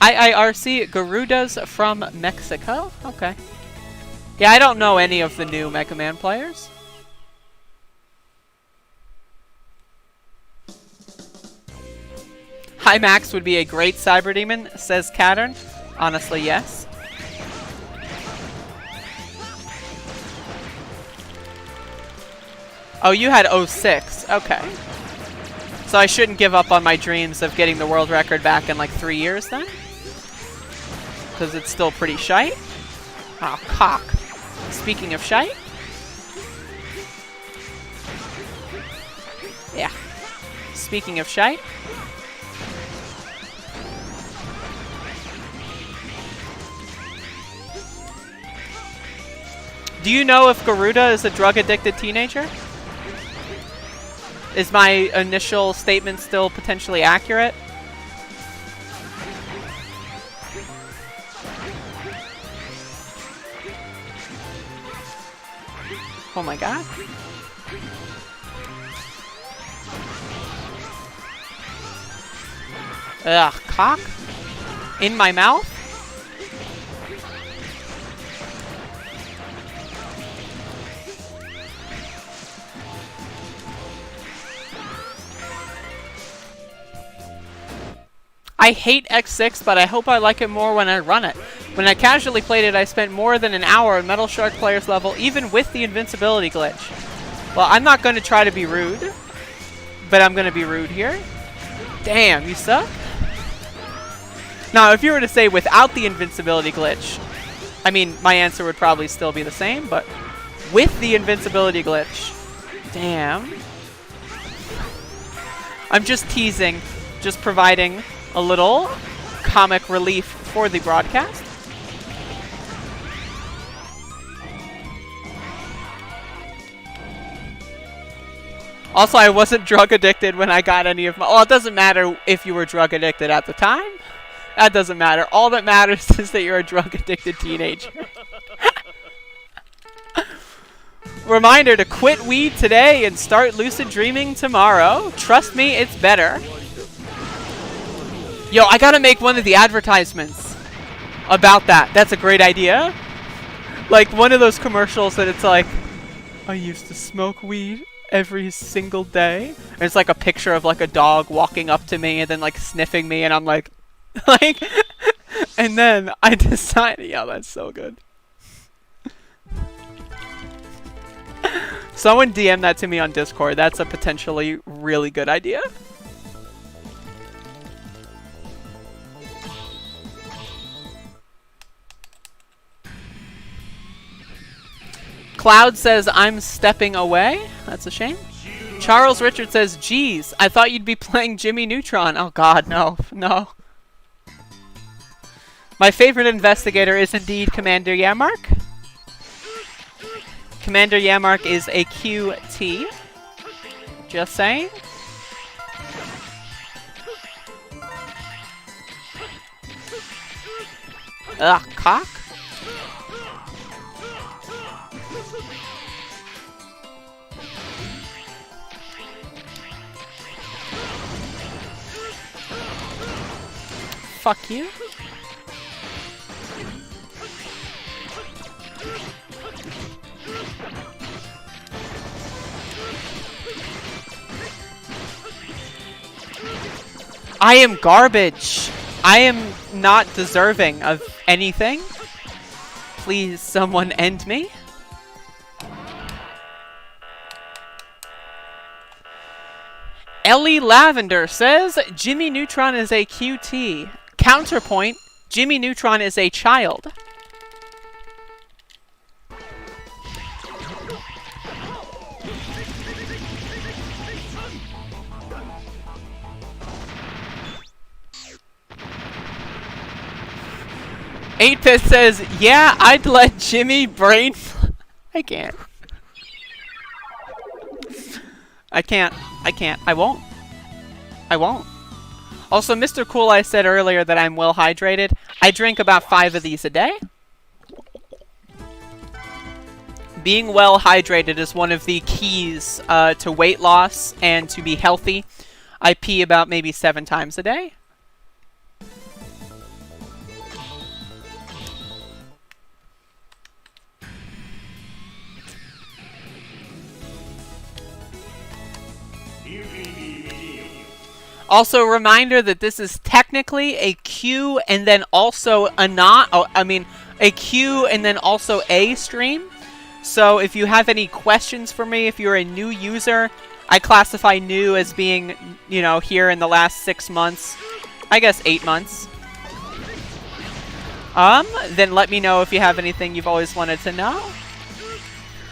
IIRC Garudas from Mexico? Okay. Yeah, I don't know any of the new Mega Man players. High Max would be a great Cyber Demon, says Cattern. Honestly, yes. Oh, you had 06. Okay. So I shouldn't give up on my dreams of getting the world record back in like 3 years then? Because it's still pretty shite. Oh, cock. Speaking of shite. Yeah. Speaking of shite. Do you know if Garuda is a drug-addicted teenager? Is my initial statement still potentially accurate? Oh my god. Ugh, cock? In my mouth? I hate X6, but I hope I like it more when I run it. When I casually played it, I spent more than an hour on Metal Shark Player's level, even with the invincibility glitch. Well, I'm not going to try to be rude, but I'm going to be rude here. Damn, you suck. Now, if you were to say without the invincibility glitch, I mean, my answer would probably still be the same, but with the invincibility glitch, damn. I'm just teasing, just providing a little comic relief for the broadcast. Also, I wasn't drug addicted when I got any of my... Well, it doesn't matter if you were drug addicted at the time. That doesn't matter. All that matters is that you're a drug addicted teenager. Reminder to quit weed today and start lucid dreaming tomorrow. Trust me, it's better. Yo, I gotta make one of the advertisements about that. That's a great idea. Like one of those commercials that it's like, I used to smoke weed every single day. And it's like a picture of like a dog walking up to me and then like sniffing me, and I'm like, and then I decided, yeah, that's so good. Someone DM that to me on Discord. That's a potentially really good idea. Cloud says, I'm stepping away. That's a shame. Charles Richard says, geez, I thought you'd be playing Jimmy Neutron. Oh god, no. No. My favorite investigator is indeed Commander Yamark. Commander Yamark is a QT. Just saying. Ugh, cock. Fuck you. I am garbage. I am not deserving of anything. Please, someone end me. Ellie Lavender says, Jimmy Neutron is a QT. Counterpoint, Jimmy Neutron is a child. Eightpith says, yeah, I'd let Jimmy brain... I can't. I can't. I can't. I won't. I won't. Also, Mr. Cool, I said earlier that I'm well hydrated. I drink about 5 of these a day. Being well hydrated is one of the keys to weight loss and to be healthy. I pee about maybe 7 times a day. Also, reminder that this is technically a Q and then also a not. Oh, I mean, a Q and then also a stream. So if you have any questions for me, if you're a new user, I classify new as being, you know, here in the last 6 months. I guess 8 months. Then let me know if you have anything you've always wanted to know.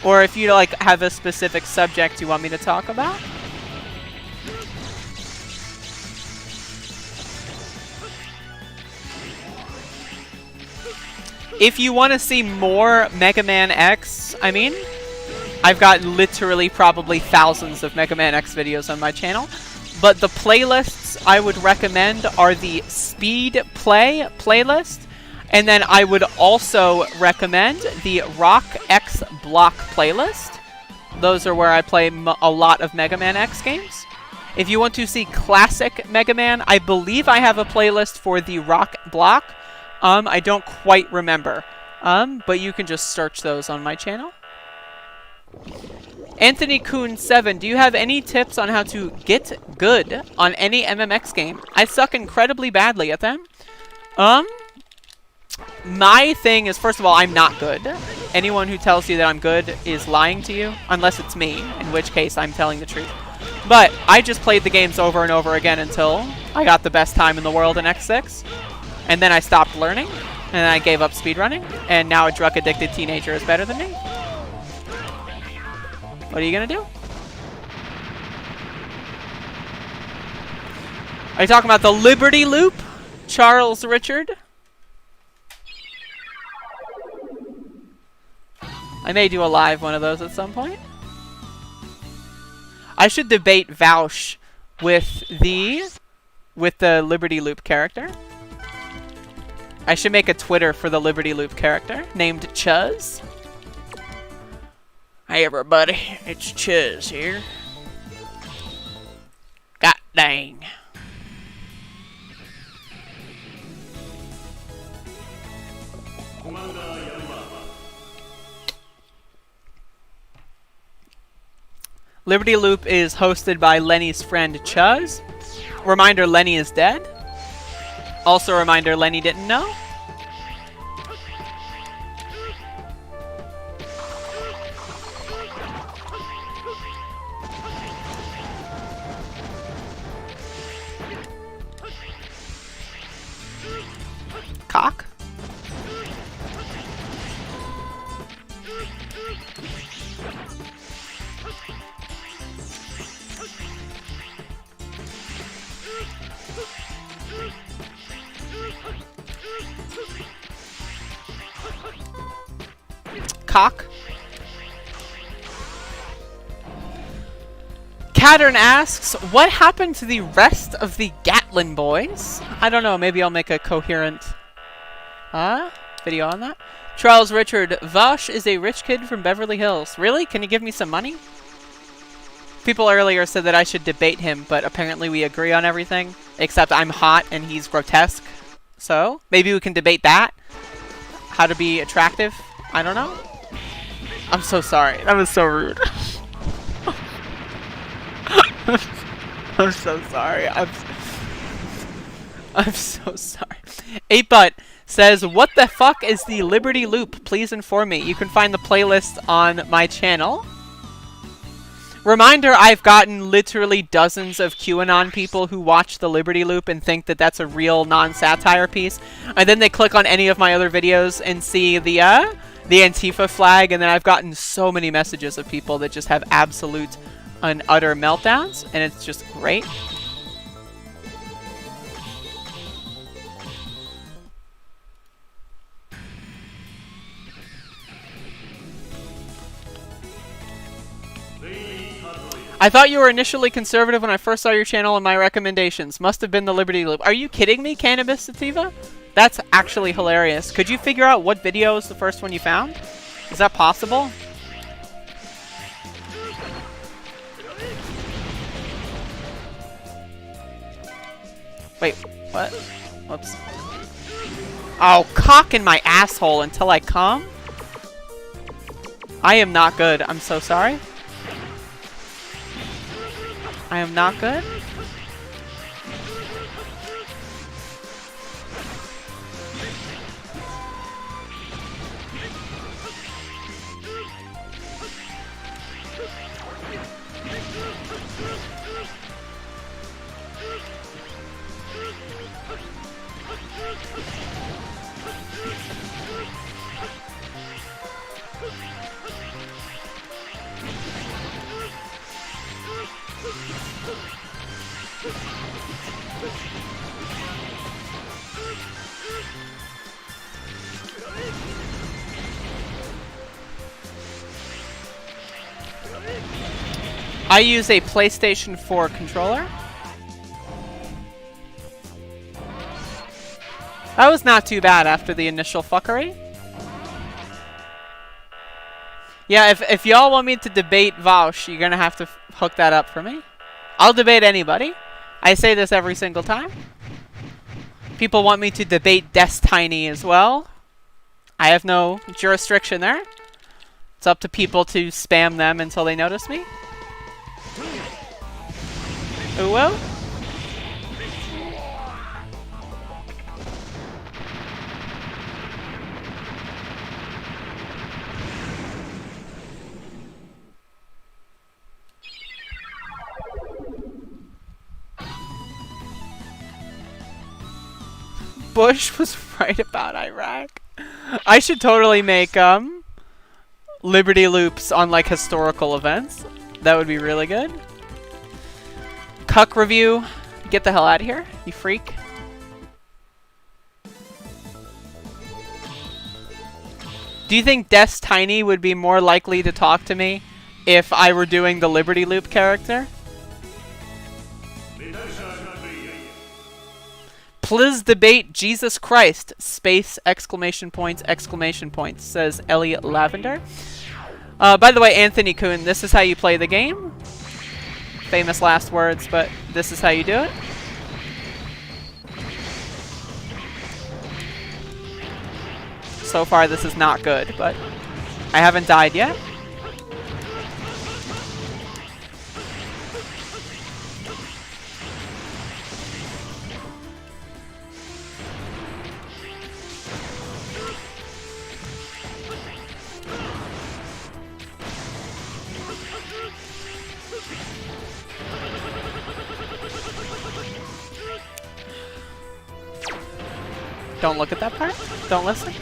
Or if you, like, have a specific subject you want me to talk about. If you want to see more Mega Man X, I mean, I've got literally probably thousands of Mega Man X videos on my channel. But the playlists I would recommend are the Speed Play playlist. And then I would also recommend the Rock X Block playlist. Those are where I play a lot of Mega Man X games. If you want to see classic Mega Man, I believe I have a playlist for the Rock Block. I don't quite remember. But you can just search those on my channel. Anthony Kuhn 7, do you have any tips on how to get good on any MMX game? I suck incredibly badly at them. My thing is, first of all, I'm not good. Anyone who tells you that I'm good is lying to you, unless it's me, in which case I'm telling the truth. But I just played the games over and over again until I got the best time in the world in X6. And then I stopped learning, and I gave up speedrunning, and now a drug-addicted teenager is better than me. What are you gonna do? Are you talking about the Liberty Loop? Charles Richard? I may do a live one of those at some point. I should debate Vouch with the Liberty Loop character. I should make a Twitter for the Liberty Loop character named Chuz. Hey everybody, it's Chuz here. God dang. Liberty Loop is hosted by Lenny's friend Chuz. Reminder, Lenny is dead. Also reminder, Lenny didn't know. Cock. Cock. Cattern asks, what happened to the rest of the Gatlin boys? I don't know, maybe I'll make a coherent video on that. Charles Richard, Vosh is a rich kid from Beverly Hills. Really? Can you give me some money? People earlier said that I should debate him, but apparently we agree on everything, except I'm hot and he's grotesque. So, maybe we can debate that. How to be attractive? I don't know. I'm so sorry. That was so rude. I'm so sorry. I'm so sorry. 8butt says, what the fuck is the Liberty Loop? Please inform me. You can find the playlist on my channel. Reminder, I've gotten literally dozens of QAnon people who watch the Liberty Loop and think that that's a real non-satire piece. And then they click on any of my other videos and see the Antifa flag, and then I've gotten so many messages of people that just have absolute and utter meltdowns, and it's just great. I thought you were initially conservative when I first saw your channel and my recommendations. Must have been the Liberty Loop. Are you kidding me, Cannabis Sativa? That's actually hilarious. Could you figure out what video is the first one you found? Is that possible? Wait, what? Whoops. Oh, cock in my asshole until I come? I am not good. I'm so sorry. I am not good. I use a PlayStation 4 controller. That was not too bad after the initial fuckery. Yeah, if y'all want me to debate Vaush, you're gonna have to hook that up for me. I'll debate anybody. I say this every single time. People want me to debate Destiny as well. I have no jurisdiction there. It's up to people to spam them until they notice me. Ooh, well. Bush was right about Iraq. I should totally make Liberty loops on like historical events. That would be really good. Cuck review. Get the hell out of here, you freak. Do you think Destiny would be more likely to talk to me if I were doing the Liberty Loop character? Please debate Jesus Christ, space, exclamation points, says Elliot Lavender. By the way, Anthony Kuhn, this is how you play the game. Famous last words, but this is how you do it. So far, this is not good, but I haven't died yet. Don't look at that part. Don't listen.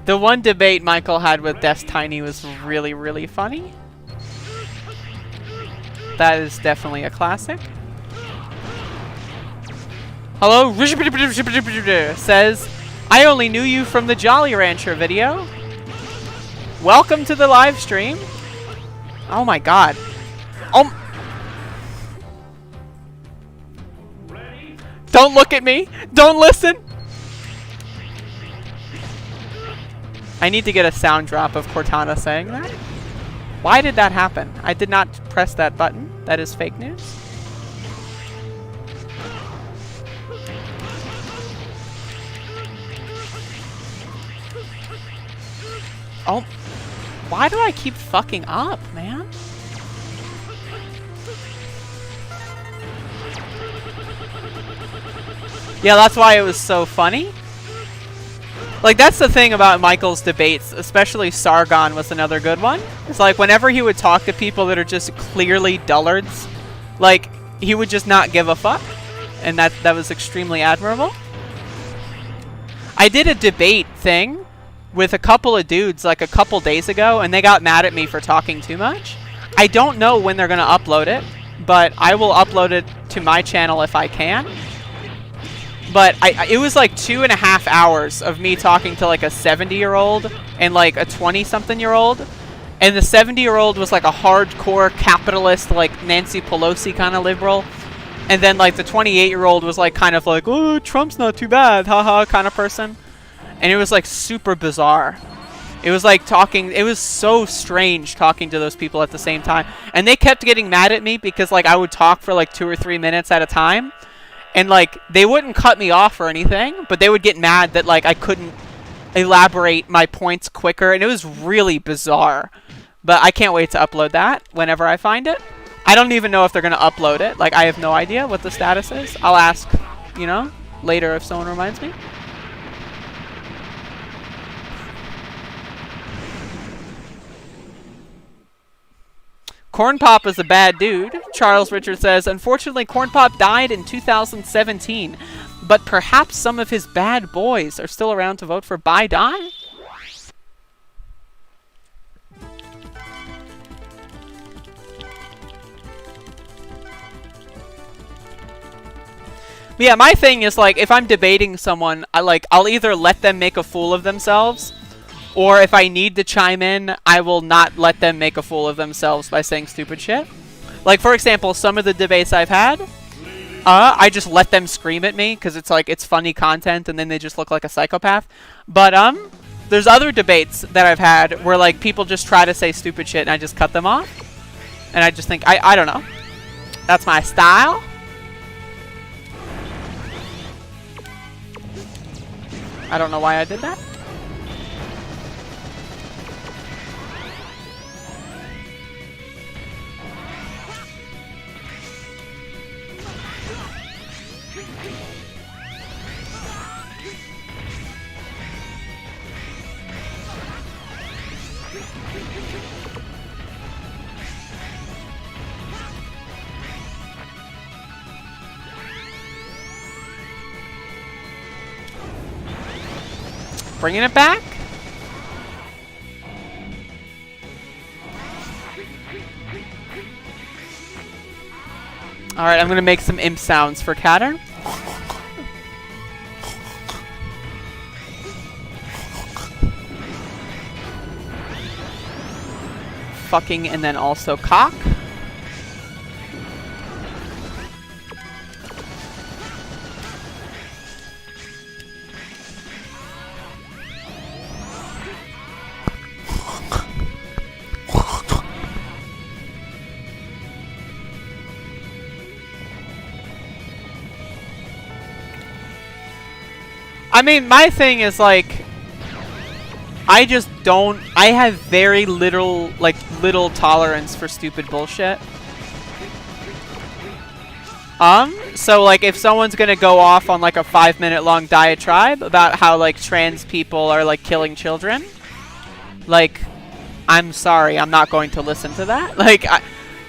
The one debate Michael had with Destiny was really, really funny. That is definitely a classic. Hello, says, I only knew you from the Jolly Rancher video. Welcome to the live stream. Oh my god. Don't look at me. Don't listen. I need to get a sound drop of Cortana saying that. Why did that happen? I did not press that button. That is fake news. Oh, why do I keep fucking up, man? Yeah, that's why it was so funny. Like, that's the thing about Michael's debates, especially Sargon was another good one. It's like, whenever he would talk to people that are just clearly dullards, like, he would just not give a fuck. And that was extremely admirable. I did a debate thing with a couple of dudes, like, a couple days ago, and they got mad at me for talking too much. I don't know when they're gonna upload it, but I will upload it to my channel if I can. But it was like 2.5 hours of me talking to like a 70-year-old and like a 20-something-year-old. And the 70-year-old was like a hardcore capitalist, like Nancy Pelosi kind of liberal. And then like the 28-year-old was like kind of like, oh, Trump's not too bad, haha, kind of person. And it was like super bizarre. It was like talking, it was so strange talking to those people at the same time. And they kept getting mad at me because like I would talk for like 2 or 3 minutes at a time. And like they wouldn't cut me off or anything, but they would get mad that like I couldn't elaborate my points quicker. And it was really bizarre. But I can't wait to upload that whenever I find it. I don't even know if they're going to upload it. Like I have no idea what the status is. I'll ask, you know, later if someone reminds me. Corn Pop is a bad dude. Charles Richard says, unfortunately, Corn Pop died in 2017, but perhaps some of his bad boys are still around to vote for Biden. Yeah, my thing is like if I'm debating someone, I'll either let them make a fool of themselves, or if I need to chime in, I will not let them make a fool of themselves by saying stupid shit. Like, for example, some of the debates I've had, I just let them scream at me because it's like, it's funny content and then they just look like a psychopath. But, there's other debates that I've had where, like, people just try to say stupid shit and I just cut them off. And I just think, I don't know. That's my style. I don't know why I did that. Bringing it back. Alright, I'm gonna make some imp sounds for Catter. Fucking and then also cock. I mean, my thing is, like, I just don't... I have very little tolerance for stupid bullshit. So, like, if someone's gonna go off on, like, a 5-minute long diatribe about how, like, trans people are, like, killing children, like, I'm sorry, I'm not going to listen to that. Like,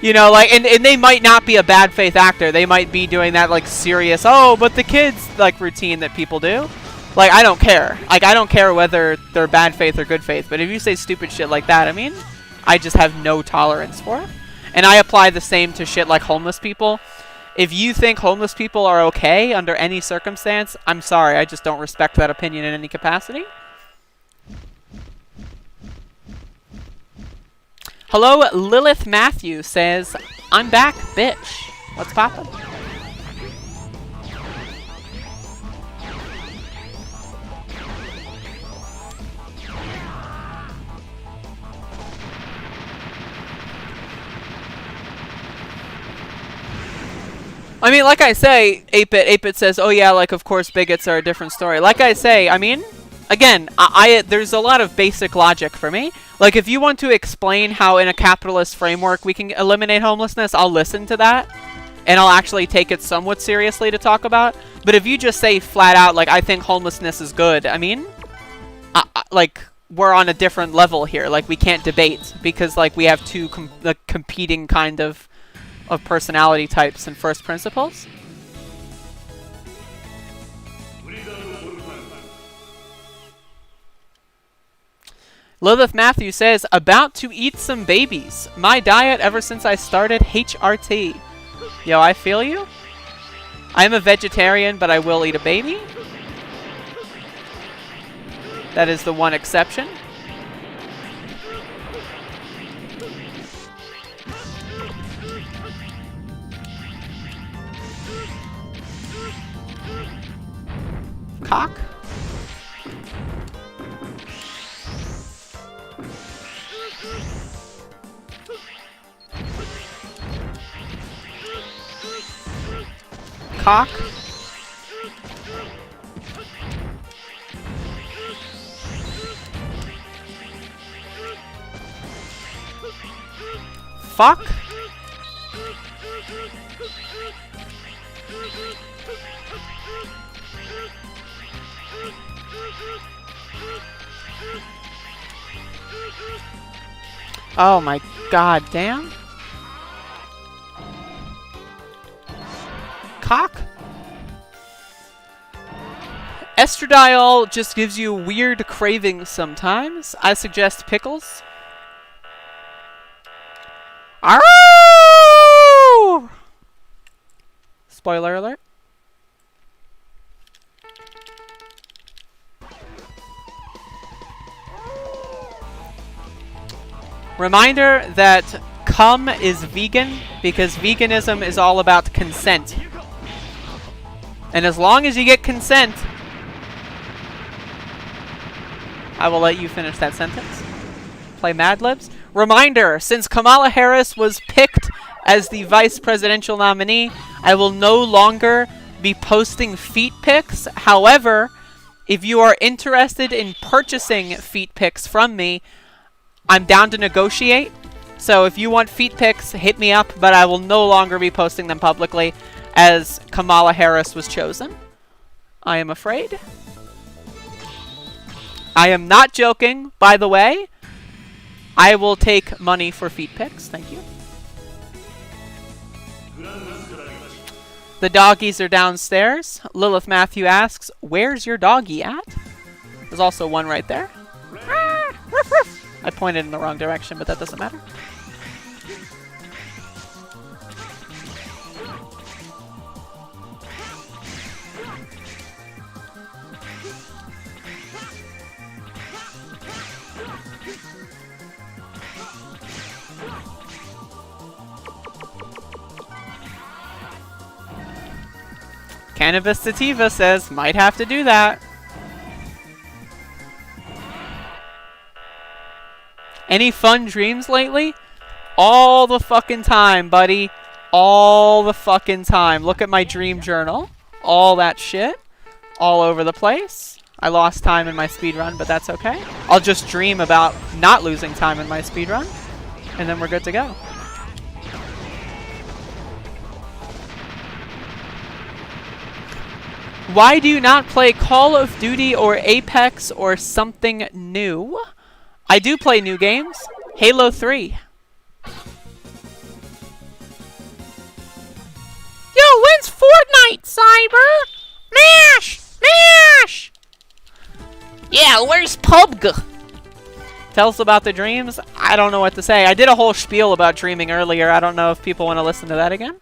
you know, like, and they might not be a bad faith actor. They might be doing that, like, serious, oh, but the kids, like, routine that people do. Like, I don't care. Like, I don't care whether they're bad faith or good faith. But if you say stupid shit like that, I mean, I just have no tolerance for it. And I apply the same to shit like homeless people. If you think homeless people are okay under any circumstance, I'm sorry. I just don't respect that opinion in any capacity. Hello, Lilith Matthew says, I'm back, bitch. What's poppin'? I mean, like I say, 8-Bit says, oh yeah, like, of course bigots are a different story. Like I say, I mean, again, there's a lot of basic logic for me. Like, if you want to explain how in a capitalist framework we can eliminate homelessness, I'll listen to that. And I'll actually take it somewhat seriously to talk about. But if you just say flat out, like, I think homelessness is good, I mean, like, we're on a different level here. Like, we can't debate because, like, we have two competing kind of personality types and first principles. Lilith Matthew says, about to eat some babies. My diet ever since I started HRT. Yo, I feel you. I am a vegetarian, but I will eat a baby. That is the one exception. Cock. Cock. Fuck. Oh my god damn. Cock. Estradiol just gives you weird cravings sometimes. I suggest pickles. Arrgh! Spoiler alert. Reminder that cum is vegan because veganism is all about consent. And as long as you get consent, I will let you finish that sentence. Play Mad Libs. Reminder, since Kamala Harris was picked as the vice presidential nominee, I will no longer be posting feet pics. However, if you are interested in purchasing feet pics from me, I'm down to negotiate. So if you want feet pics, hit me up, but I will no longer be posting them publicly as Kamala Harris was chosen. I am afraid. I am not joking, by the way. I will take money for feet pics. Thank you. The doggies are downstairs. Lilith Matthew asks, where's your doggy at? There's also one right there. I pointed in the wrong direction, but that doesn't matter. Cannabis Sativa says, might have to do that. Any fun dreams lately? All the fucking time, buddy. All the fucking time. Look at my dream journal. All that shit. All over the place. I lost time in my speedrun, but that's okay. I'll just dream about not losing time in my speedrun, and then we're good to go. Why do you not play Call of Duty or Apex or something new? I do play new games. Halo 3. Yo, when's Fortnite, Cyber? Mash! Mash! Yeah, where's PUBG? Tell us about the dreams. I don't know what to say. I did a whole spiel about dreaming earlier. I don't know if people want to listen to that again.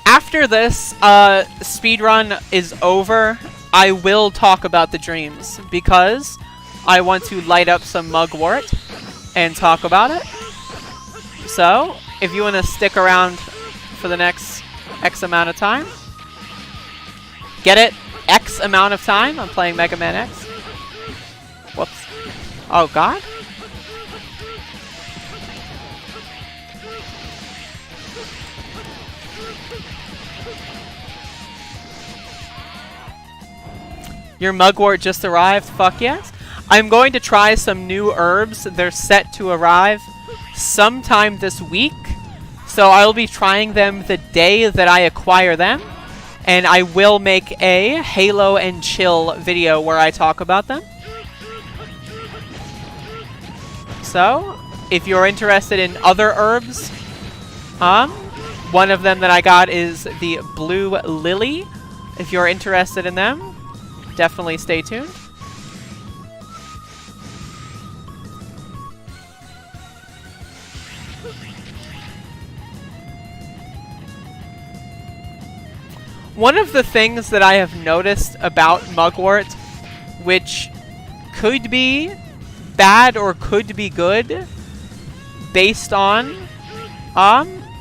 After this speedrun is over, I will talk about the dreams because I want to light up some mugwort and talk about it. So, if you want to stick around for the next X amount of time, get it? X amount of time? I'm playing Mega Man X. Whoops. Oh, God? Your mugwort just arrived? Fuck yes. I'm going to try some new herbs. They're set to arrive sometime this week. So I'll be trying them the day that I acquire them. And I will make a Halo and Chill video where I talk about them. So, if you're interested in other herbs, one of them that I got is the blue lily. If you're interested in them, definitely stay tuned. One of the things that I have noticed about mugwort, which could be bad or could be good based on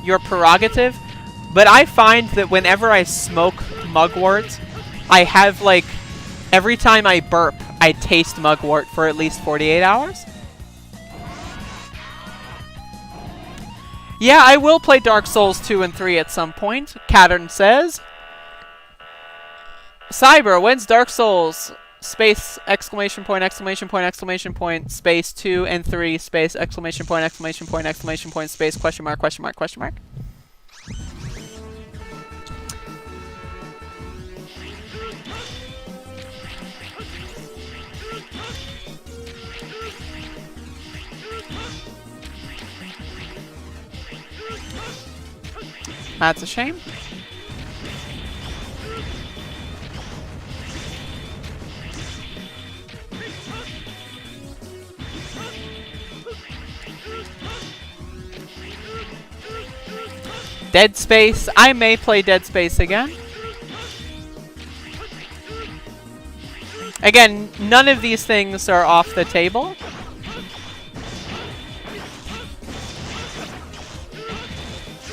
your prerogative, but I find that whenever I smoke mugwort, I have like every time I burp, I taste mugwort for at least 48 hours. Yeah, I will play Dark Souls 2 and 3 at some point, Cattern says. Cyber, when's Dark Souls? Space, exclamation point, exclamation point, exclamation point, space 2 and 3, space, exclamation point, exclamation point, exclamation point, space, question mark, question mark, question mark. That's a shame. Dead Space. I may play Dead Space again. Again, none of these things are off the table.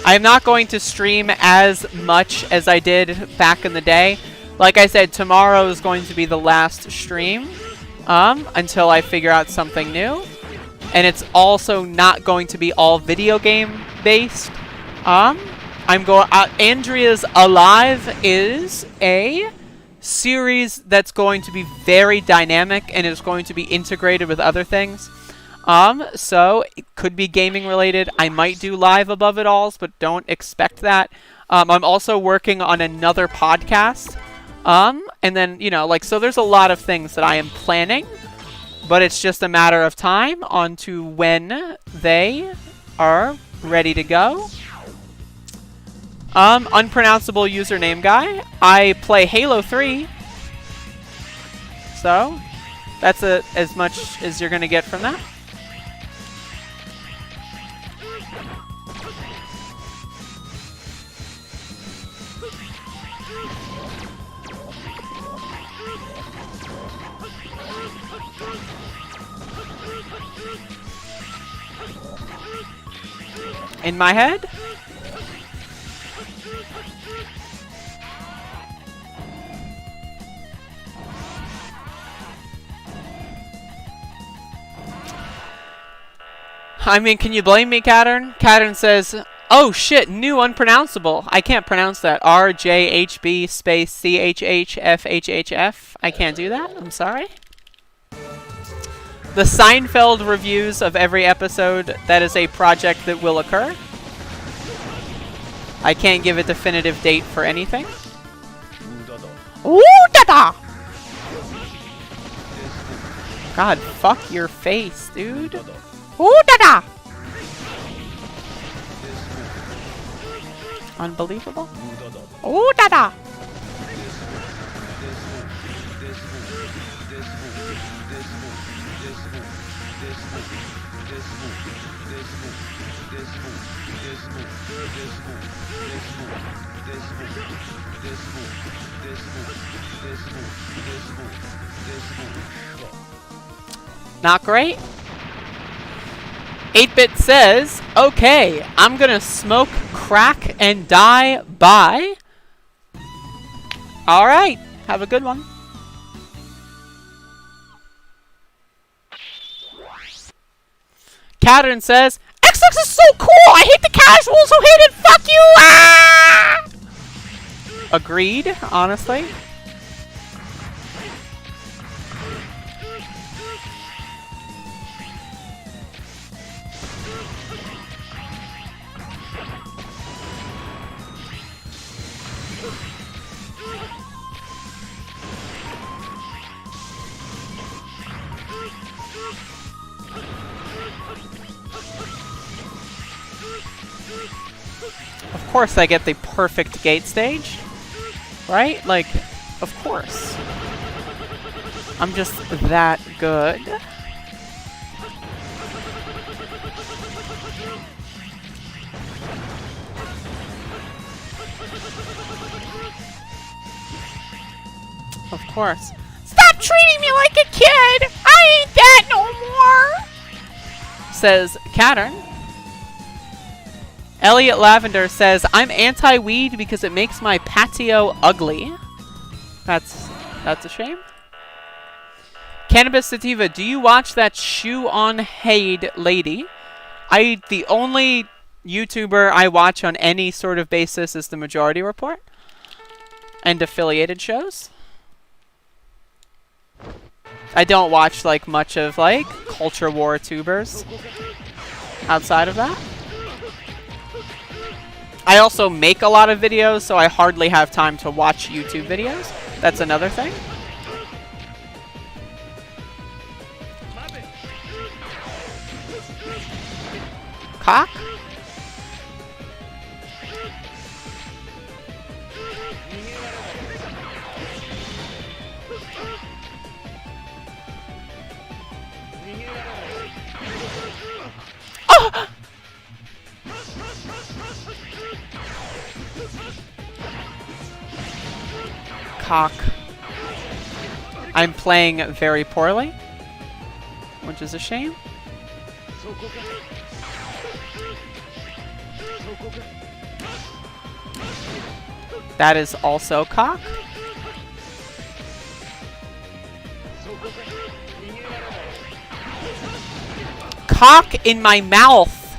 I'm not going to stream as much as I did back in the day. Like I said, tomorrow is going to be the last stream until I figure out something new. And it's also not going to be all video game based. Andrea's Alive is a series that's going to be very dynamic and is going to be integrated with other things. So it could be gaming related. I might do live above it alls, but don't expect that. I'm also working on another podcast. And then, you know, like, so there's a lot of things that I am planning, but it's just a matter of time on to when they are ready to go. Unpronounceable username guy. I play Halo 3. So, that's as much as you're going to get from that. In my head? I mean, can you blame me, Cattern? Cattern says, oh shit, new unpronounceable. I can't pronounce that. RJHB space CHHFHHF. I can't do that. I'm sorry. The Seinfeld reviews of every episode, that is a project that will occur. I can't give a definitive date for anything. Ooh, da-da! God, fuck your face, dude. Ooh, da-da! Unbelievable. Ooh, da-da! Not great. 8-Bit says, okay, I'm gonna smoke crack and die. Bye. Alright, have a good one. Cattern says, X6 is so cool! I hate the casuals who hate it! Fuck you! Ah! Agreed, honestly. course I get the perfect gate stage. Right? Like, of course. I'm just that good. Of course. Stop treating me like a kid! I ain't that no more! Says Cattern. Elliot Lavender says, I'm anti-weed because it makes my patio ugly. That's a shame. Cannabis Sativa, do you watch that Shoe on Haid lady? The only YouTuber I watch on any sort of basis is the Majority Report. And affiliated shows. I don't watch like much of like culture war tubers outside of that. I also make a lot of videos, so I hardly have time to watch YouTube videos. That's another thing. Cock? Oh! Cock. I'm playing very poorly, which is a shame. That is also cock. Cock in my mouth.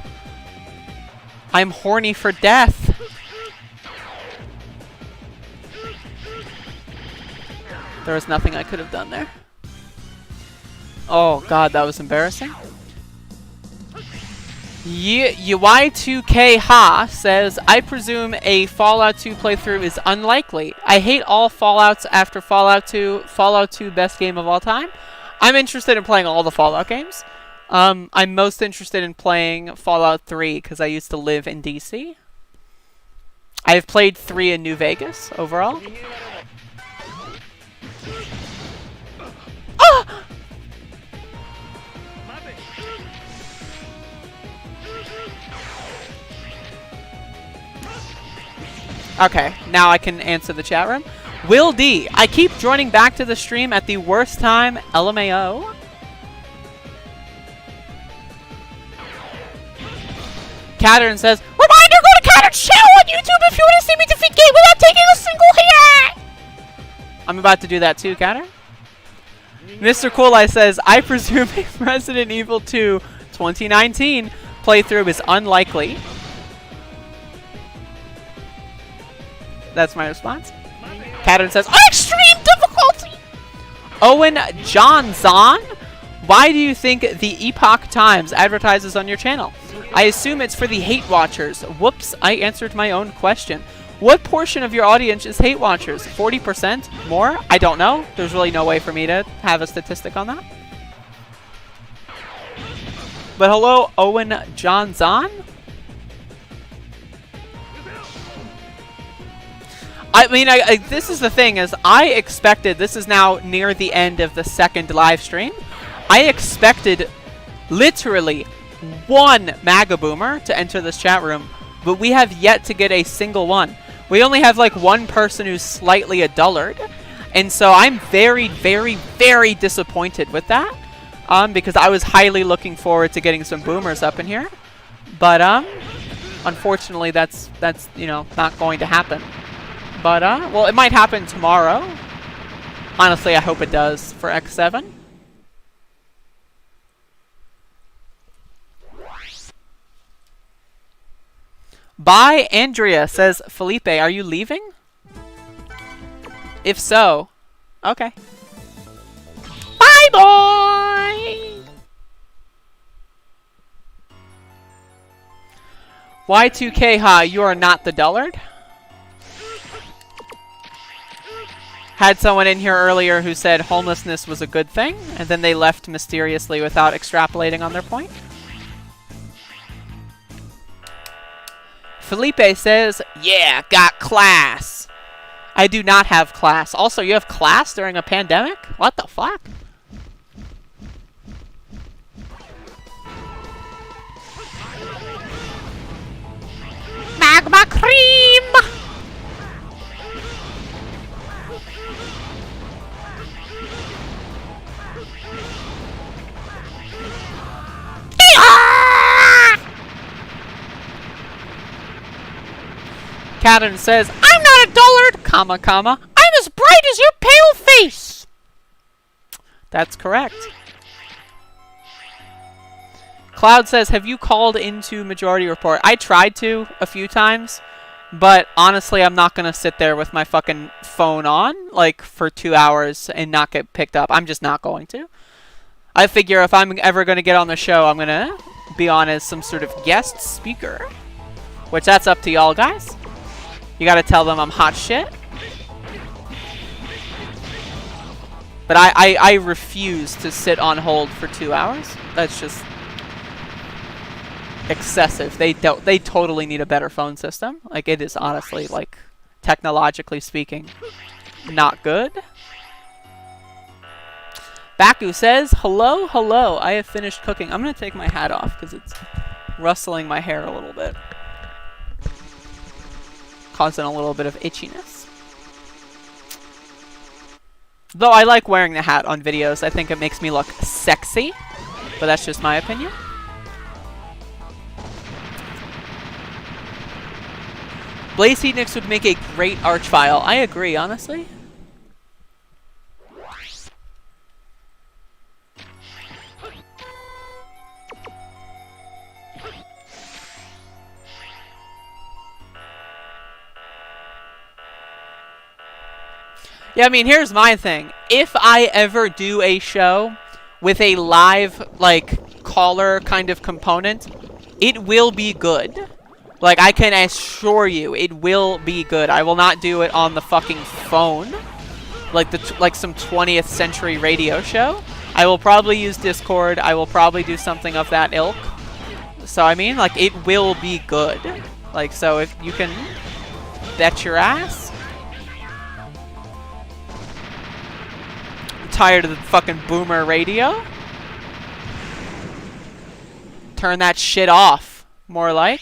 I'm horny for death. There was nothing I could have done there. Oh god, that was embarrassing. Y2K Ha says, I presume a Fallout 2 playthrough is unlikely. I hate all Fallouts after Fallout 2. Fallout 2, best game of all time. I'm interested in playing all the Fallout games. I'm most interested in playing Fallout 3 because I used to live in DC. I've played 3 in New Vegas overall. Ah! Okay, now I can answer the chat room. Will D, I keep joining back to the stream at the worst time, LMAO. Cattern says, reminder, go to Cattern's channel on YouTube if you want to see me defeat Gate without taking a single hit! I'm about to do that too, Cattern. Mr. Cool Eye says, I presume a Resident Evil 2 2019 playthrough is unlikely. That's my response. Cattern says, extreme difficulty! Owen Johnson, why do you think the Epoch Times advertises on your channel? I assume it's for the hate watchers. Whoops, I answered my own question. What portion of your audience is hate watchers? 40%? More? I don't know. There's really no way for me to have a statistic on that. But hello, Owen Johnson. I mean, this is the thing, is I expected, this is now near the end of the second live stream, I expected literally one MAGA boomer to enter this chat room, but we have yet to get a single one. We only have like one person who's slightly a dullard, and so I'm very, very, very disappointed with that, because I was highly looking forward to getting some boomers up in here, but unfortunately that's you know, not going to happen. But, well, it might happen tomorrow. Honestly, I hope it does for X7. Bye, Andrea, says Felipe. Are you leaving? If so, okay. Bye, boy! Y2K, ha, you are not the dullard. Had someone in here earlier who said homelessness was a good thing, and then they left mysteriously without extrapolating on their point. Felipe says, yeah, got class. I do not have class. Also, you have class during a pandemic? What the fuck? Magma cream! Cadden says, I'm not a dullard, comma, comma. I'm as bright as your pale face. That's correct. Cloud says, have you called into Majority Report? I tried to a few times, but honestly, I'm not going to sit there with my fucking phone on, like, for 2 hours and not get picked up. I'm just not going to. I figure if I'm ever going to get on the show, I'm going to be on as some sort of guest speaker. Which, that's up to y'all guys. You got to tell them I'm hot shit. But I refuse to sit on hold for 2 hours. That's just excessive. They totally need a better phone system. Like, it is honestly, like, technologically speaking, not good. Baku says, hello, hello. I have finished cooking. I'm going to take my hat off because it's rustling my hair a little bit. Causing a little bit of itchiness. Though I like wearing the hat on videos. I think it makes me look sexy. But that's just my opinion. Blaze Heatnix would make a great Archvile. I agree, honestly. Yeah, I mean, here's my thing. If I ever do a show with a live, like, caller kind of component, it will be good. Like, I can assure you, it will be good. I will not do it on the fucking phone, like some 20th century radio show. I will probably use Discord. I will probably do something of that ilk. So, I mean, like, it will be good. Like, so if you can bet your ass. I'm tired of the fucking boomer radio. Turn that shit off, more like.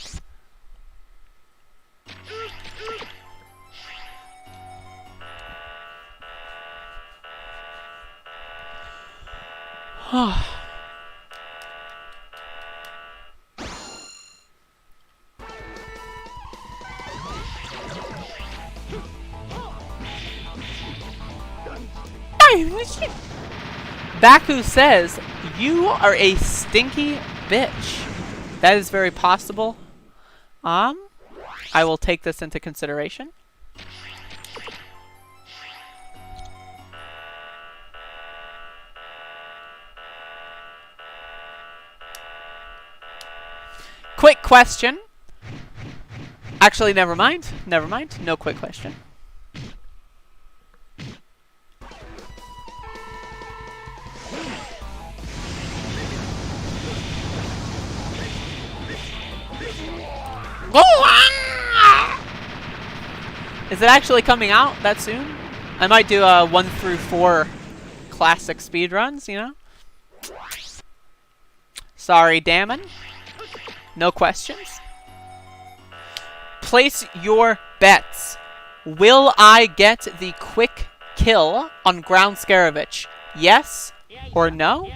Baku says, you are a stinky bitch. That is very possible. I will take this into consideration. Quick question. Actually, never mind. Never mind. No quick question. Is it actually coming out that soon? I might do a 1 through 4 classic speedruns, you know? Sorry, Damon. No questions. Place your bets. Will I get the quick kill on Ground Scaravich? Yes or no?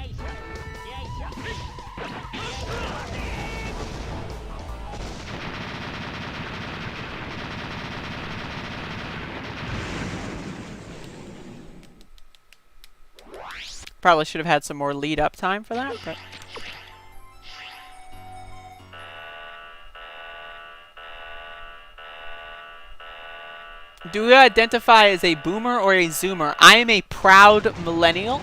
Probably should have had some more lead up time for that, but... Do you identify as a boomer or a zoomer? I am a proud millennial.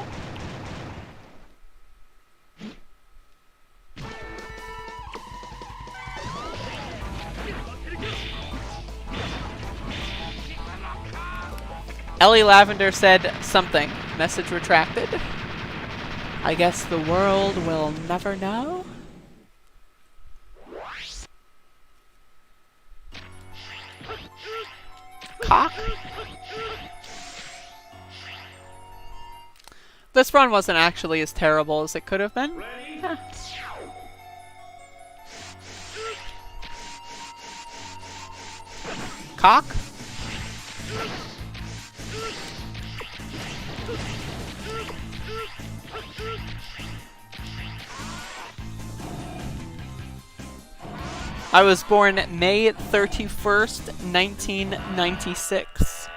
Ellie Lavender said something. Message retracted. I guess the world will never know. This run wasn't actually as terrible as it could have been. Eh. Cock? I was born May 31st, 1996.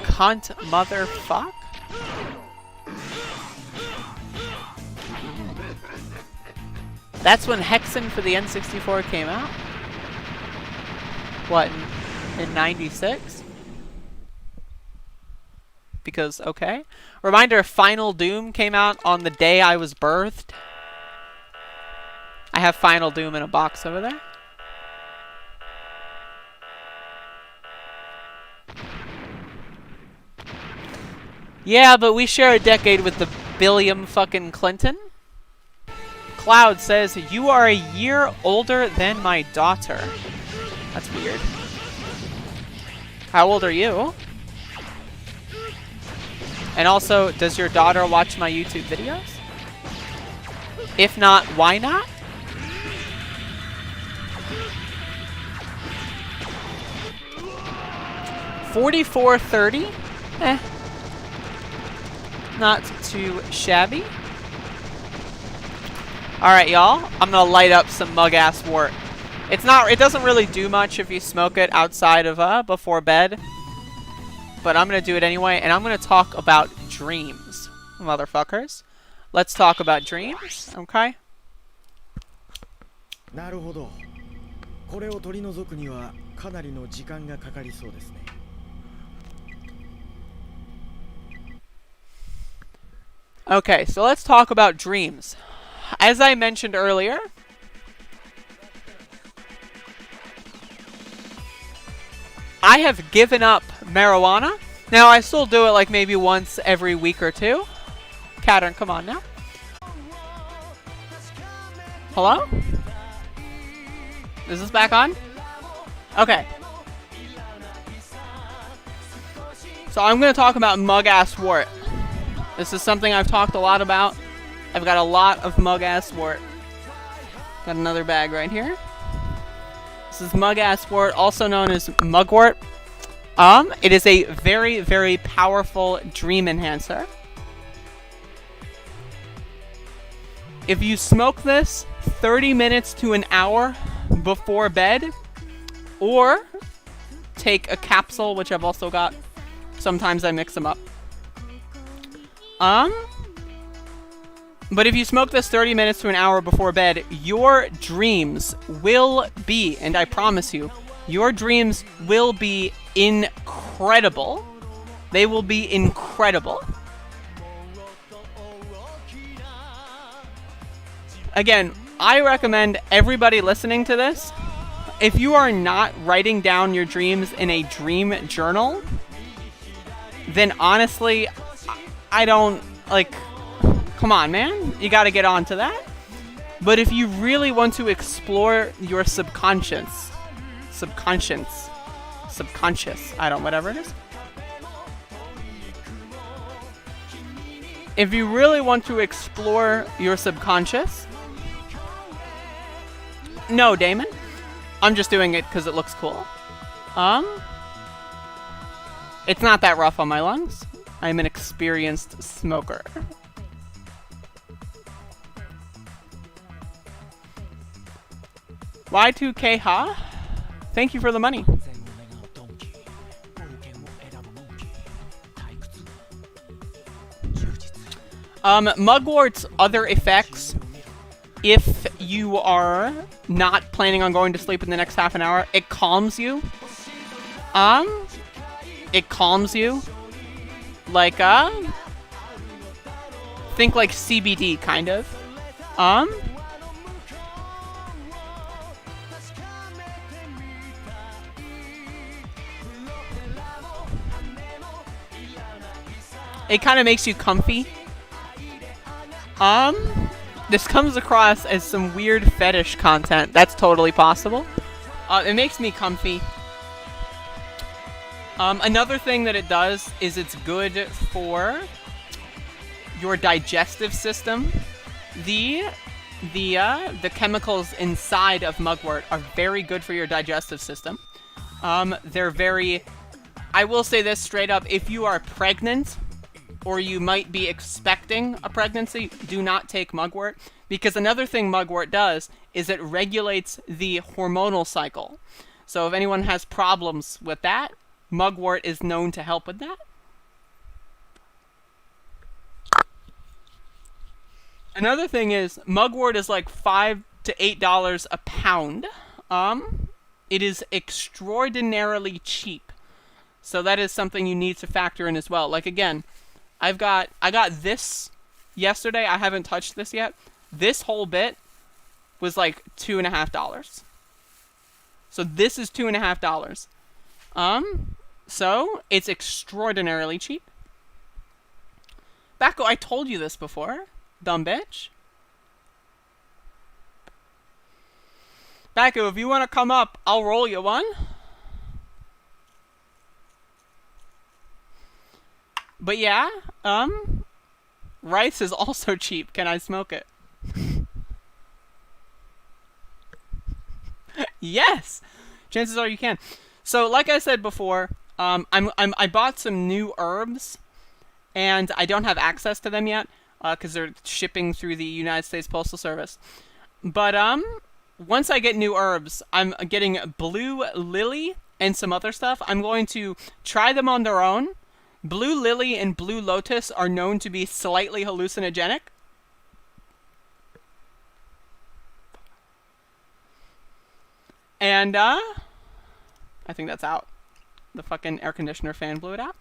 Cunt motherfuck? That's when Hexen for the N64 came out? What, in 96? Because, okay. Reminder, Final Doom came out on the day I was birthed. I have Final Doom in a box over there. Yeah, but we share a decade with the Billiam fucking Clinton. Cloud says, you are a year older than my daughter. That's weird. How old are you? And also, does your daughter watch my YouTube videos? If not, why not? $44.30? Eh. Not too shabby. Alright, y'all. I'm gonna light up some mug-ass wort. It doesn't really do much if you smoke it outside of, before bed. But I'm gonna do it anyway, and I'm gonna talk about dreams, motherfuckers. Let's talk about dreams, okay? なるほど。これを取り除くにはかなりの時間がかかりそうですね。Okay, so let's talk about dreams. As I mentioned earlier, I have given up marijuana. Now, I still do it like maybe once every week or two. Cattern, come on now. Hello? Is this back on? Okay. So I'm going to talk about mug-ass wort. This is something I've talked a lot about. I've got a lot of mug-ass wort. Got another bag right here. This is mug-ass wort, also known as mugwort. It is a very, very powerful dream enhancer. If you smoke this 30 minutes to an hour before bed, or take a capsule, which I've also got. Sometimes I mix them up. But if you smoke this 30 minutes to an hour before bed, your dreams will be, and I promise you, your dreams will be incredible. They will be incredible. Again, I recommend everybody listening to this, if you are not writing down your dreams in a dream journal, then honestly, I don't, like, come on, man. You gotta get on to that. But if you really want to explore your subconscious, whatever it is. If you really want to explore your subconscious, no, Damon. I'm just doing it because it looks cool. It's not that rough on my lungs. I'm an experienced smoker. Y2K Ha? Thank you for the money. Mugwort's other effects, if you are not planning on going to sleep in the next half an hour, it calms you. It calms you. Like, think like CBD, kind of. it kind of makes you comfy. This comes across as some weird fetish content. That's totally possible. It makes me comfy. Another thing that it does is it's good for your digestive system. The chemicals inside of mugwort are very good for your digestive system. They're very... I will say this straight up, if you are pregnant, or you might be expecting a pregnancy, do not take mugwort. Because another thing mugwort does is it regulates the hormonal cycle. So if anyone has problems with that, mugwort is known to help with that. Another thing is, mugwort is like $5 to $8 a pound. It is extraordinarily cheap. So that is something you need to factor in as well. Like again, I got this yesterday. I haven't touched this yet. This whole bit was like $2.50. So this is $2.50. So it's extraordinarily cheap. Backo, I told you this before, dumb bitch. Backo, if you want to come up, I'll roll you one. But yeah, rice is also cheap. Can I smoke it? Yes! Chances are you can. So, like I said before, I bought some new herbs, and I don't have access to them yet, because they're shipping through the United States Postal Service. But, once I get new herbs, I'm getting Blue Lily and some other stuff. I'm going to try them on their own. Blue Lily and Blue Lotus are known to be slightly hallucinogenic. And, I think that's out. The fucking air conditioner fan blew it out.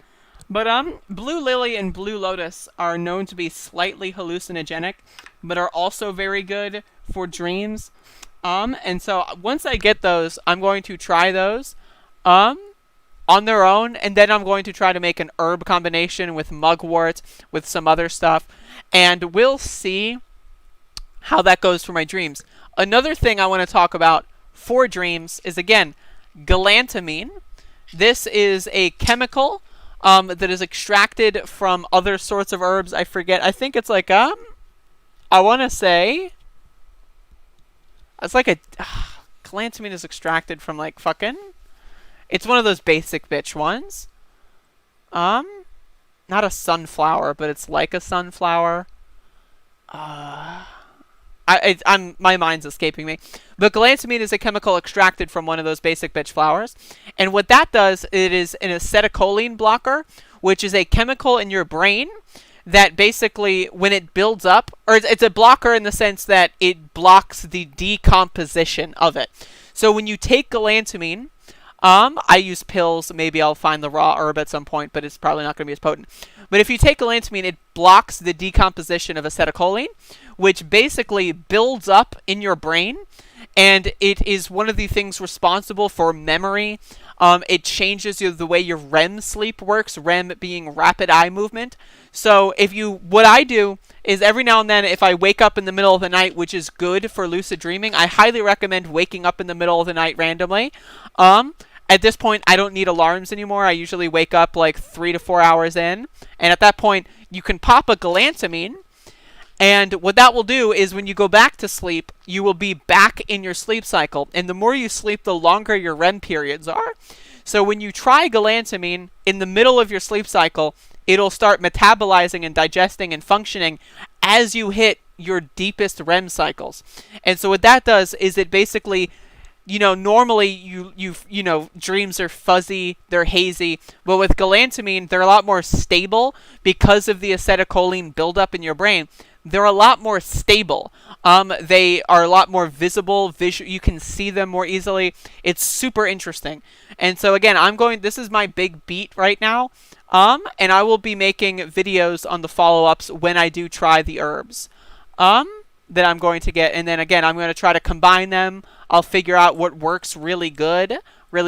But, Blue Lily and Blue Lotus are known to be slightly hallucinogenic, but are also very good for dreams. And so, once I get those, I'm going to try those, on their own, and then I'm going to try to make an herb combination with mugwort, with some other stuff, and we'll see how that goes for my dreams. Another thing I want to talk about for dreams is, again, galantamine. This is a chemical that is extracted from other sorts of herbs. I forget. I think it's like, I want to say, it's like galantamine is extracted from, like, fucking... It's one of those basic bitch ones. Not a sunflower, but it's like a sunflower. My mind's escaping me. But galantamine is a chemical extracted from one of those basic bitch flowers. And what that does, it is an acetylcholine blocker, which is a chemical in your brain that basically, when it builds up, or it's a blocker in the sense that it blocks the decomposition of it. So when you take galantamine, I use pills. Maybe I'll find the raw herb at some point, but it's probably not going to be as potent. But if you take galantamine, it blocks the decomposition of acetylcholine, which basically builds up in your brain, and it is one of the things responsible for memory. It changes the way your REM sleep works, REM being rapid eye movement. So what I do is every now and then, if I wake up in the middle of the night, which is good for lucid dreaming, I highly recommend waking up in the middle of the night randomly. At this point, I don't need alarms anymore. I usually wake up like 3 to 4 hours in. And at that point, you can pop a galantamine. And what that will do is when you go back to sleep, you will be back in your sleep cycle. And the more you sleep, the longer your REM periods are. So when you try galantamine in the middle of your sleep cycle, it'll start metabolizing and digesting and functioning as you hit your deepest REM cycles. And so what that does is it basically... normally dreams are fuzzy, they're hazy, but with galantamine, they're a lot more stable because of the acetylcholine buildup in your brain. They're a lot more stable. They are a lot more visible. You can see them more easily. It's super interesting. And so again, this is my big beat right now. And I will be making videos on the follow-ups when I do try the herbs. That I'm going to get, and then again, I'm going to try to combine them. I'll figure out what works really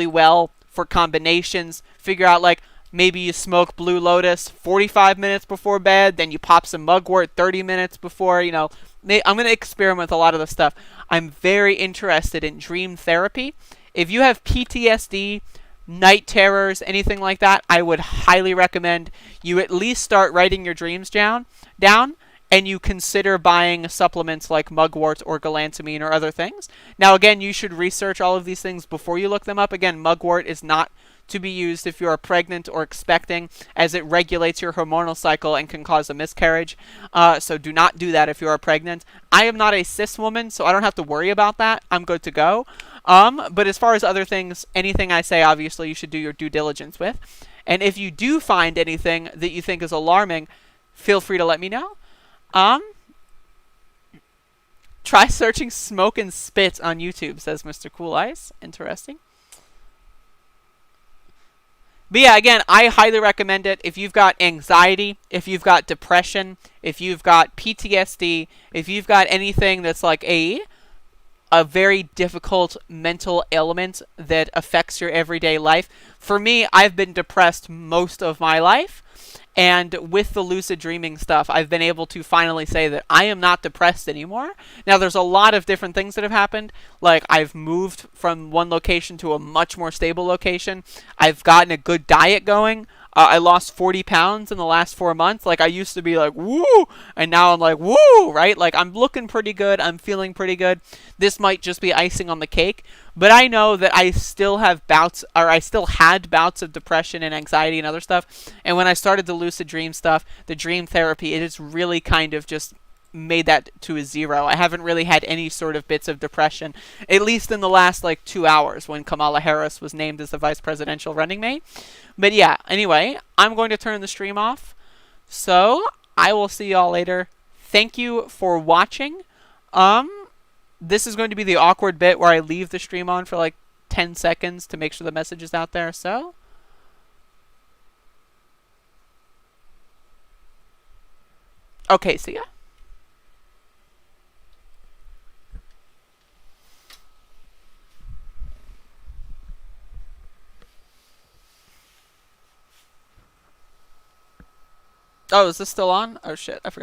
well for combinations, figure out like Maybe you smoke Blue Lotus 45 minutes before bed, then you pop some mugwort 30 minutes before, you know. I'm going to experiment with a lot of the stuff. I'm very interested in dream therapy. If you have PTSD, night terrors, anything like that, I would highly recommend you at least start writing your dreams down, and you consider buying supplements like mugwort or galantamine or other things. Now, again, you should research all of these things before you look them up. Again, mugwort is not to be used if you are pregnant or expecting, as it regulates your hormonal cycle and can cause a miscarriage. So do not do that if you are pregnant. I am not a cis woman, so I don't have to worry about that. I'm good to go. But as far as other things, anything I say, obviously, you should do your due diligence with. And if you do find anything that you think is alarming, feel free to let me know. Try searching smoke and spit on YouTube, says Mr. Cool Ice. Interesting. But yeah, again, I highly recommend it if you've got anxiety, if you've got depression, if you've got PTSD, if you've got anything that's like a very difficult mental ailment that affects your everyday life. For me, I've been depressed most of my life. And with the lucid dreaming stuff, I've been able to finally say that I am not depressed anymore. Now, there's a lot of different things that have happened. Like, I've moved from one location to a much more stable location. I've gotten a good diet going. I lost 40 pounds in the last 4 months. Like, I used to be like, woo! And now I'm like, woo! Right? Like, I'm looking pretty good. I'm feeling pretty good. This might just be icing on the cake. But I know that I still have bouts, or I still had bouts of depression and anxiety and other stuff. And when I started the lucid dream stuff, the dream therapy, it has really kind of just made that to a zero. I haven't really had any sort of bits of depression, at least in the last like 2 hours when Kamala Harris was named as the vice presidential running mate. But yeah, anyway, I'm going to turn the stream off. So I will see y'all later. Thank you for watching. This is going to be the awkward bit where I leave the stream on for like 10 seconds to make sure the message is out there. So okay, see ya. Oh, is this still on? Oh shit, I forgot.